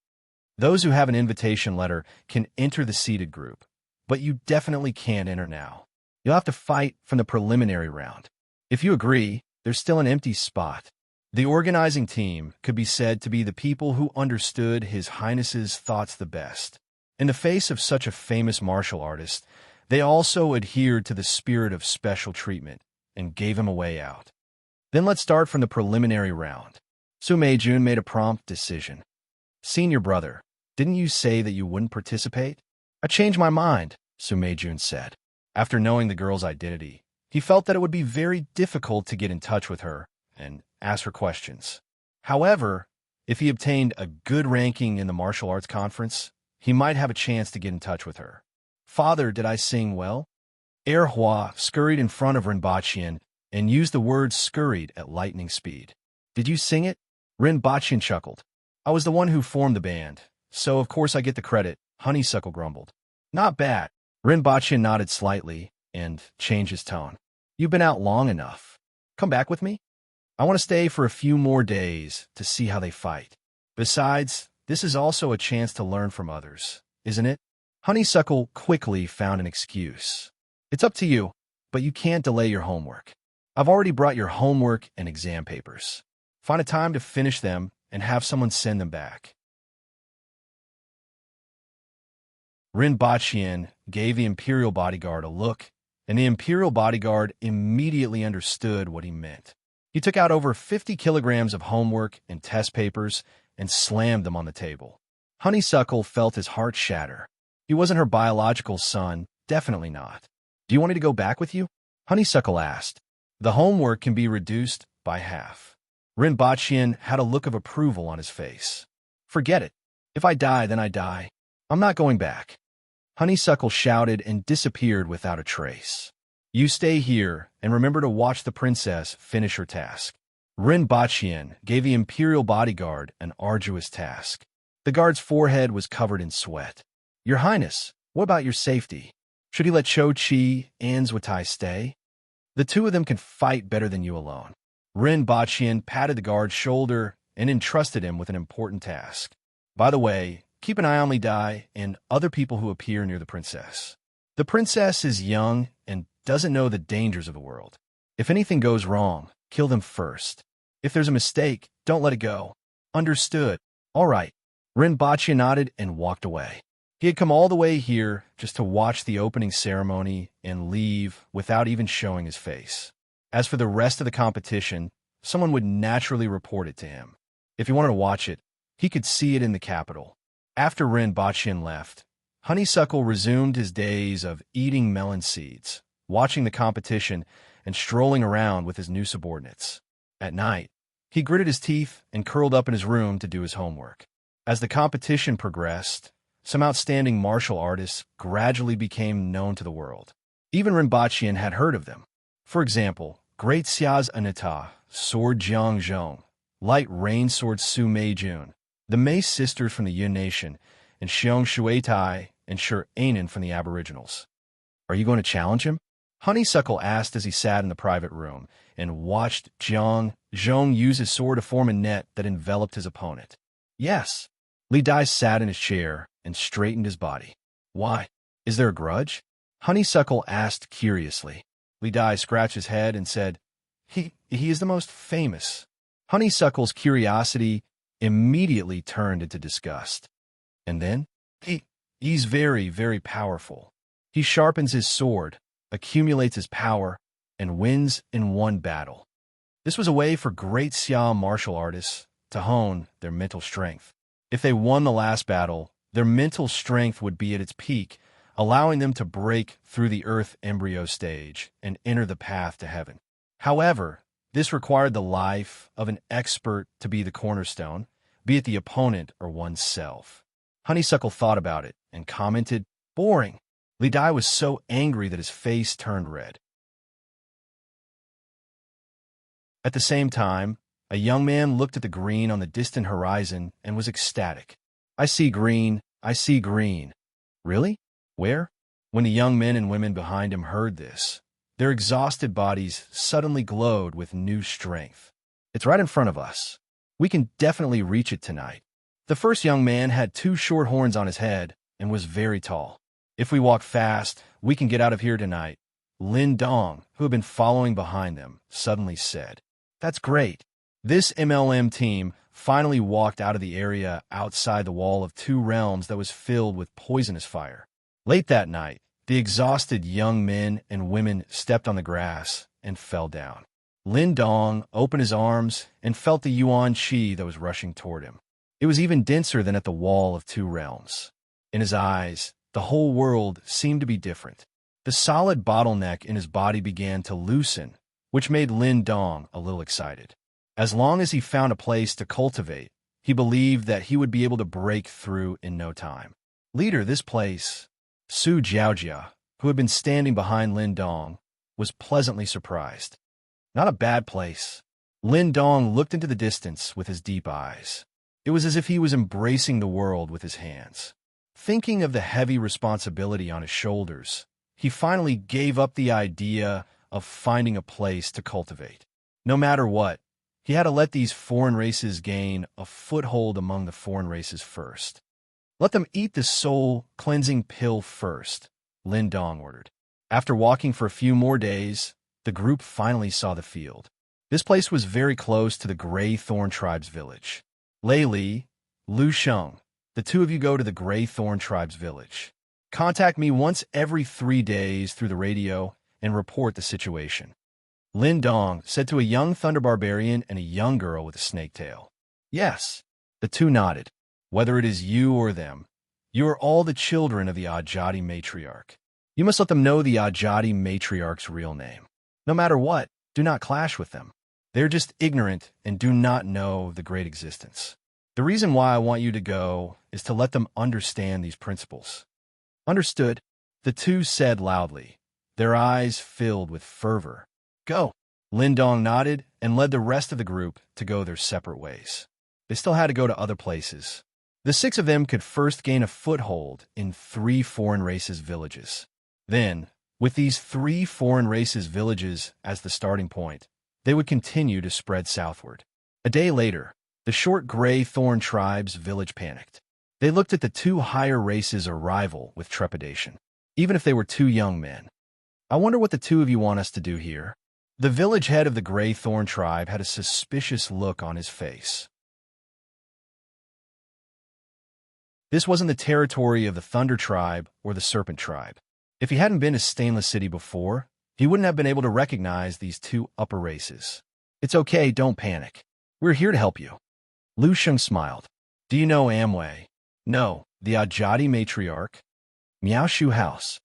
Those who have an invitation letter can enter the seated group, but you definitely can't enter now. You'll have to fight from the preliminary round. If you agree, there's still an empty spot. The organizing team could be said to be the people who understood His Highness's thoughts the best. In the face of such a famous martial artist, they also adhered to the spirit of special treatment and gave him a way out. Then let's start from the preliminary round. Su Meijun made a prompt decision. Senior brother, didn't you say that you wouldn't participate? I changed my mind, Su Meijun said. After knowing the girl's identity, he felt that it would be very difficult to get in touch with her and ask her questions. However, if he obtained a good ranking in the martial arts conference, he might have a chance to get in touch with her. Father, did I sing well? Hua scurried in front of Rinpochian and used the word scurried at lightning speed. Did you sing it? Rinpochian chuckled. I was the one who formed the band, so of course I get the credit, Honeysuckle grumbled. Not bad. Rinpochian nodded slightly and changed his tone. You've been out long enough. Come back with me? I want to stay for a few more days to see how they fight. Besides, this is also a chance to learn from others, isn't it? Honeysuckle quickly found an excuse. It's up to you, but you can't delay your homework. I've already brought your homework and exam papers. Find a time to finish them and have someone send them back. Rinpochian gave the imperial bodyguard a look, and the imperial bodyguard immediately understood what he meant. He took out over 50 kilograms of homework and test papers and slammed them on the table. Honeysuckle felt his heart shatter. He wasn't her biological son, definitely not. Do you want me to go back with you? Honeysuckle asked. The homework can be reduced by half. Rinpochian had a look of approval on his face. Forget it. If I die, then I die. I'm not going back. Honeysuckle shouted and disappeared without a trace. You stay here and remember to watch the princess finish her task. Rinpochian gave the imperial bodyguard an arduous task. The guard's forehead was covered in sweat. Your Highness, what about your safety? Should he let Cho Chi and Zwatai stay? The two of them can fight better than you alone. Rinpochian patted the guard's shoulder and entrusted him with an important task. By the way, Keep an eye on Li Dai and other people who appear near the princess. The princess is young and doesn't know the dangers of the world. If anything goes wrong, kill them first. If there's a mistake, don't let it go. Understood. All right. Rinpoche nodded and walked away. He had come all the way here just to watch the opening ceremony and leave without even showing his face. As for the rest of the competition, someone would naturally report it to him. If he wanted to watch it, he could see it in the capital. After Rinpoche left, Honeysuckle resumed his days of eating melon seeds, watching the competition, and strolling around with his new subordinates. At night, he gritted his teeth and curled up in his room to do his homework. As the competition progressed, some outstanding martial artists gradually became known to the world. Even Rinpoche had heard of them. For example, Great Xiaz Anita, Sword Jiang Zhong, Light Rain Sword Su Mei Jun, the Mei sisters from the Yun Nation, and Xiong Shuitai and Shur Anan from the Aboriginals. Are you going to challenge him? Honeysuckle asked as he sat in the private room and watched Jiang Zhong use his sword to form a net that enveloped his opponent. Yes. Li Dai sat in his chair and straightened his body. Why? Is there a grudge? Honeysuckle asked curiously. Li Dai scratched his head and said, He is the most famous. Honeysuckle's curiosity immediately turned into disgust. And then? He's very, very powerful. He sharpens his sword, accumulates his power, and wins in one battle. This was a way for great Xia martial artists to hone their mental strength. If they won the last battle, their mental strength would be at its peak, allowing them to break through the Earth embryo stage and enter the path to heaven. However, this required the life of an expert to be the cornerstone, be it the opponent or oneself. Honeysuckle thought about it and commented, boring. Li Dai was so angry that his face turned red. At the same time, a young man looked at the green on the distant horizon and was ecstatic. I see green, I see green. Really? Where? When the young men and women behind him heard this, their exhausted bodies suddenly glowed with new strength. It's right in front of us. We can definitely reach it tonight. The first young man had 2 short horns on his head and was very tall. If we walk fast, we can get out of here tonight. Lin Dong, who had been following behind them, suddenly said. That's great. This MLM team finally walked out of the area outside the wall of 2 realms that was filled with poisonous fire. Late that night, the exhausted young men and women stepped on the grass and fell down. Lin Dong opened his arms and felt the yuan qi that was rushing toward him. It was even denser than at the wall of 2 realms. In his eyes, the whole world seemed to be different. The solid bottleneck in his body began to loosen, which made Lin Dong a little excited. As long as he found a place to cultivate, he believed that he would be able to break through in no time. Leader, this place, Su Jiaojia, who had been standing behind Lin Dong, was pleasantly surprised. Not a bad place. Lin Dong looked into the distance with his deep eyes. It was as if he was embracing the world with his hands. Thinking of the heavy responsibility on his shoulders, he finally gave up the idea of finding a place to cultivate. No matter what, he had to let these foreign races gain a foothold among the foreign races first. Let them eat the soul-cleansing pill first, Lin Dong ordered. After walking for a few more days, the group finally saw the field. This place was very close to the Gray Thorn Tribe's village. Lei Li, Lu Sheng, the 2 of you go to the Gray Thorn Tribe's village. Contact me once every 3 days through the radio and report the situation. Lin Dong said to a young Thunder Barbarian and a young girl with a snake tail. Yes, the 2 nodded. Whether it is you or them, you are all the children of the Ajati matriarch. You must let them know the Ajati matriarch's real name. No matter what, do not clash with them. They're just ignorant and do not know the great existence. The reason why I want you to go is to let them understand these principles. Understood, the 2 said loudly, their eyes filled with fervor. Go. Lin Dong nodded and led the rest of the group to go their separate ways. They still had to go to other places. The 6 of them could first gain a foothold in 3 foreign races' villages. Then, with these 3 foreign races' villages as the starting point, they would continue to spread southward. A day later, the short Gray Thorn Tribe's village panicked. They looked at the two higher races' arrival with trepidation, even if they were two young men. I wonder what the two of you want us to do here. The village head of the Greythorn tribe had a suspicious look on his face. This wasn't the territory of the Thunder tribe or the Serpent tribe. If he hadn't been to Stainless City before, he wouldn't have been able to recognize these two upper races. It's okay, don't panic. We're here to help you. Lu Sheng smiled. Do you know Amway? No, the Ajati matriarch. Miao Shu House.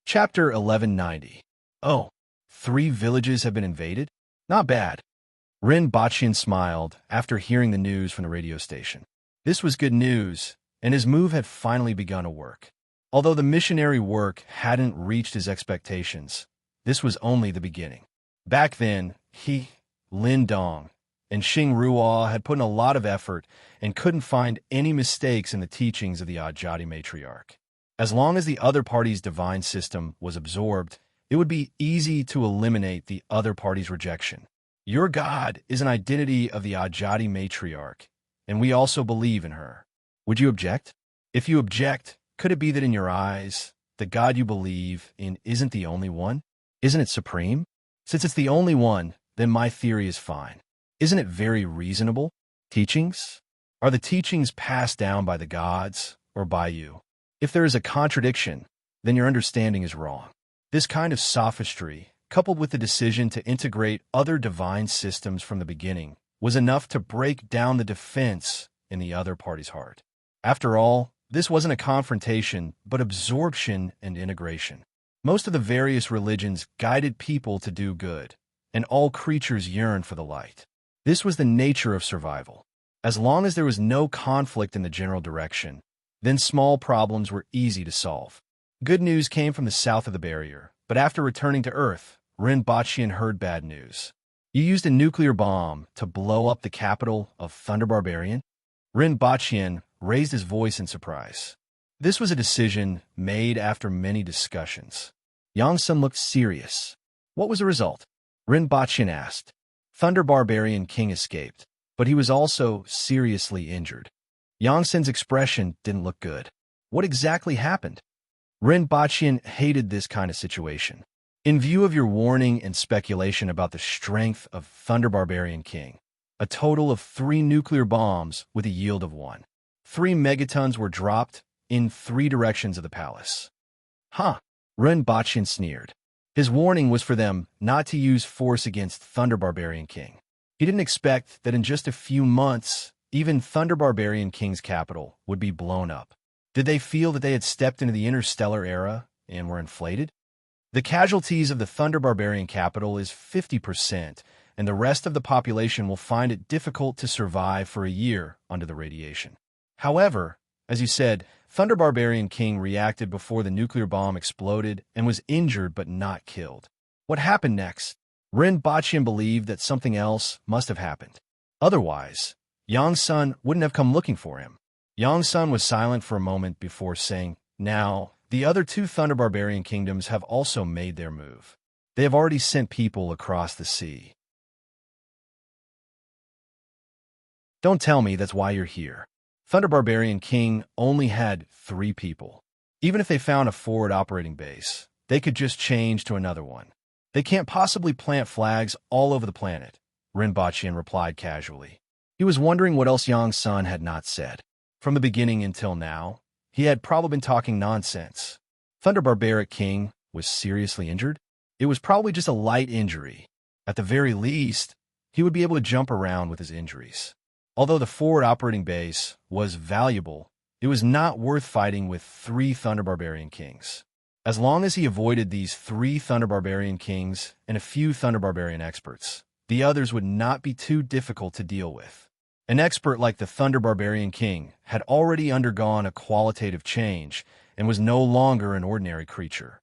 Chapter 1190. Oh, 3 villages have been invaded? Not bad. Rin Baqian smiled after hearing the news from the radio station. This was good news, and his move had finally begun to work. Although the missionary work hadn't reached his expectations, this was only the beginning. Back then, he, Lin Dong, and Xing Ruo had put in a lot of effort and couldn't find any mistakes in the teachings of the Ajati matriarch. As long as the other party's divine system was absorbed, it would be easy to eliminate the other party's rejection. Your God is an identity of the Ajati matriarch, and we also believe in her. Would you object? If you object, could it be that in your eyes, the God you believe in isn't the only one? Isn't it supreme? Since it's the only one, then my theory is fine. Isn't it very reasonable? Teachings? Are the teachings passed down by the gods or by you? If there is a contradiction, then your understanding is wrong. This kind of sophistry, coupled with the decision to integrate other divine systems from the beginning, was enough to break down the defense in the other party's heart. After all, this wasn't a confrontation, but absorption and integration. Most of the various religions guided people to do good, and all creatures yearn for the light. This was the nature of survival. As long as there was no conflict in the general direction, then small problems were easy to solve. Good news came from the south of the barrier, but after returning to Earth, Rin Baqian heard bad news. You used a nuclear bomb to blow up the capital of Thunder Barbarian? Rin Baqian raised his voice in surprise. This was a decision made after many discussions. Yang Sun looked serious. What was the result? Rin Baqian asked. Thunder Barbarian King escaped, but he was also seriously injured. Yang Sun's expression didn't look good. What exactly happened? Rin Baqian hated this kind of situation. In view of your warning and speculation about the strength of Thunder Barbarian King, a total of 3 nuclear bombs with a yield of 1. 3 megatons were dropped in 3 directions of the palace. Huh, Rin Baqian sneered. His warning was for them not to use force against Thunder Barbarian King. He didn't expect that in just a few months, even Thunder Barbarian King's capital would be blown up. Did they feel that they had stepped into the interstellar era and were inflated? The casualties of the Thunder Barbarian capital is 50%, and the rest of the population will find it difficult to survive for a year under the radiation. However, as you said, Thunder Barbarian King reacted before the nuclear bomb exploded and was injured but not killed. What happened next? Rin Baqian believed that something else must have happened. Otherwise, Yang Sun wouldn't have come looking for him. Yang Sun was silent for a moment before saying, Now, the other 2 Thunder Barbarian kingdoms have also made their move. They have already sent people across the sea. Don't tell me that's why you're here. Thunder Barbarian King only had 3 people. Even if they found a forward operating base, they could just change to another one. They can't possibly plant flags all over the planet, Rin Baqian replied casually. He was wondering what else Yang Sun had not said. From the beginning until now, he had probably been talking nonsense. Thunder Barbarian King was seriously injured? It was probably just a light injury. At the very least, he would be able to jump around with his injuries. Although the forward operating base was valuable, it was not worth fighting with 3 Thunder Barbarian Kings. As long as he avoided these 3 Thunder Barbarian Kings and a few Thunder Barbarian experts, the others would not be too difficult to deal with. An expert like the Thunder Barbarian King had already undergone a qualitative change and was no longer an ordinary creature.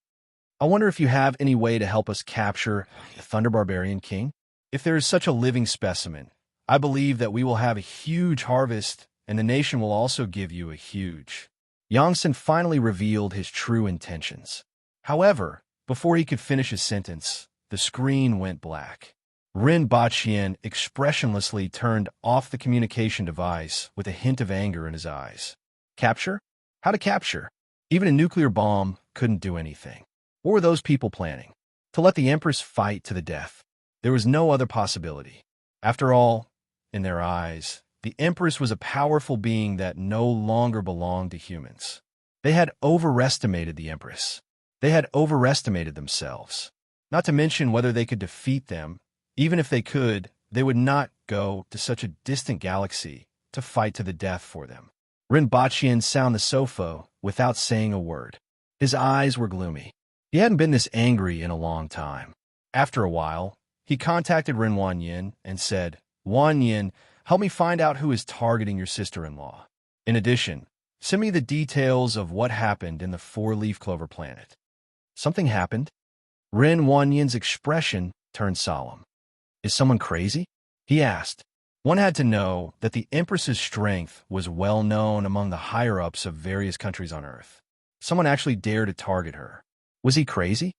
I wonder if you have any way to help us capture the Thunder Barbarian King? If there is such a living specimen, I believe that we will have a huge harvest, and the nation will also give you a huge. Yang Sun finally revealed his true intentions. However, before he could finish his sentence, the screen went black. Rin Baqian expressionlessly turned off the communication device with a hint of anger in his eyes. Capture? How to capture? Even a nuclear bomb couldn't do anything. What were those people planning? To let the Empress fight to the death. There was no other possibility. After all, in their eyes, the Empress was a powerful being that no longer belonged to humans. They had overestimated the Empress. They had overestimated themselves. Not to mention whether they could defeat them. Even if they could, they would not go to such a distant galaxy to fight to the death for them. Rin Baqian sat on the sofa without saying a word. His eyes were gloomy. He hadn't been this angry in a long time. After a while, he contacted Rin Wanyin and said, Wanyin, help me find out who is targeting your sister-in-law. In addition, send me the details of what happened in the four-leaf clover planet. Something happened? Rin Wanyin's expression turned solemn. Is someone crazy? He asked. One had to know that the Empress's strength was well known among the higher-ups of various countries on Earth. Someone actually dared to target her. Was he crazy?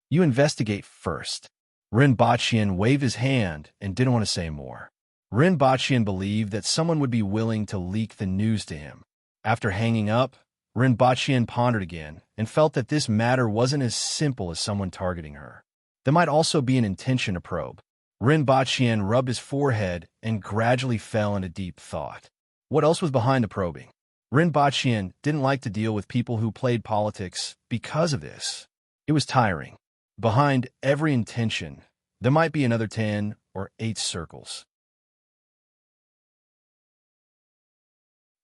You investigate first. Rin Baqian waved his hand and didn't want to say more. Rin Baqian believed that someone would be willing to leak the news to him. After hanging up, Rin Baqian pondered again and felt that this matter wasn't as simple as someone targeting her. There might also be an intention to probe. Rin Baqian rubbed his forehead and gradually fell into deep thought. What else was behind the probing? Rin Baqian didn't like to deal with people who played politics because of this. It was tiring. Behind every intention, there might be another 10 or 8 circles.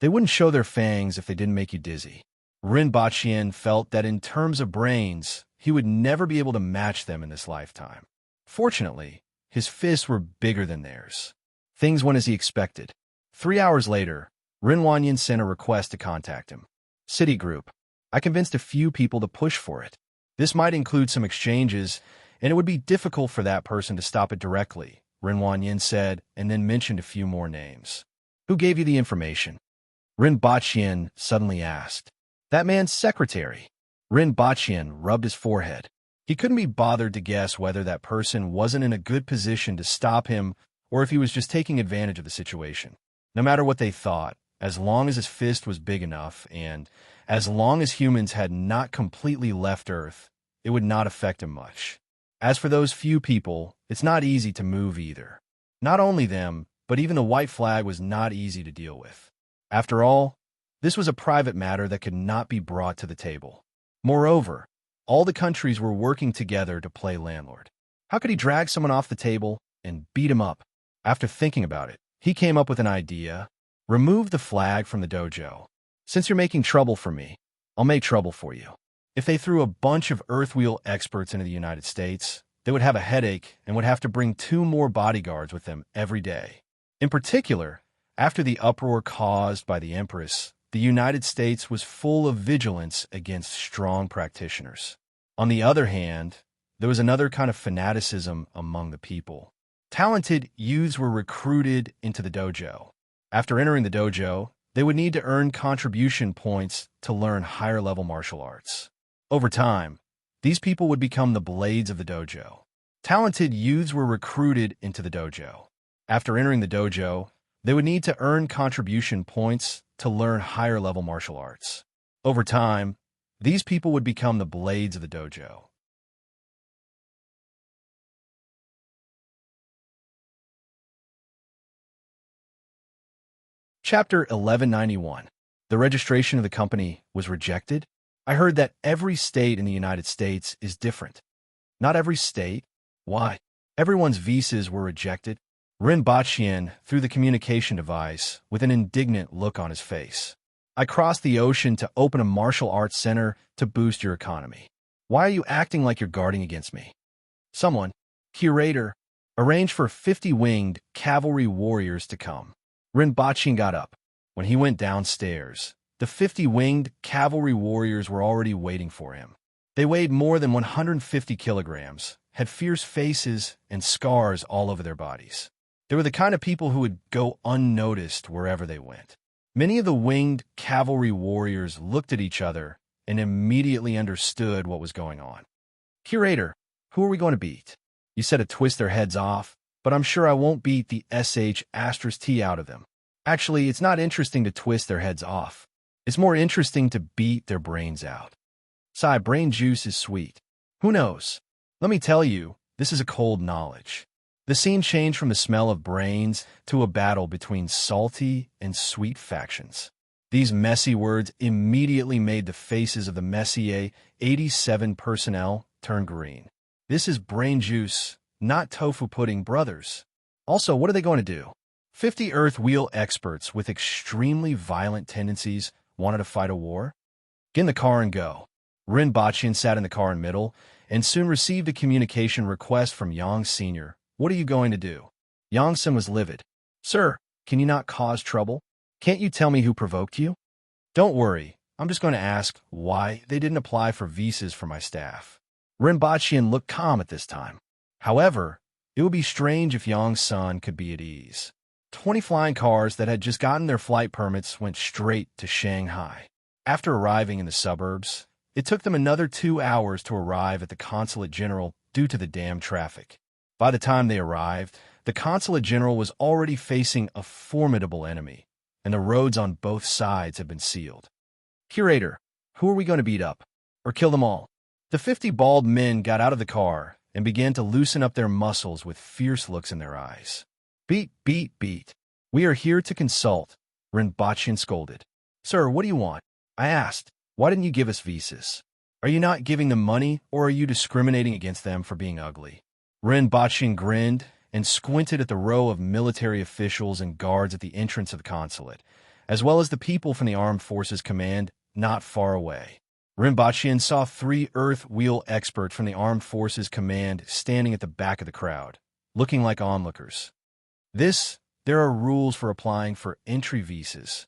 They wouldn't show their fangs if they didn't make you dizzy. Rin Baqian felt that in terms of brains, he would never be able to match them in this lifetime. Fortunately, his fists were bigger than theirs. Things went as he expected. 3 hours later, Rin Wanyin sent a request to contact him. Citigroup. I convinced a few people to push for it. This might include some exchanges, and it would be difficult for that person to stop it directly, Rin Wanyin said, and then mentioned a few more names. Who gave you the information? Rin Baqian suddenly asked. That man's secretary. Rin Baqian rubbed his forehead. He couldn't be bothered to guess whether that person wasn't in a good position to stop him or if he was just taking advantage of the situation. No matter what they thought, as long as his fist was big enough and as long as humans had not completely left Earth, it would not affect him much. As for those few people, it's not easy to move either. Not only them, but even the white flag was not easy to deal with. After all, this was a private matter that could not be brought to the table. Moreover, all the countries were working together to play landlord. How could he drag someone off the table and beat him up? After thinking about it, he came up with an idea. Remove the flag from the dojo. Since you're making trouble for me, I'll make trouble for you. If they threw a bunch of Earthwheel experts into the United States, they would have a headache and would have to bring 2 more bodyguards with them every day. In particular, after the uproar caused by the Empress, the United States was full of vigilance against strong practitioners. On the other hand, there was another kind of fanaticism among the people. Talented youths were recruited into the dojo. After entering the dojo, they would need to earn contribution points to learn higher-level martial arts. Over time, these people would become the blades of the dojo. Talented youths were recruited into the dojo. After entering the dojo, they would need to earn contribution points to learn higher-level martial arts. Over time, these people would become the blades of the dojo. Chapter 1191. The registration of the company was rejected? I heard that every state in the United States is different. Not every state? Why? Everyone's visas were rejected. Rin Baqian threw the communication device with an indignant look on his face. I crossed the ocean to open a martial arts center to boost your economy. Why are you acting like you're guarding against me? Someone, curator, arranged for 50 winged cavalry warriors to come. Rin Baqian got up. When he went downstairs, the 50 winged cavalry warriors were already waiting for him. They weighed more than 150 kilograms, had fierce faces, and scars all over their bodies. They were the kind of people who would go unnoticed wherever they went. Many of the winged cavalry warriors looked at each other and immediately understood what was going on. Curator, who are we going to beat? You said to twist their heads off. but I'm sure I won't beat the sh*t out of them. Actually, it's not interesting to twist their heads off. It's more interesting to beat their brains out. Sigh, brain juice is sweet. Who knows? Let me tell you, this is a cold knowledge. The scene changed from the smell of brains to a battle between salty and sweet factions. These messy words immediately made the faces of the Messier 87 personnel turn green. This is brain juice, not tofu pudding, brothers. Also, what are they going to do? 50 Earth Wheel experts with extremely violent tendencies wanted to fight a war? Get in the car and go. Rinpoche sat in the car in middle and soon received a communication request from Yang Sr. What are you going to do? Yang-san was livid. Sir, can you not cause trouble? Can't you tell me who provoked you? Don't worry, I'm just going to ask why they didn't apply for visas for my staff. Rinpoche looked calm at this time. However, it would be strange if Yang-san could be at ease. 20 flying cars that had just gotten their flight permits went straight to Shanghai. After arriving in the suburbs, it took them another 2 hours to arrive at the Consulate General due to the damn traffic. By the time they arrived, the Consulate General was already facing a formidable enemy, and the roads on both sides had been sealed. Curator, who are we going to beat up? Or kill them all? The 50 bald men got out of the car and began to loosen up their muscles with fierce looks in their eyes. Beat, beat, beat. We are here to consult, Rinpoche scolded. Sir, what do you want? I asked. Why didn't you give us visas? Are you not giving them money, or are you discriminating against them for being ugly? Rinpoche grinned and squinted at the row of military officials and guards at the entrance of the consulate, as well as the people from the Armed Forces Command not far away. Rinpoche saw 3 Earth Wheel experts from the Armed Forces Command standing at the back of the crowd, looking like onlookers. There are rules for applying for entry visas.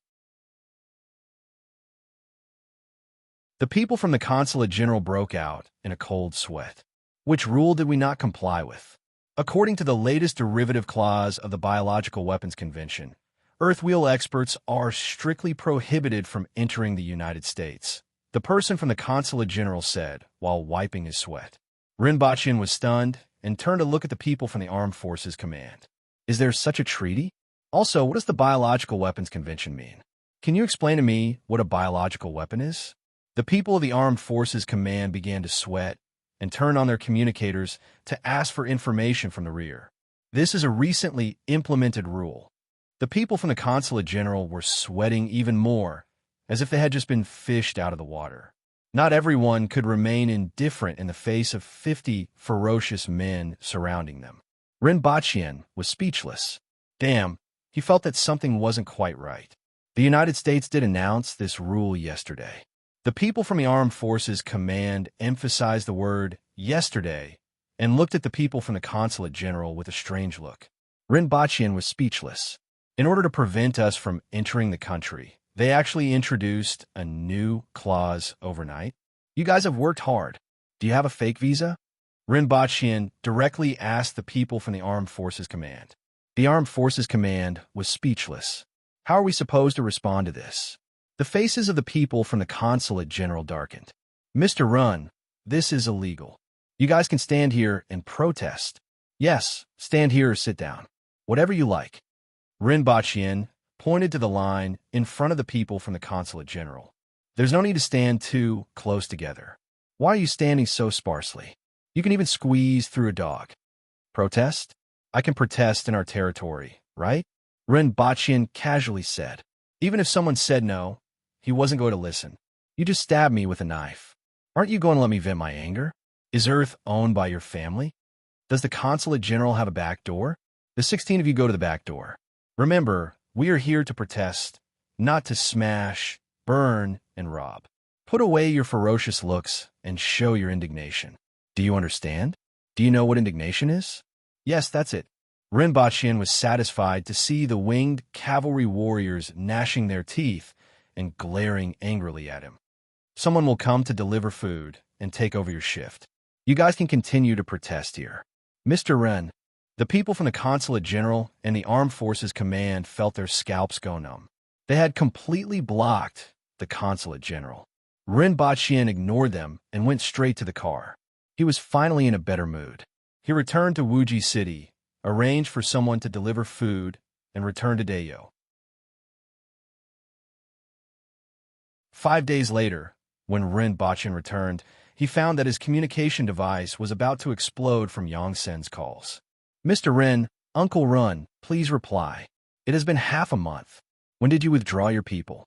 The people from the Consulate General broke out in a cold sweat. Which rule did we not comply with? According to the latest derivative clause of the Biological Weapons Convention, Earth Wheel experts are strictly prohibited from entering the United States, the person from the Consulate General said while wiping his sweat. Rinpoche was stunned and turned to look at the people from the Armed Forces Command. Is there such a treaty? Also, what does the Biological Weapons Convention mean? Can you explain to me what a biological weapon is? The people of the Armed Forces Command began to sweat and turned on their communicators to ask for information from the rear. This is a recently implemented rule. The people from the Consulate General were sweating even more, as if they had just been fished out of the water. Not everyone could remain indifferent in the face of 50 ferocious men surrounding them. Rinpoche was speechless. Damn, he felt that something wasn't quite right. The United States did announce this rule yesterday. The people from the Armed Forces Command emphasized the word yesterday and looked at the people from the Consulate General with a strange look. Rinpoche was speechless. In order to prevent us from entering the country, they actually introduced a new clause overnight. You guys have worked hard. Do you have a fake visa? Rinpoche directly asked the people from the Armed Forces Command. The Armed Forces Command was speechless. How are we supposed to respond to this? The faces of the people from the Consulate General darkened. Mr. Run, this is illegal. You guys can stand here and protest. Yes, stand here or sit down. Whatever you like. Rinpoche pointed to the line in front of the people from the Consulate General. There's no need to stand too close together. Why are you standing so sparsely? You can even squeeze through a dog. Protest? I can protest in our territory, right? Rinpoche casually said. Even if someone said no, he wasn't going to listen. You just stabbed me with a knife. Aren't you going to let me vent my anger? Is Earth owned by your family? Does the Consulate General have a back door? The 16 of you go to the back door. Remember, we are here to protest, not to smash, burn, and rob. Put away your ferocious looks and show your indignation. Do you understand? Do you know what indignation is? Yes, that's it. Rinpoche was satisfied to see the winged cavalry warriors gnashing their teeth and glaring angrily at him. Someone will come to deliver food and take over your shift. You guys can continue to protest here. Mr. Ren, the people from the Consulate General and the Armed Forces Command felt their scalps go numb. They had completely blocked the Consulate General. Rinpoche ignored them and went straight to the car. He was finally in a better mood. He returned to Wuji City, arranged for someone to deliver food, and return to Dayo. 5 days later, when Rin Bachin returned, he found that his communication device was about to explode from Yongsen's calls. "Mr. Rin, Uncle Run, please reply. It has been half a month. When did you withdraw your people?"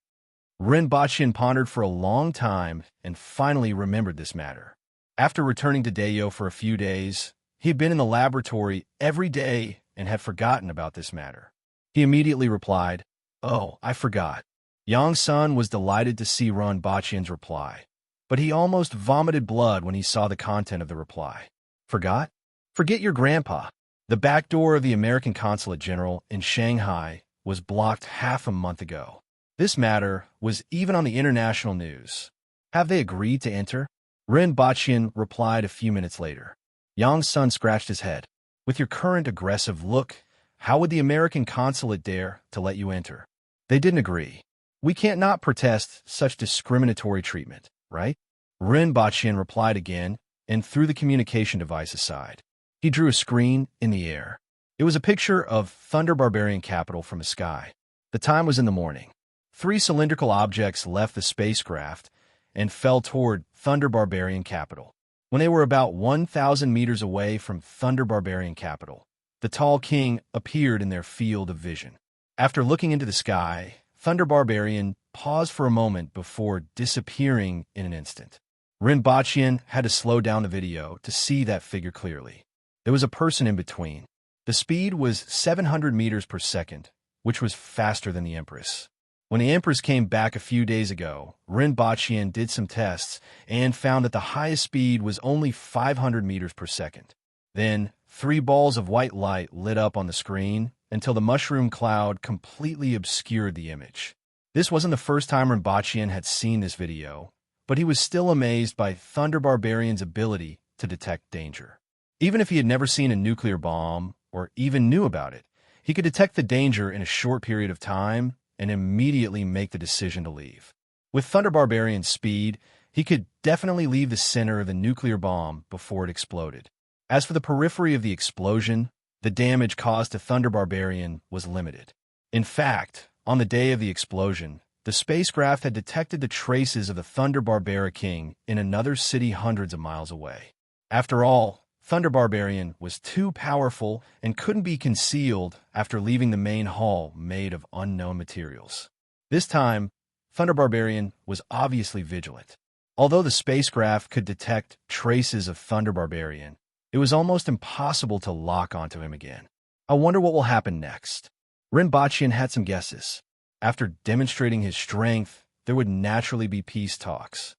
Rin Bachin pondered for a long time and finally remembered this matter. After returning to Dayo for a few days, he had been in the laboratory every day and had forgotten about this matter. He immediately replied, "Oh, I forgot." Yongsun was delighted to see Rin Bachin's reply, but he almost vomited blood when he saw the content of the reply. "Forgot? Forget your grandpa." The back door of the American Consulate General in Shanghai was blocked half a month ago. This matter was even on the international news. "Have they agreed to enter?" Rin Bachin replied a few minutes later. Yongsun scratched his head. "With your current aggressive look, how would the American consulate dare to let you enter?" "They didn't agree. We can't not protest such discriminatory treatment, right?" Rin Bachin replied again and threw the communication device aside. He drew a screen in the air. It was a picture of Thunder Barbarian capital from the sky. The time was in the morning. 3 cylindrical objects left the spacecraft and fell toward Thunder Barbarian capital. When they were about 1,000 meters away from Thunder Barbarian capital, the tall king appeared in their field of vision. After looking into the sky, Thunder Barbarian paused for a moment before disappearing in an instant. Rin Bachin had to slow down the video to see that figure clearly. There was a person in between. The speed was 700 meters per second, which was faster than the Empress. When the Empress came back a few days ago, Rin Bachin did some tests and found that the highest speed was only 500 meters per second. Then, 3 balls of white light lit up on the screen until the mushroom cloud completely obscured the image. This wasn't the first time Rin Bachin had seen this video, but he was still amazed by Thunder Barbarian's ability to detect danger. Even if he had never seen a nuclear bomb or even knew about it, he could detect the danger in a short period of time and immediately make the decision to leave. With Thunder Barbarian's speed, he could definitely leave the center of the nuclear bomb before it exploded. As for the periphery of the explosion, the damage caused to Thunder Barbarian was limited. In fact, on the day of the explosion, the spacecraft had detected the traces of the Thunder Barbarian King in another city hundreds of miles away. After all, Thunder Barbarian was too powerful and couldn't be concealed after leaving the main hall made of unknown materials. This time, Thunder Barbarian was obviously vigilant. Although the spacecraft could detect traces of Thunder Barbarian, it was almost impossible to lock onto him again. "I wonder what will happen next." Rin Bachin had some guesses. After demonstrating his strength, there would naturally be peace talks.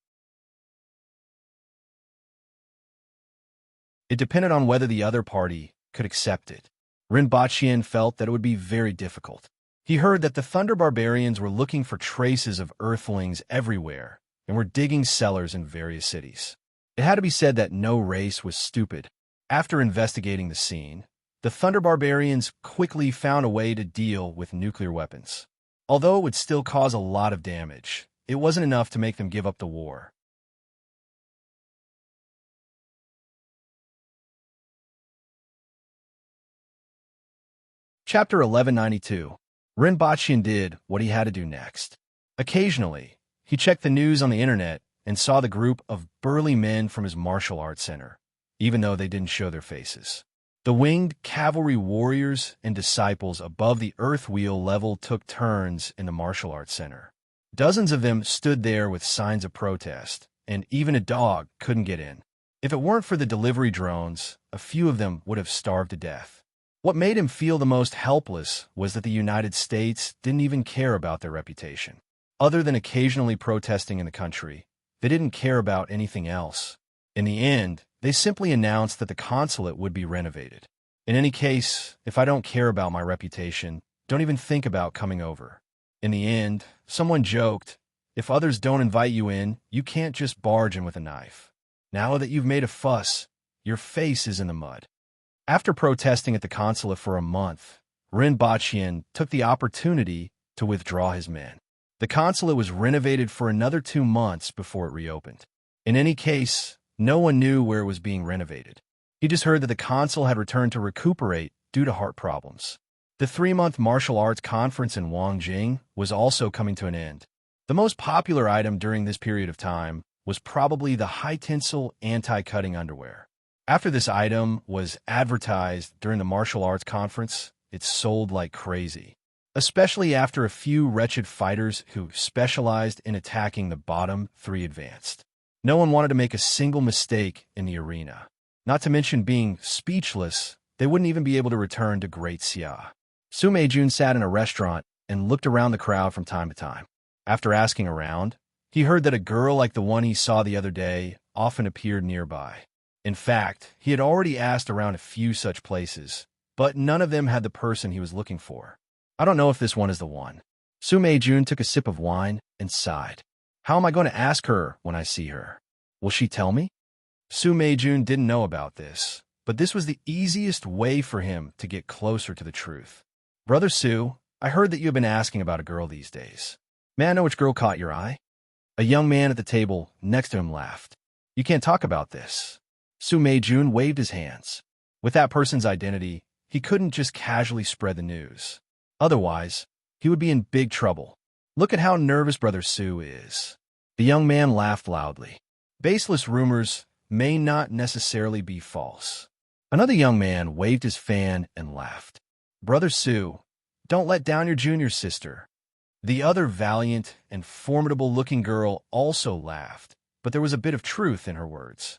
It depended on whether the other party could accept it. Rin Bachin felt that it would be very difficult. He heard that the Thunder Barbarians were looking for traces of Earthlings everywhere and were digging cellars in various cities. It had to be said that no race was stupid. After investigating the scene, the Thunder Barbarians quickly found a way to deal with nuclear weapons. Although it would still cause a lot of damage, it wasn't enough to make them give up the war. Chapter 1192. Rin Bachin did what he had to do next. Occasionally, he checked the news on the internet and saw the group of burly men from his martial arts center, even though they didn't show their faces. The winged cavalry warriors and disciples above the earth wheel level took turns in the martial arts center. Dozens of them stood there with signs of protest, and even a dog couldn't get in. If it weren't for the delivery drones, a few of them would have starved to death. What made him feel the most helpless was that the United States didn't even care about their reputation. Other than occasionally protesting in the country, they didn't care about anything else. In the end, they simply announced that the consulate would be renovated. "In any case, if I don't care about my reputation, don't even think about coming over." In the end, someone joked, "If others don't invite you in, you can't just barge in with a knife. Now that you've made a fuss, your face is in the mud." After protesting at the consulate for a month, Rin Bachin took the opportunity to withdraw his men. The consulate was renovated for another 2 months before it reopened. In any case, no one knew where it was being renovated. He just heard that the consul had returned to recuperate due to heart problems. The 3-month martial arts conference in Wangjing was also coming to an end. The most popular item during this period of time was probably the high-tensile anti-cutting underwear. After this item was advertised during the martial arts conference, it sold like crazy, especially after a few wretched fighters who specialized in attacking the bottom 3 advanced. No one wanted to make a single mistake in the arena. Not to mention being speechless, they wouldn't even be able to return to Great Xia. Su Meijun sat in a restaurant and looked around the crowd from time to time. After asking around, he heard that a girl like the one he saw the other day often appeared nearby. In fact, he had already asked around a few such places, but none of them had the person he was looking for. I don't know if this one is the one. Su Meijun took a sip of wine and sighed. How am I going to ask her when I see her? Will she tell me? Su Meijun didn't know about this, but this was the easiest way for him to get closer to the truth. Brother Su, I heard that you have been asking about a girl these days. May I know which girl caught your eye? A young man at the table next to him laughed. You can't talk about this. Su Meijun waved his hands. With that person's identity, he couldn't just casually spread the news. Otherwise, he would be in big trouble. Look at how nervous Brother Su is. The young man laughed loudly. Baseless rumors may not necessarily be false. Another young man waved his fan and laughed. Brother Su, don't let down your junior sister. The other valiant and formidable-looking girl also laughed, but there was a bit of truth in her words.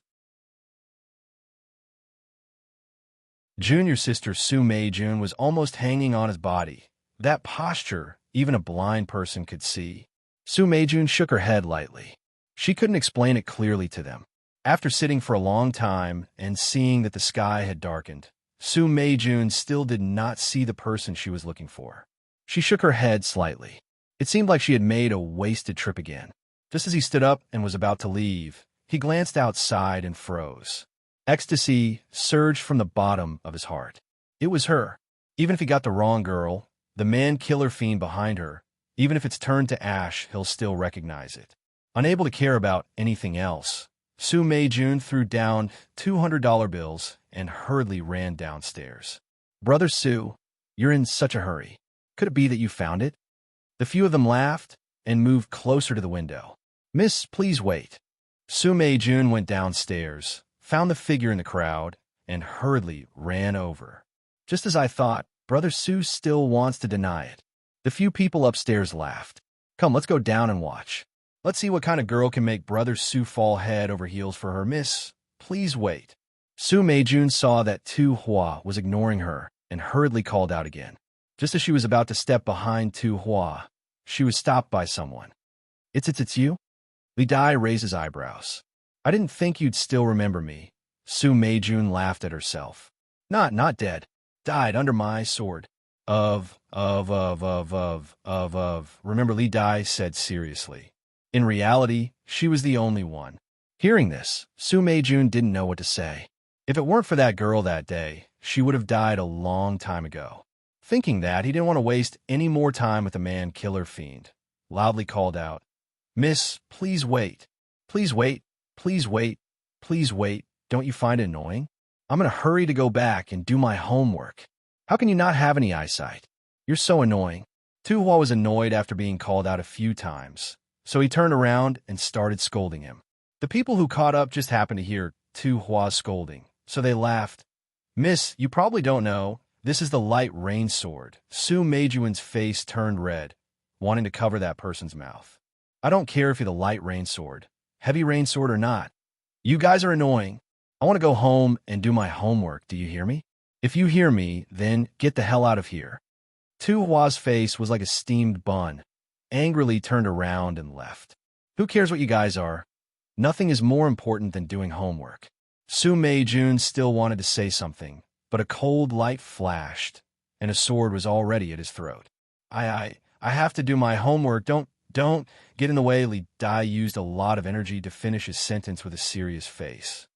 Junior sister Su Meijun was almost hanging on his body. That posture, even a blind person could see. Su Meijun shook her head lightly. She couldn't explain it clearly to them. After sitting for a long time and seeing that the sky had darkened, Su Meijun still did not see the person she was looking for. She shook her head slightly. It seemed like she had made a wasted trip again. Just as he stood up and was about to leave, he glanced outside and froze. Ecstasy surged from the bottom of his heart. It was her. Even if he got the wrong girl, the man-killer fiend behind her, even if it's turned to ash, he'll still recognize it. Unable to care about anything else, Su Meijun threw down $200 bills and hurriedly ran downstairs. Brother Su, you're in such a hurry. Could it be that you found it? The few of them laughed and moved closer to the window. Miss, please wait. Su Meijun went downstairs, found the figure in the crowd, and hurriedly ran over. Just as I thought, Brother Su still wants to deny it. The few people upstairs laughed. Come, let's go down and watch. Let's see what kind of girl can make Brother Su fall head over heels for her. Miss, please wait. Su Meijun saw that Tu Hua was ignoring her and hurriedly called out again. Just as she was about to step behind Tu Hua, she was stopped by someone. It's you? Li Dai raised his eyebrows. I didn't think you'd still remember me. Su Meijun laughed at herself. Not dead. Died under my sword. Remember, Li Dai said seriously. In reality, she was the only one. Hearing this, Su Meijun didn't know what to say. If it weren't for that girl that day, she would have died a long time ago. Thinking that, he didn't want to waste any more time with the man-killer fiend. Loudly called out, Miss, please wait. Please wait. Please wait. Please wait. Don't you find it annoying? I'm in a hurry to go back and do my homework. How can you not have any eyesight? You're so annoying. Tu Hua was annoyed after being called out a few times, so he turned around and started scolding him. The people who caught up just happened to hear Tu Hua's scolding, so they laughed. Miss, you probably don't know, this is the light rain sword. Su Meijun's face turned red, wanting to cover that person's mouth. I don't care if you're the light rain sword, heavy rain sword or not. You guys are annoying. I want to go home and do my homework, do you hear me? If you hear me, then get the hell out of here. Tu Hua's face was like a steamed bun, angrily turned around and left. Who cares what you guys are? Nothing is more important than doing homework. Su Meijun still wanted to say something, but a cold light flashed, and a sword was already at his throat. I have to do my homework. Don't get in the way. Li Dai used a lot of energy to finish his sentence with a serious face.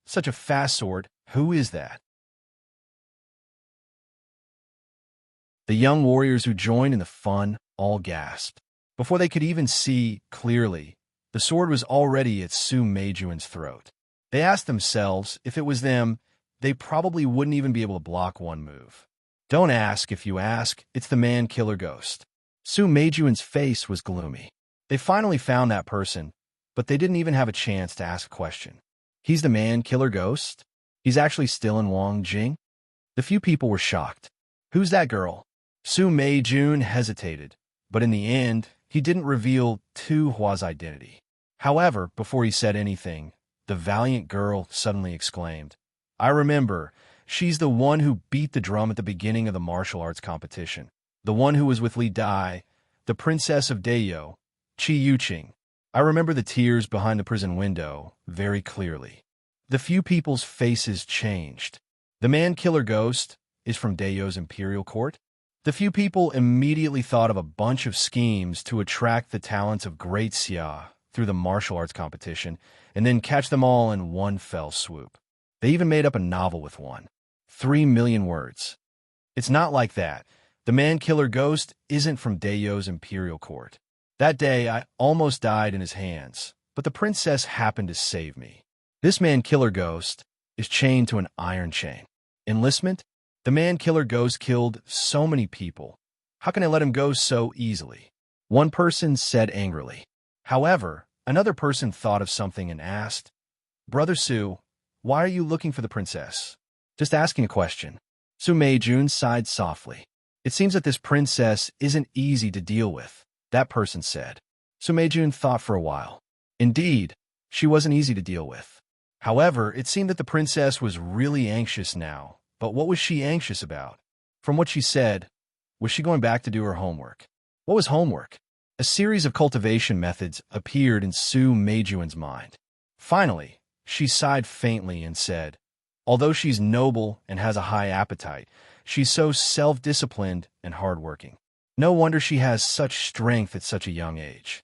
Such a fast sword. Who is that? The young warriors who joined in the fun all gasped. Before they could even see clearly, the sword was already at Su Meijun's throat. They asked themselves if it was them, they probably wouldn't even be able to block one move. Don't ask if you ask, it's the man-killer ghost. Su Meijuan's face was gloomy. They finally found that person, but they didn't even have a chance to ask a question. He's the man-killer ghost? He's actually still in Wangjing? The few people were shocked. Who's that girl? Su Meijun hesitated, but in the end, he didn't reveal Tu Hua's identity. However, before he said anything, the valiant girl suddenly exclaimed, I remember, she's the one who beat the drum at the beginning of the martial arts competition. The one who was with Li Dai, the princess of Deyo, Qi Yuqing. I remember the tears behind the prison window very clearly. The few people's faces changed. The man-killer ghost is from Deyo's imperial court? The few people immediately thought of a bunch of schemes to attract the talents of Great Xia through the martial arts competition and then catch them all in one fell swoop. They even made up a novel with one. 3 million words. It's not like that. The man-killer ghost isn't from Deyo's imperial court. That day, I almost died in his hands, but the princess happened to save me. This man-killer ghost is chained to an iron chain. Enlistment? The man-killer ghost killed so many people. How can I let him go so easily? One person said angrily. However, another person thought of something and asked, Brother Su, why are you looking for the princess? Just asking a question. Su Meijun sighed softly. It seems that this princess isn't easy to deal with, that person said. Su Meijun thought for a while. Indeed, she wasn't easy to deal with. However, it seemed that the princess was really anxious now. But what was she anxious about? From what she said, was she going back to do her homework? What was homework? A series of cultivation methods appeared in Su Meijuan's mind. Finally, she sighed faintly and said, although she's noble and has a high appetite, she's so self-disciplined and hardworking. No wonder she has such strength at such a young age.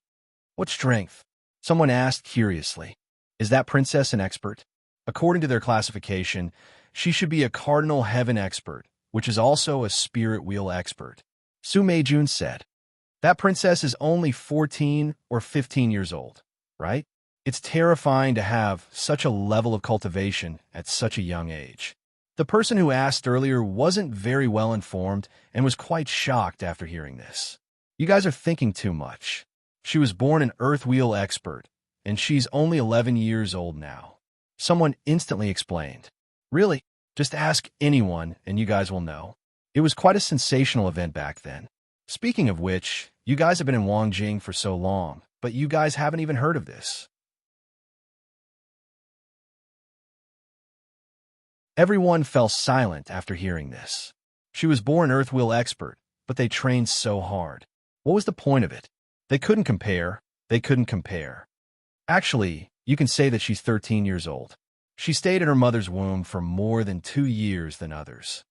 What strength? Someone asked curiously. Is that princess an expert? According to their classification, she should be a cardinal heaven expert, which is also a spirit wheel expert. Su Meijun said. That princess is only 14 or 15 years old, right? It's terrifying to have such a level of cultivation at such a young age. The person who asked earlier wasn't very well informed and was quite shocked after hearing this. You guys are thinking too much. She was born an earth wheel expert, and she's only 11 years old now. Someone instantly explained. Really? Just ask anyone and you guys will know. It was quite a sensational event back then. Speaking of which, you guys have been in Wangjing for so long, but you guys haven't even heard of this. Everyone fell silent after hearing this. She was born Earth Wheel expert, but they trained so hard. What was the point of it? They couldn't compare. They couldn't compare. Actually, you can say that she's 13 years old. She stayed in her mother's womb for more than 2 years than others.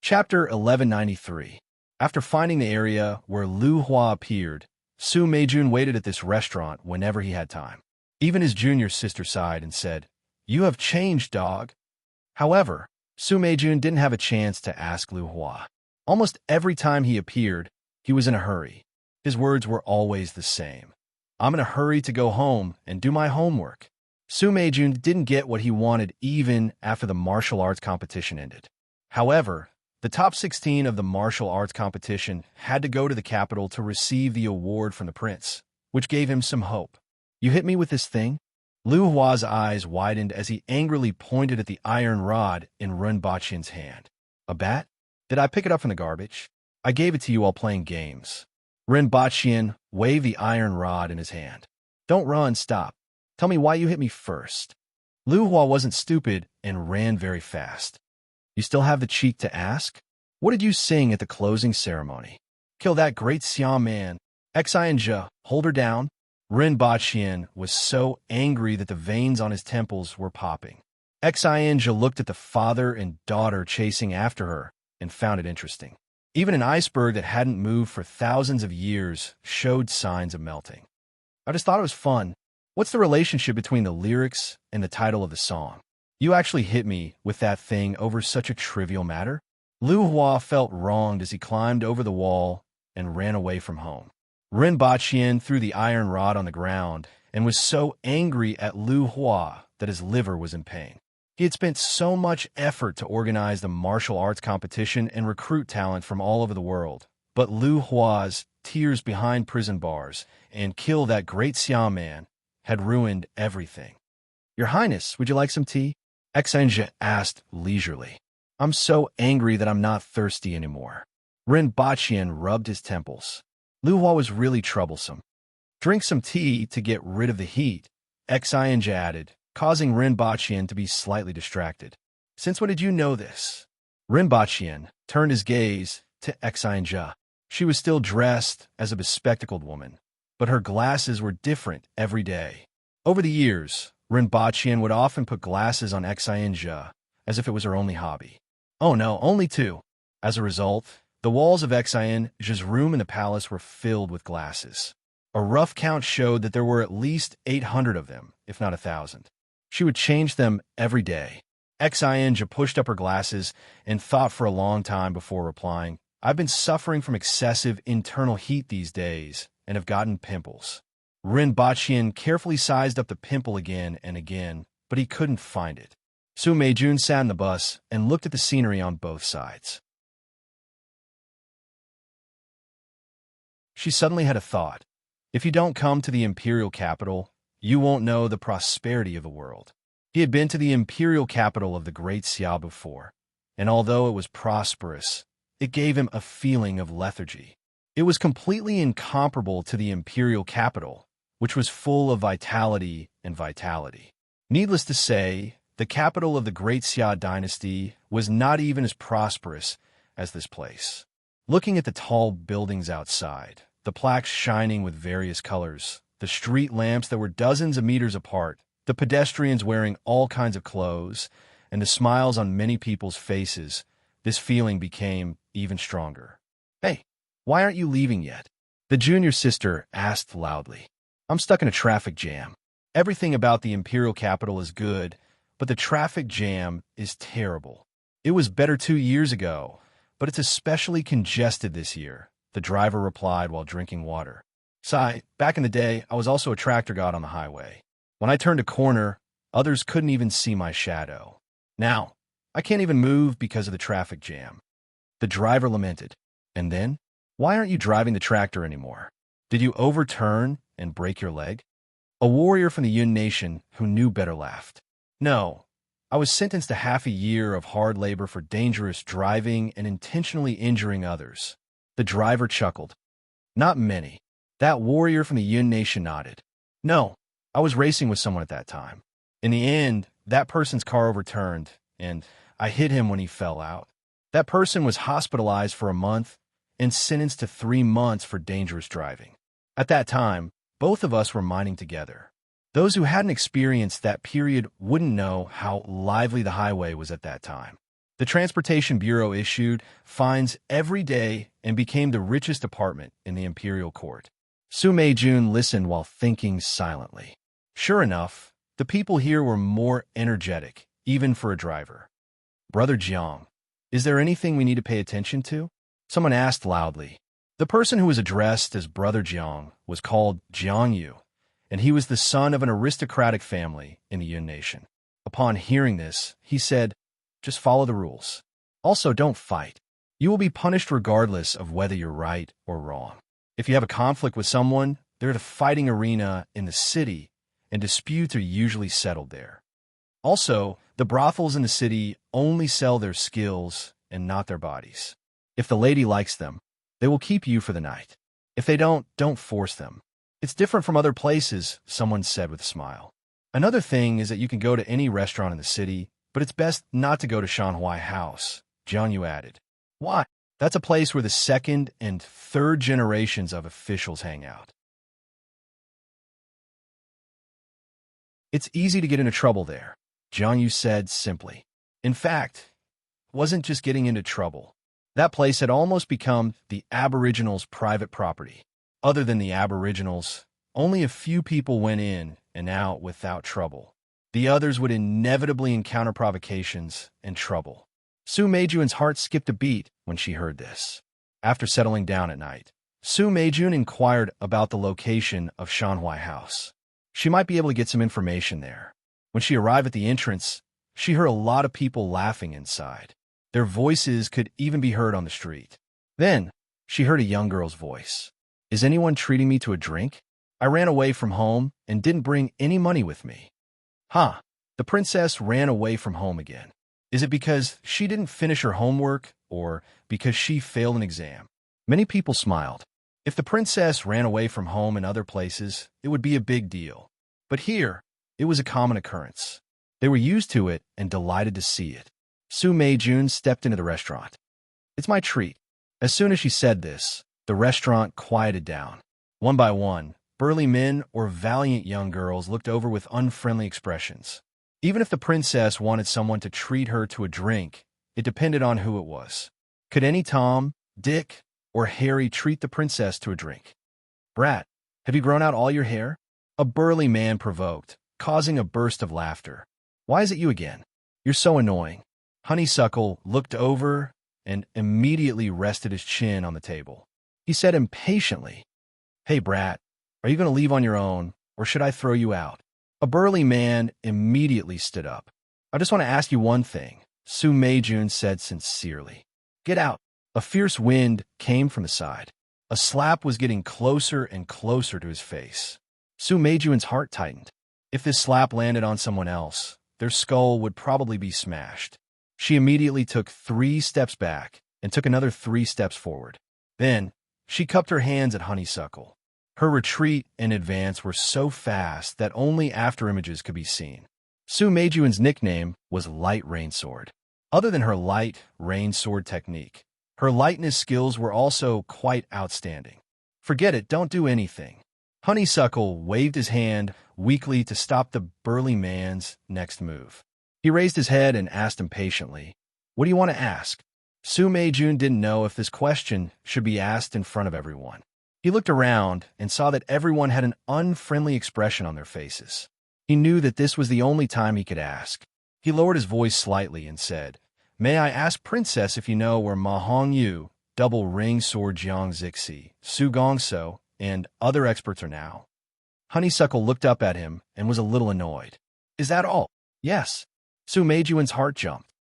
Chapter 1193. After finding the area where Lu Hua appeared, Su Meijun waited at this restaurant whenever he had time. Even his junior sister sighed and said, You have changed, dog. However, Su Meijun didn't have a chance to ask Lu Hua. Almost every time he appeared, he was in a hurry. His words were always the same. I'm in a hurry to go home and do my homework. Su Meijun didn't get what he wanted even after the martial arts competition ended. However, the top 16 of the martial arts competition had to go to the capital to receive the award from the prince, which gave him some hope. You hit me with this thing? Lu Hua's eyes widened as he angrily pointed at the iron rod in Ren Baqian's hand. A bat? Did I pick it up from the garbage? I gave it to you while playing games. Ren Baqian waved the iron rod in his hand. Don't run, stop. Tell me why you hit me first. Lu Hua wasn't stupid and ran very fast. You still have the cheek to ask? What did you sing at the closing ceremony? Kill that great Xiao man. Xianja, hold her down. Ren Baqian was so angry that the veins on his temples were popping. Xianja looked at the father and daughter chasing after her and found it interesting. Even an iceberg that hadn't moved for thousands of years showed signs of melting. I just thought it was fun. What's the relationship between the lyrics and the title of the song? You actually hit me with that thing over such a trivial matter? Lu Hua felt wronged as he climbed over the wall and ran away from home. Rinpoche threw the iron rod on the ground and was so angry at Lu Hua that his liver was in pain. He had spent so much effort to organize the martial arts competition and recruit talent from all over the world, but Lu Hua's tears behind prison bars and kill that great Xia man had ruined everything. "Your Highness, would you like some tea?" Exange asked leisurely. "I'm so angry that I'm not thirsty anymore." Rinpoche rubbed his temples. Lu Hua was really troublesome. "Drink some tea to get rid of the heat," Exange added, causing Rinpoche to be slightly distracted. "Since when did you know this?" Rinpoche turned his gaze to Exange. She was still dressed as a bespectacled woman, but her glasses were different every day. Over the years, Rinpoche would often put glasses on Exange as if it was her only hobby. Oh no, only two. As a result, the walls of Exange's room in the palace were filled with glasses. A rough count showed that there were at least 800 of them, if not 1,000. She would change them every day. Exange pushed up her glasses and thought for a long time before replying, "I've been suffering from excessive internal heat these days and have gotten pimples." Rinpoche carefully sized up the pimple again and again, but he couldn't find it. Su Meijun sat in the bus and looked at the scenery on both sides. She suddenly had a thought. If you don't come to the imperial capital, you won't know the prosperity of the world. He had been to the imperial capital of the Great Xia before, and although it was prosperous, it gave him a feeling of lethargy. It was completely incomparable to the imperial capital, which was full of vitality and vitality. Needless to say, the capital of the Great Xia dynasty was not even as prosperous as this place. Looking at the tall buildings outside, the plaques shining with various colors, the street lamps that were dozens of meters apart, the pedestrians wearing all kinds of clothes, and the smiles on many people's faces, this feeling became even stronger. "Hey, why aren't you leaving yet?" the junior sister asked loudly. "I'm stuck in a traffic jam. Everything about the imperial capital is good, but the traffic jam is terrible. It was better 2 years ago, but it's especially congested this year," the driver replied while drinking water. "Sigh, back in the day, I was also a tractor god on the highway. When I turned a corner, others couldn't even see my shadow. Now, I can't even move because of the traffic jam." The driver lamented. "And then? Why aren't you driving the tractor anymore? Did you overturn and break your leg?" A warrior from the Yun nation who knew better laughed. "No, I was sentenced to half a year of hard labor for dangerous driving and intentionally injuring others." The driver chuckled. "Not many." That warrior from the Yun nation nodded. "No, I was racing with someone at that time. In the end, that person's car overturned, and I hit him when he fell out. That person was hospitalized for a month and sentenced to 3 months for dangerous driving. At that time, both of us were mining together. Those who hadn't experienced that period wouldn't know how lively the highway was at that time. The Transportation Bureau issued fines every day and became the richest department in the imperial court." Su Meijun listened while thinking silently. Sure enough, the people here were more energetic, even for a driver. "Brother Jiang, is there anything we need to pay attention to?" someone asked loudly. The person who was addressed as Brother Jiang was called Jiang Yu, and he was the son of an aristocratic family in the Yun nation. Upon hearing this, he said, "Just follow the rules. Also, don't fight. You will be punished regardless of whether you're right or wrong. If you have a conflict with someone, they're at a fighting arena in the city, and disputes are usually settled there. Also, the brothels in the city only sell their skills and not their bodies. If the lady likes them, they will keep you for the night. If they don't force them. It's different from other places," someone said with a smile. "Another thing is that you can go to any restaurant in the city, but it's best not to go to Shanhuai House," Jiang Yu added. "Why?" "That's a place where the second and third generations of officials hang out. It's easy to get into trouble there," Jiang Yu said simply. In fact, it wasn't just getting into trouble. That place had almost become the Aboriginals' private property. Other than the Aboriginals, only a few people went in and out without trouble. The others would inevitably encounter provocations and trouble. Su Meijun's heart skipped a beat when she heard this. After settling down at night, Su Meijun inquired about the location of Shanhui House. She might be able to get some information there. When she arrived at the entrance, she heard a lot of people laughing inside. Their voices could even be heard on the street. Then, she heard a young girl's voice. "Is anyone treating me to a drink? I ran away from home and didn't bring any money with me." Huh, the princess ran away from home again. Is it because she didn't finish her homework or because she failed an exam? Many people smiled. If the princess ran away from home in other places, it would be a big deal. But here, it was a common occurrence. They were used to it and delighted to see it. Su Meijun stepped into the restaurant. "It's my treat." As soon as she said this, the restaurant quieted down. One by one, burly men or valiant young girls looked over with unfriendly expressions. Even if the princess wanted someone to treat her to a drink, it depended on who it was. Could any Tom, Dick, or Harry treat the princess to a drink? "Brat, have you grown out all your hair?" A burly man provoked, causing a burst of laughter. "Why is it you again? You're so annoying." Honeysuckle looked over and immediately rested his chin on the table. He said impatiently, "Hey, brat, are you going to leave on your own, or should I throw you out?" A burly man immediately stood up. "I just want to ask you one thing," Su Meijun said sincerely. "Get out." A fierce wind came from the side. A slap was getting closer and closer to his face. Su Meijun's heart tightened. If this slap landed on someone else, their skull would probably be smashed. She immediately took 3 steps back and took another 3 steps forward. Then, she cupped her hands at Honeysuckle. Her retreat and advance were so fast that only afterimages could be seen. Su Meijun's nickname was Light Rain Sword. Other than her light rain sword technique, her lightness skills were also quite outstanding. "Forget it, don't do anything." Honeysuckle waved his hand weakly to stop the burly man's next move. He raised his head and asked impatiently, "What do you want to ask?" Su Meijun didn't know if this question should be asked in front of everyone. He looked around and saw that everyone had an unfriendly expression on their faces. He knew that this was the only time he could ask. He lowered his voice slightly and said, "May I ask, Princess, if you know where Ma Hongyu, Double Ring Sword Jiang Zixi, Su Gongso, and other experts are now?" Honeysuckle looked up at him and was a little annoyed. "Is that all?" "Yes." Su Meijun's heart jumped.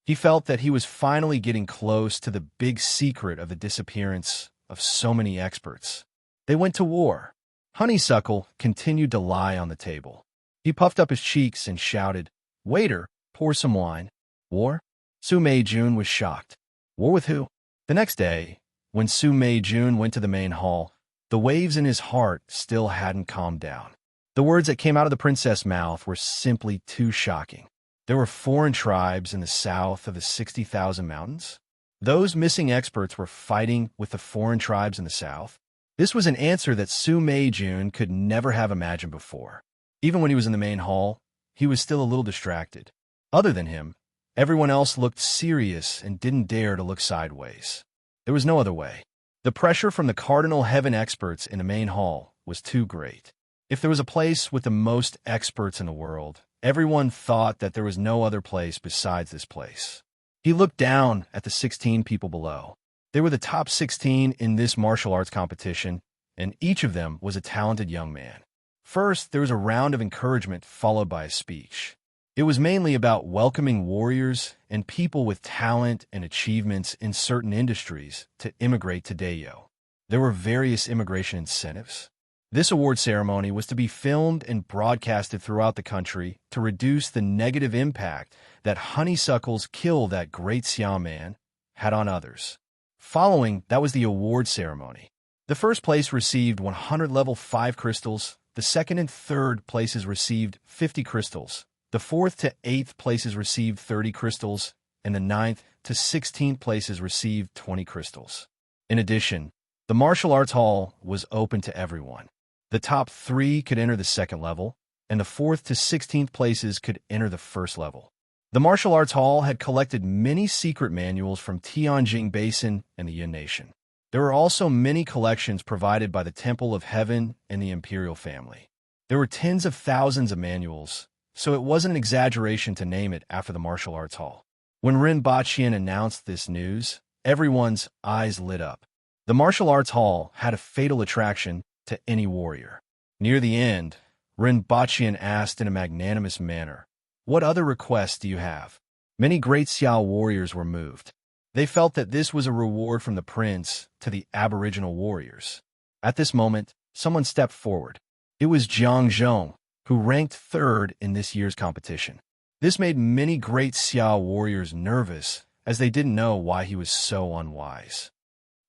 He felt that he was finally getting close to the big secret of the disappearance of so many experts. They went to war. Honeysuckle continued to lie on the table. He puffed up his cheeks and shouted, "Waiter, pour some wine." "War?" Su Meijun was shocked. "War with who?" The next day, when Su Meijun went to the main hall, the waves in his heart still hadn't calmed down. The words that came out of the princess' mouth were simply too shocking. There were foreign tribes in the south of the 60,000 mountains. Those missing experts were fighting with the foreign tribes in the south. This was an answer that Su Meijun could never have imagined before. Even when he was in the main hall, he was still a little distracted. Other than him, everyone else looked serious and didn't dare to look sideways. There was no other way. The pressure from the Cardinal Heaven experts in the main hall was too great. If there was a place with the most experts in the world, everyone thought that there was no other place besides this place. He looked down at the 16 people below. They were the top 16 in this martial arts competition, and each of them was a talented young man. First, there was a round of encouragement followed by a speech. It was mainly about welcoming warriors and people with talent and achievements in certain industries to immigrate to Dayo. There were various immigration incentives. This award ceremony was to be filmed and broadcasted throughout the country to reduce the negative impact that Honeysuckle's kill that great Xiao man had on others. Following, that was the award ceremony. The first place received 100 level 5 crystals, the second and third places received 50 crystals, the 4th to 8th places received 30 crystals, and the 9th to 16th places received 20 crystals. In addition, the martial arts hall was open to everyone. The top 3 could enter the second level, and the 4th to 16th places could enter the first level. The martial arts hall had collected many secret manuals from Tianjing Basin and the Yin Nation. There were also many collections provided by the Temple of Heaven and the Imperial family. There were tens of thousands of manuals, so it wasn't an exaggeration to name it after the martial arts hall. When Rin Baqian announced this news, everyone's eyes lit up. The martial arts hall had a fatal attraction to any warrior. Near the end, Rin Baqian asked in a magnanimous manner, "What other requests do you have?" Many great Xiao warriors were moved. They felt that this was a reward from the prince to the aboriginal warriors. At this moment, someone stepped forward. It was Jiang Zhong, who ranked third in this year's competition. This made many great Xiao warriors nervous, as they didn't know why he was so unwise.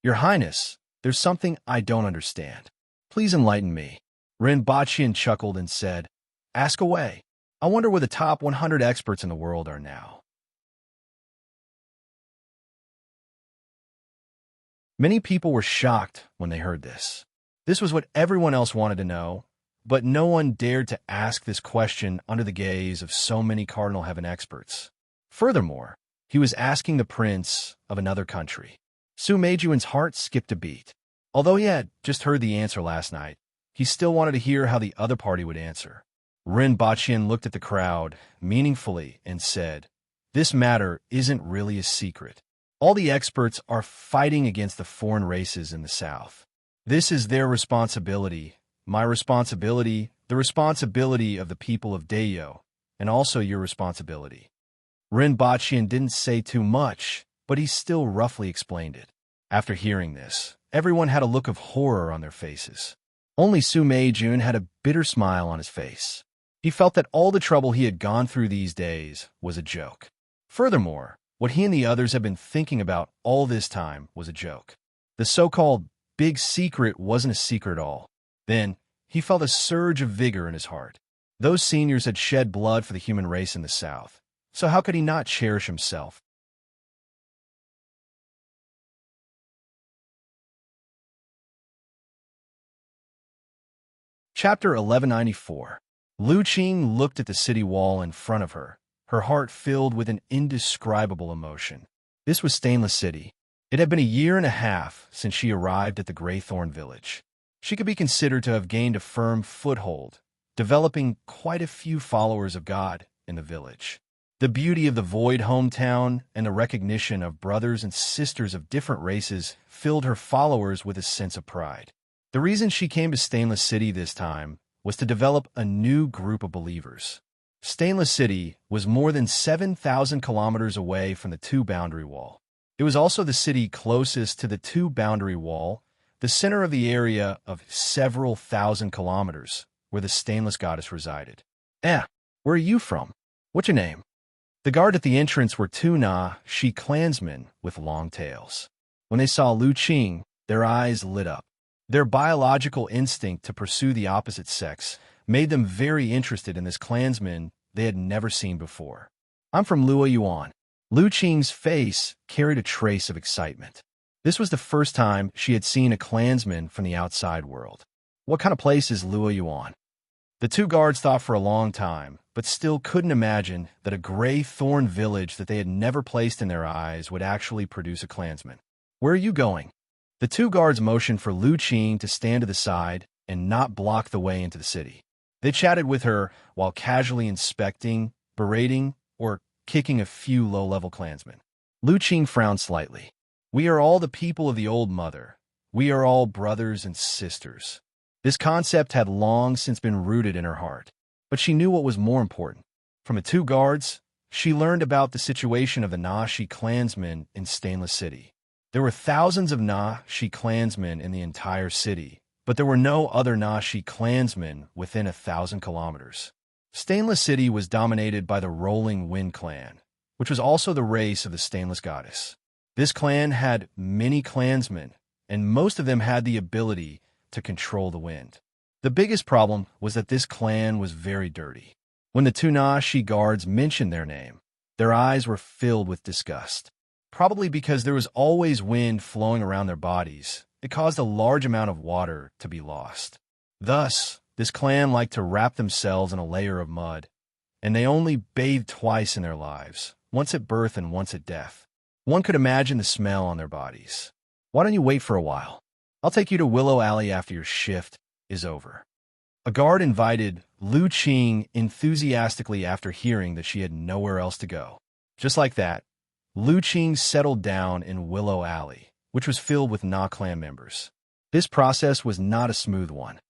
"Your Highness, there's something I don't understand. Please enlighten me." Rin Baqian chuckled and said, "Ask away. I wonder where the top 100 experts in the world are now." Many people were shocked when they heard this. This was what everyone else wanted to know, but no one dared to ask this question under the gaze of so many Cardinal Heaven experts. Furthermore, he was asking the prince of another country. Su Meijuan's heart skipped a beat. Although he had just heard the answer last night, he still wanted to hear how the other party would answer. Rin Baqian looked at the crowd meaningfully and said, "This matter isn't really a secret. All the experts are fighting against the foreign races in the south. This is their responsibility, my responsibility, the responsibility of the people of Dayo, and also your responsibility." Rin Baqian didn't say too much, but he still roughly explained it. After hearing this, everyone had a look of horror on their faces. Only Su Meijun had a bitter smile on his face. He felt that all the trouble he had gone through these days was a joke. Furthermore, what he and the others had been thinking about all this time was a joke. The so-called big secret wasn't a secret at all. Then, he felt a surge of vigor in his heart. Those seniors had shed blood for the human race in the South, so how could he not cherish himself? Chapter 1194. Lu Qing looked at the city wall in front of her, her heart filled with an indescribable emotion. This was Stainless City. It had been a year and a half since she arrived at the Greythorn village. She could be considered to have gained a firm foothold, developing quite a few followers of God in the village. The beauty of the Void hometown and the recognition of brothers and sisters of different races filled her followers with a sense of pride. The reason she came to Stainless City this time was to develop a new group of believers. Stainless City was more than 7,000 kilometers away from the two-boundary wall. It was also the city closest to the two-boundary wall, the center of the area of several thousand kilometers where the Stainless Goddess resided. Where are you from? What's your name?" The guard at the entrance were two Shi clansmen with long tails. When they saw Lu Qing, their eyes lit up. Their biological instinct to pursue the opposite sex made them very interested in this clansman they had never seen before. "I'm from Luoyuan." Lu Qing's face carried a trace of excitement. This was the first time she had seen a clansman from the outside world. "What kind of place is Luoyuan?" The two guards thought for a long time, but still couldn't imagine that a gray thorn village that they had never placed in their eyes would actually produce a clansman. "Where are you going?" The two guards motioned for Lu Qing to stand to the side and not block the way into the city. They chatted with her while casually inspecting, berating, or kicking a few low-level clansmen. Lu Qing frowned slightly. "We are all the people of the Old Mother. We are all brothers and sisters." This concept had long since been rooted in her heart, but she knew what was more important. From the two guards, she learned about the situation of the Nashi clansmen in Stainless City. There were thousands of Nashi clansmen in the entire city, but there were no other Nashi clansmen within 1,000 kilometers. Stainless City was dominated by the Rolling Wind clan, which was also the race of the Stainless Goddess. This clan had many clansmen, and most of them had the ability to control the wind. The biggest problem was that this clan was very dirty. When the two Nashi guards mentioned their name, their eyes were filled with disgust. Probably because there was always wind flowing around their bodies, it caused a large amount of water to be lost. Thus, this clan liked to wrap themselves in a layer of mud, and they only bathed twice in their lives, once at birth and once at death. One could imagine the smell on their bodies. "Why don't you wait for a while? I'll take you to Willow Alley after your shift is over." A guard invited Lu Qing enthusiastically after hearing that she had nowhere else to go. Just like that, Lu Qing settled down in Willow Alley, which was filled with Na clan members. This process was not a smooth one.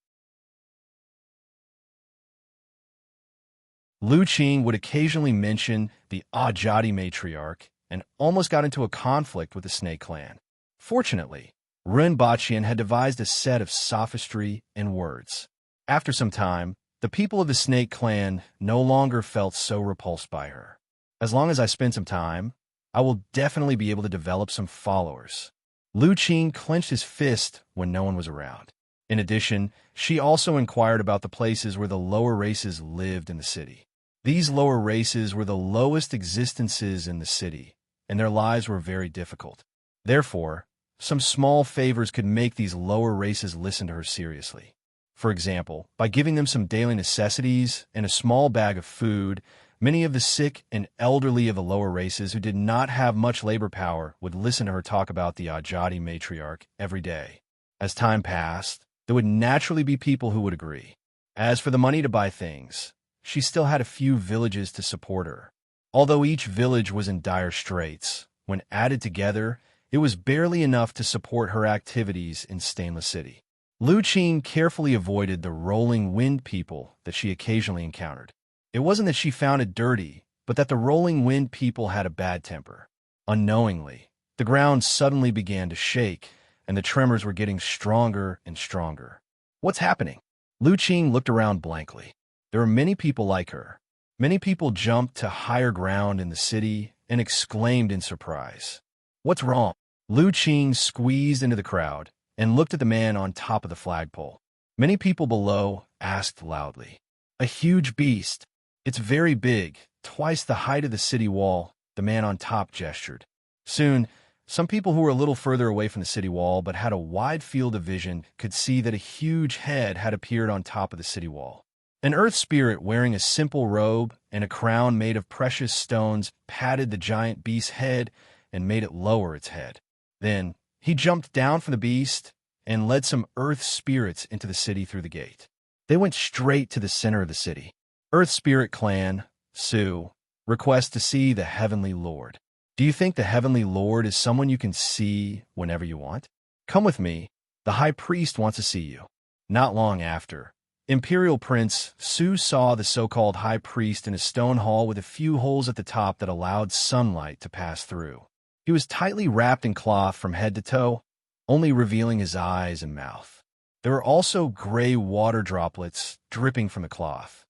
Lu Qing would occasionally mention the Ajati matriarch and almost got into a conflict with the Snake clan. Fortunately, Rinpochian had devised a set of sophistry and words. After some time, the people of the Snake clan no longer felt so repulsed by her. As long as I spend some time, I will definitely be able to develop some followers. Lu Qing clenched his fist when no one was around. In addition, she also inquired about the places where the lower races lived in the city. These lower races were the lowest existences in the city, and their lives were very difficult. Therefore, some small favors could make these lower races listen to her seriously. For example, by giving them some daily necessities and a small bag of food, many of the sick and elderly of the lower races who did not have much labor power would listen to her talk about the Ajati matriarch every day. As time passed, there would naturally be people who would agree. As for the money to buy things, she still had a few villages to support her. Although each village was in dire straits, when added together, it was barely enough to support her activities in Stainless City. Lu Qing carefully avoided the rolling wind people that she occasionally encountered. It wasn't that she found it dirty, but that the rolling wind people had a bad temper. Unknowingly, the ground suddenly began to shake, and the tremors were getting stronger and stronger. What's happening? Lu Qing looked around blankly. There were many people like her. Many people jumped to higher ground in the city and exclaimed in surprise. What's wrong? Lu Qing squeezed into the crowd and looked at the man on top of the flagpole. Many people below asked loudly. A huge beast. It's very big, twice the height of the city wall, the man on top gestured. Soon, some people who were a little further away from the city wall but had a wide field of vision could see that a huge head had appeared on top of the city wall. An earth spirit wearing a simple robe and a crown made of precious stones patted the giant beast's head and made it lower its head. Then, he jumped down from the beast and led some earth spirits into the city through the gate. They went straight to the center of the city. Earth Spirit Clan, Su, requests to see the Heavenly Lord. Do you think the Heavenly Lord is someone you can see whenever you want? Come with me. The High Priest wants to see you. Not long after, Imperial Prince Su saw the so-called High Priest in a stone hall with a few holes at the top that allowed sunlight to pass through. He was tightly wrapped in cloth from head to toe, only revealing his eyes and mouth. There were also gray water droplets dripping from the cloth.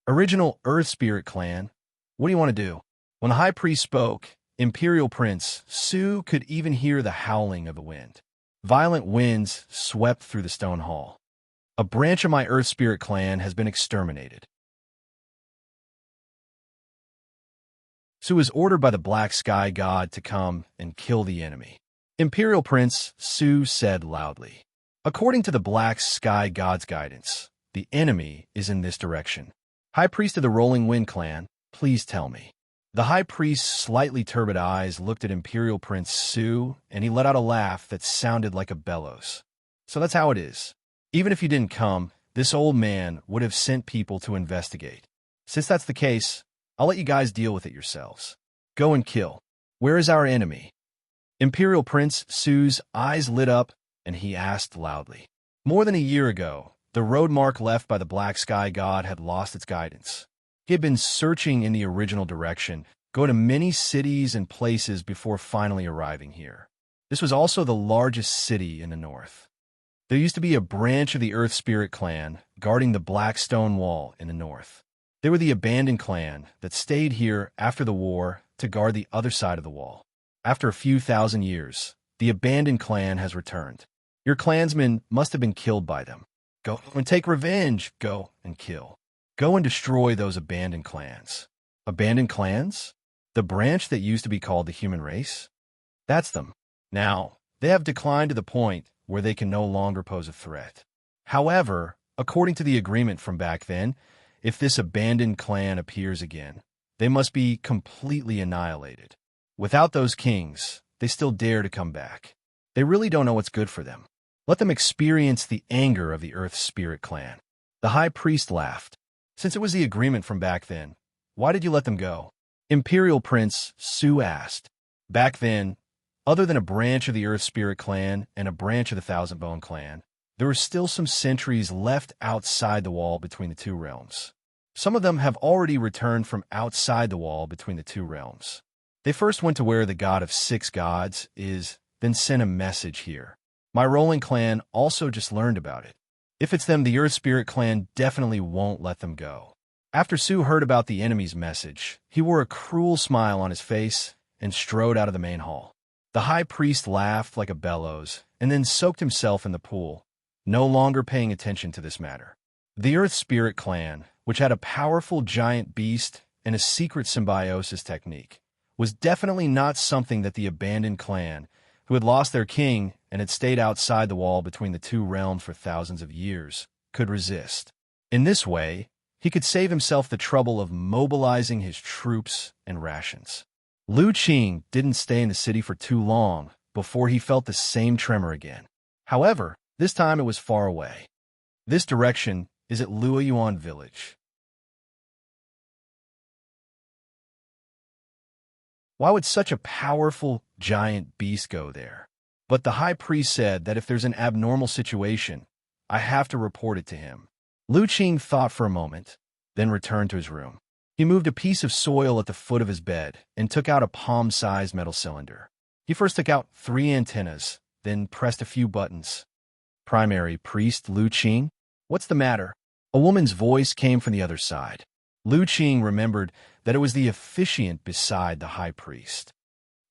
Original Earth Spirit Clan, what do you want to do? When the High Priest spoke, Imperial Prince Su could even hear the howling of the wind. Violent winds swept through the stone hall. A branch of my Earth Spirit Clan has been exterminated. Su was ordered by the Black Sky God to come and kill the enemy. Imperial Prince Su said loudly, according to the Black Sky God's guidance, the enemy is in this direction. High Priest of the Rolling Wind Clan, please tell me. The High Priest's slightly turbid eyes looked at Imperial Prince Su, and he let out a laugh that sounded like a bellows. So that's how it is. Even if you didn't come, this old man would have sent people to investigate. Since that's the case, I'll let you guys deal with it yourselves. Go and kill. Where is our enemy? Imperial Prince Su's eyes lit up, and he asked loudly. More than a year ago, the road mark left by the Black Sky God had lost its guidance. He had been searching in the original direction, going to many cities and places before finally arriving here. This was also the largest city in the north. There used to be a branch of the Earth Spirit Clan guarding the Black Stone Wall in the north. They were the abandoned clan that stayed here after the war to guard the other side of the wall. After a few thousand years, the abandoned clan has returned. Your clansmen must have been killed by them. Go and take revenge. Go and kill. Go and destroy those abandoned clans. Abandoned clans? The branch that used to be called the human race? That's them. Now, they have declined to the point where they can no longer pose a threat. However, according to the agreement from back then, if this abandoned clan appears again, they must be completely annihilated. Without those kings, they still dare to come back. They really don't know what's good for them. Let them experience the anger of the Earth Spirit Clan. The High Priest laughed. Since it was the agreement from back then, why did you let them go? Imperial Prince Su asked. Back then, other than a branch of the Earth Spirit clan and a branch of the Thousand Bone clan, there were still some sentries left outside the wall between the two realms. Some of them have already returned from outside the wall between the two realms. They first went to where the god of six gods is, then sent a message here. My rolling clan also just learned about it. If it's them, the Earth Spirit clan definitely won't let them go. After Sue heard about the enemy's message, he wore a cruel smile on his face and strode out of the main hall. The high priest laughed like a bellows and then soaked himself in the pool, no longer paying attention to this matter. The Earth Spirit clan, which had a powerful giant beast and a secret symbiosis technique, was definitely not something that the abandoned clan, who had lost their king and had stayed outside the wall between the two realms for thousands of years, could resist. In this way, he could save himself the trouble of mobilizing his troops and rations. Lu Qing didn't stay in the city for too long before he felt the same tremor again. However, this time it was far away. This direction is at Luoyuan village. Why would such a powerful giant beast go there? But the high priest said that if there's an abnormal situation, I have to report it to him. Lu Qing thought for a moment, then returned to his room. He moved a piece of soil at the foot of his bed and took out a palm-sized metal cylinder. He first took out 3 antennas, then pressed a few buttons. Primary priest Lu Qing? What's the matter? A woman's voice came from the other side. Lu Qing remembered that it was the officiant beside the high priest.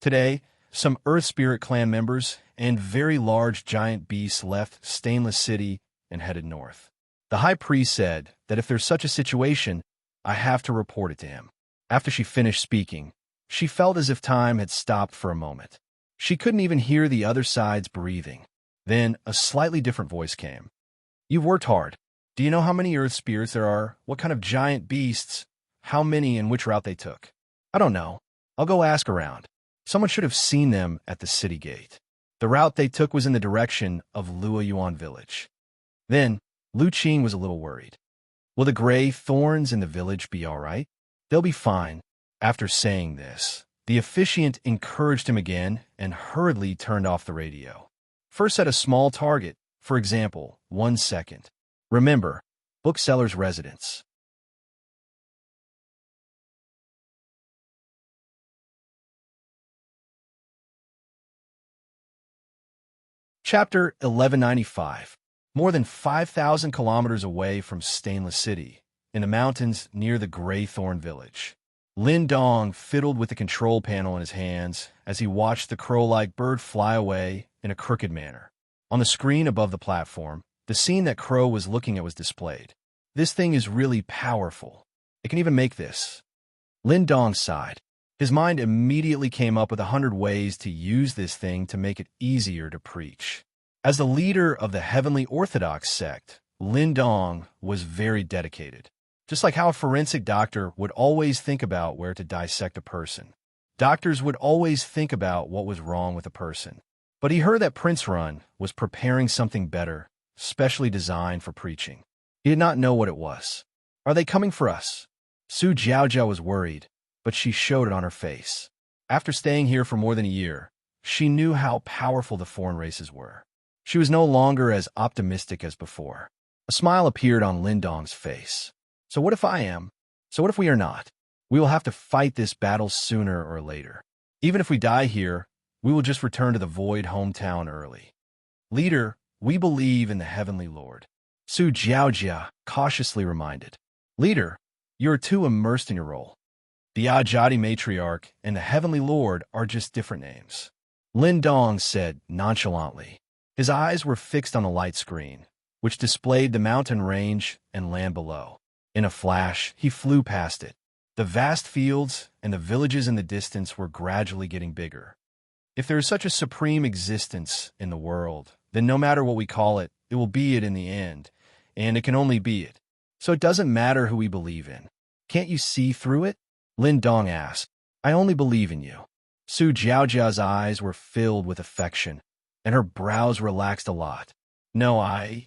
Today, some Earth Spirit clan members and very large giant beasts left Stainless City and headed north. The high priest said that if there's such a situation, I have to report it to him. After she finished speaking, she felt as if time had stopped for a moment. She couldn't even hear the other side's breathing. Then a slightly different voice came. You've worked hard. Do you know how many Earth Spirits there are? What kind of giant beasts? How many and which route they took? I don't know. I'll go ask around. Someone should have seen them at the city gate. The route they took was in the direction of Luoyuan village. Then, Lu Qing was a little worried. Will the gray thorns in the village be all right? They'll be fine. After saying this, the officiant encouraged him again and hurriedly turned off the radio. First set a small target, for example, 1 second. Remember, bookseller's residence. Chapter 1195. More than 5,000 kilometers away from Stainless City, in the mountains near the Greythorn village. Lin Dong fiddled with the control panel in his hands as he watched the crow-like bird fly away in a crooked manner. On the screen above the platform, the scene that Crow was looking at was displayed. This thing is really powerful. It can even make this. Lin Dong sighed. His mind immediately came up with 100 ways to use this thing to make it easier to preach. As the leader of the Heavenly Orthodox sect, Lin Dong was very dedicated. Just like how a forensic doctor would always think about where to dissect a person. Doctors would always think about what was wrong with a person. But he heard that Prince Run was preparing something better, specially designed for preaching. He did not know what it was. Are they coming for us? Su Jiaojia was worried, but she showed it on her face. After staying here for more than a year, she knew how powerful the foreign races were. She was no longer as optimistic as before. A smile appeared on Lin Dong's face. So what if I am? So what if we are not? We will have to fight this battle sooner or later. Even if we die here, we will just return to the Void hometown early. Leader, we believe in the Heavenly Lord. Su Jiaojia cautiously reminded. Leader, you are too immersed in your role. The Ajati Matriarch and the Heavenly Lord are just different names. Lin Dong said nonchalantly. His eyes were fixed on the light screen, which displayed the mountain range and land below. In a flash, he flew past it. The vast fields and the villages in the distance were gradually getting bigger. If there is such a supreme existence in the world, then no matter what we call it, it will be it in the end, and it can only be it. So it doesn't matter who we believe in. Can't you see through it? Lin Dong asked. I only believe in you. Su Jiaojia's eyes were filled with affection, and her brows relaxed a lot. No,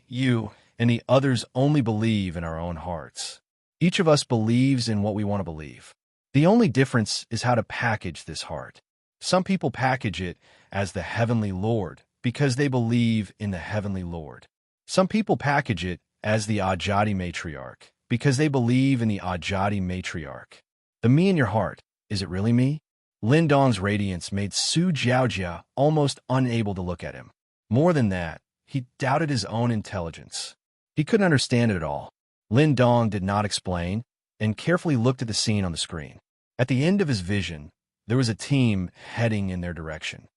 you, and the others only believe in our own hearts. Each of us believes in what we want to believe. The only difference is how to package this heart. Some people package it as the Heavenly Lord because they believe in the Heavenly Lord. Some people package it as the Ajati Matriarch because they believe in the Ajati Matriarch. The me in your heart, is it really me? Lin Dong's radiance made Su Jiaojia almost unable to look at him. More than that, he doubted his own intelligence. He couldn't understand it at all. Lin Dong did not explain and carefully looked at the scene on the screen. At the end of his vision, there was a team heading in their direction.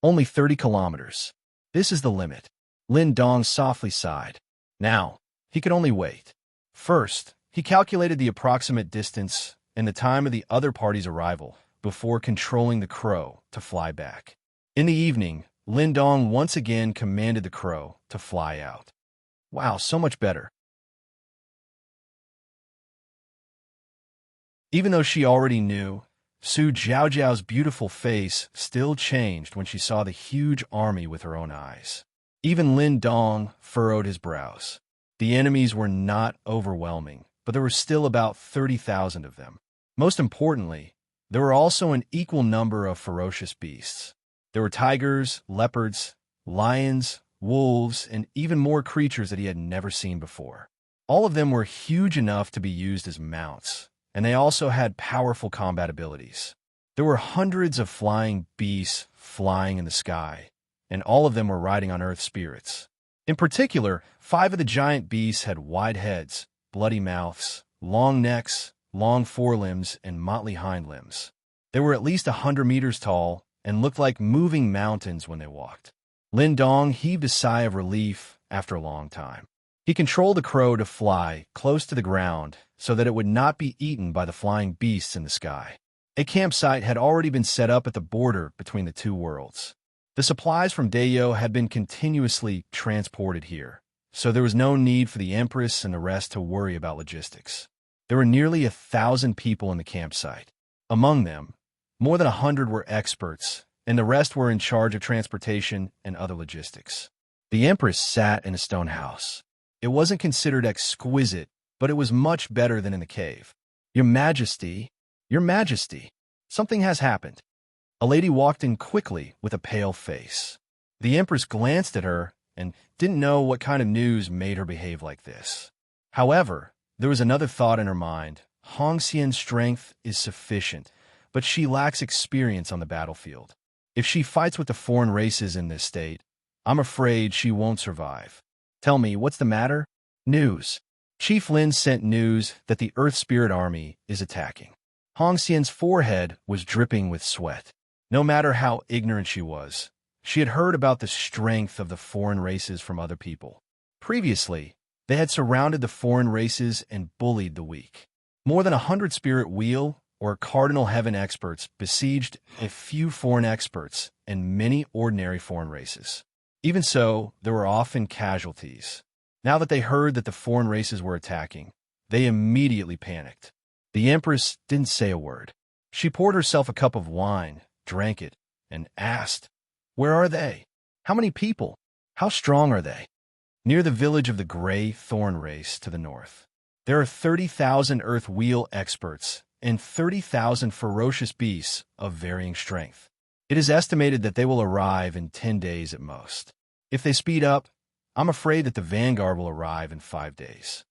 Only 30 kilometers. This is the limit. Lin Dong softly sighed. Now, he could only wait. First, he calculated the approximate distance and the time of the other party's arrival before controlling the crow to fly back. In the evening, Lin Dong once again commanded the crow to fly out. Wow, so much better. Even though she already knew, Su Jiaojiao's beautiful face still changed when she saw the huge army with her own eyes. Even Lin Dong furrowed his brows. The enemies were not overwhelming, but there were still about 30,000 of them. Most importantly, there were also an equal number of ferocious beasts. There were tigers, leopards, lions, wolves, and even more creatures that he had never seen before. All of them were huge enough to be used as mounts, and they also had powerful combat abilities. There were hundreds of flying beasts flying in the sky, and all of them were riding on earth spirits. In particular, 5 of the giant beasts had wide heads, bloody mouths, long necks, long forelimbs, and motley hind limbs. They were at least 100 meters tall and looked like moving mountains when they walked. Lin Dong heaved a sigh of relief after a long time. He controlled the crow to fly close to the ground so that it would not be eaten by the flying beasts in the sky. A campsite had already been set up at the border between the two worlds. The supplies from Dayo had been continuously transported here, so there was no need for the Empress and the rest to worry about logistics. There were nearly 1,000 people in the campsite. Among them, more than 100 were experts, and the rest were in charge of transportation and other logistics. The Empress sat in a stone house. It wasn't considered exquisite, but it was much better than in the cave. Your Majesty, Your Majesty, something has happened. A lady walked in quickly with a pale face. The Empress glanced at her and didn't know what kind of news made her behave like this. However, there was another thought in her mind. Hong Xian's strength is sufficient, but she lacks experience on the battlefield. If she fights with the foreign races in this state, I'm afraid she won't survive. Tell me, what's the matter? News. Chief Lin sent news that the Earth Spirit Army is attacking. Hong Xian's forehead was dripping with sweat. No matter how ignorant she had heard about the strength of the foreign races from other people. Previously, they had surrounded the foreign races and bullied the weak. More than 100 Spirit Wheel or Cardinal Heaven experts besieged a few foreign experts and many ordinary foreign races. Even so, there were often casualties. Now that they heard that the foreign races were attacking, they immediately panicked. The Empress didn't say a word. She poured herself a cup of wine, drank it, and asked, "Where are they? How many people? How strong are they?" Near the village of the Gray Thorn race to the north, there are 30,000 Earth Wheel experts and 30,000 ferocious beasts of varying strength. It is estimated that they will arrive in 10 days at most. If they speed up, I'm afraid that the vanguard will arrive in 5 days.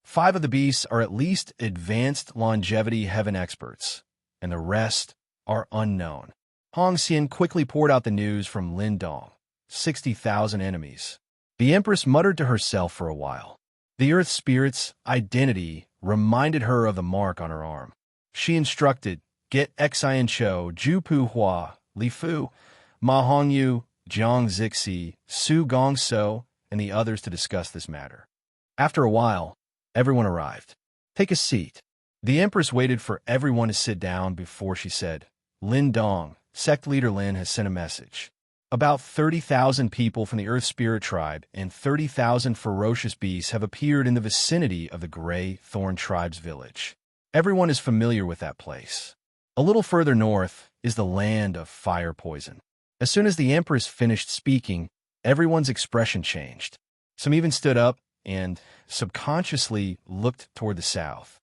5 of the beasts are at least advanced longevity heaven experts, and the rest are unknown. Hong Xian quickly poured out the news from Lin Dong. 60,000 enemies. The Empress muttered to herself for a while. The Earth Spirit's identity reminded her of the mark on her arm. She instructed, "Get Xian Chou, Zhu Pu Hua, Li Fu, Ma Hongyu, Jiang Zixi, Su Gongso, and the others to discuss this matter." After a while, everyone arrived. "Take a seat." The Empress waited for everyone to sit down before she said, "Lin Dong, Sect Leader Lin has sent a message. About 30,000 people from the Earth Spirit Tribe and 30,000 ferocious beasts have appeared in the vicinity of the Gray Thorn Tribe's village. Everyone is familiar with that place. A little further north is the land of fire poison." As soon as the Empress finished speaking, everyone's expression changed. Some even stood up and subconsciously looked toward the south.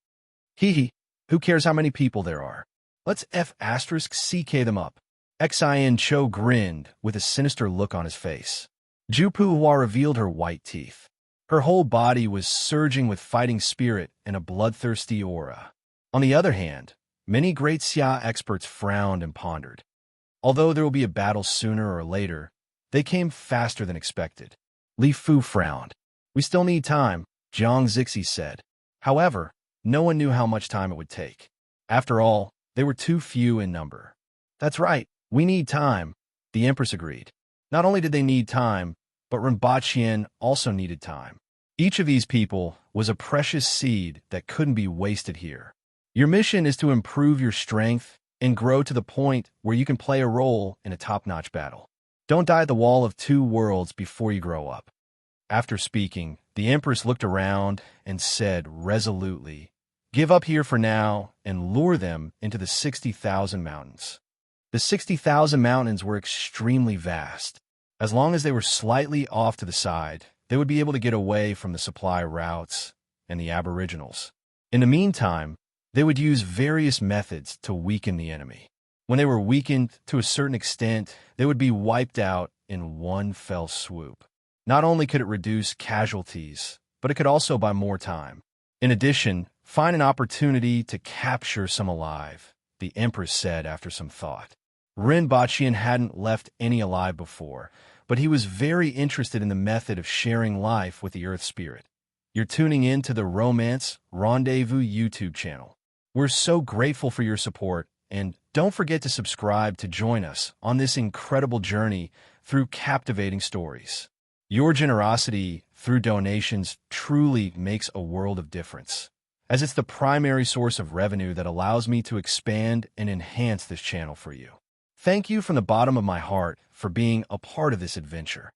"Hee hee, Who cares how many people there are? Let's CK them up. Xin Cho grinned with a sinister look on his face. Ju Puhua revealed her white teeth. Her whole body was surging with fighting spirit and a bloodthirsty aura. On the other hand, many great Xia experts frowned and pondered. Although there will be a battle sooner or later, they came faster than expected. Li Fu frowned. We still need time, Jiang Zixi said. However, no one knew how much time it would take. After all, they were too few in number. That's right, we need time, the Empress agreed. Not only did they need time, but Rinpoche also needed time. Each of these people was a precious seed that couldn't be wasted here. Your mission is to improve your strength and grow to the point where you can play a role in a top-notch battle. Don't die at the wall of two worlds before you grow up. After speaking, the Empress looked around and said resolutely, "Give up here for now and lure them into the 60,000 mountains." The 60,000 mountains were extremely vast. As long as they were slightly off to the side, they would be able to get away from the supply routes and the aboriginals. In the meantime, they would use various methods to weaken the enemy. When they were weakened to a certain extent, they would be wiped out in one fell swoop. Not only could it reduce casualties, but it could also buy more time. In addition, find an opportunity to capture some alive, the Empress said after some thought. Rinpoche hadn't left any alive before, but he was very interested in the method of sharing life with the Earth Spirit. You're tuning in to the Romance Rendezvous YouTube channel. We're so grateful for your support, and don't forget to subscribe to join us on this incredible journey through captivating stories. Your generosity through donations truly makes a world of difference, as it's the primary source of revenue that allows me to expand and enhance this channel for you. Thank you from the bottom of my heart for being a part of this adventure.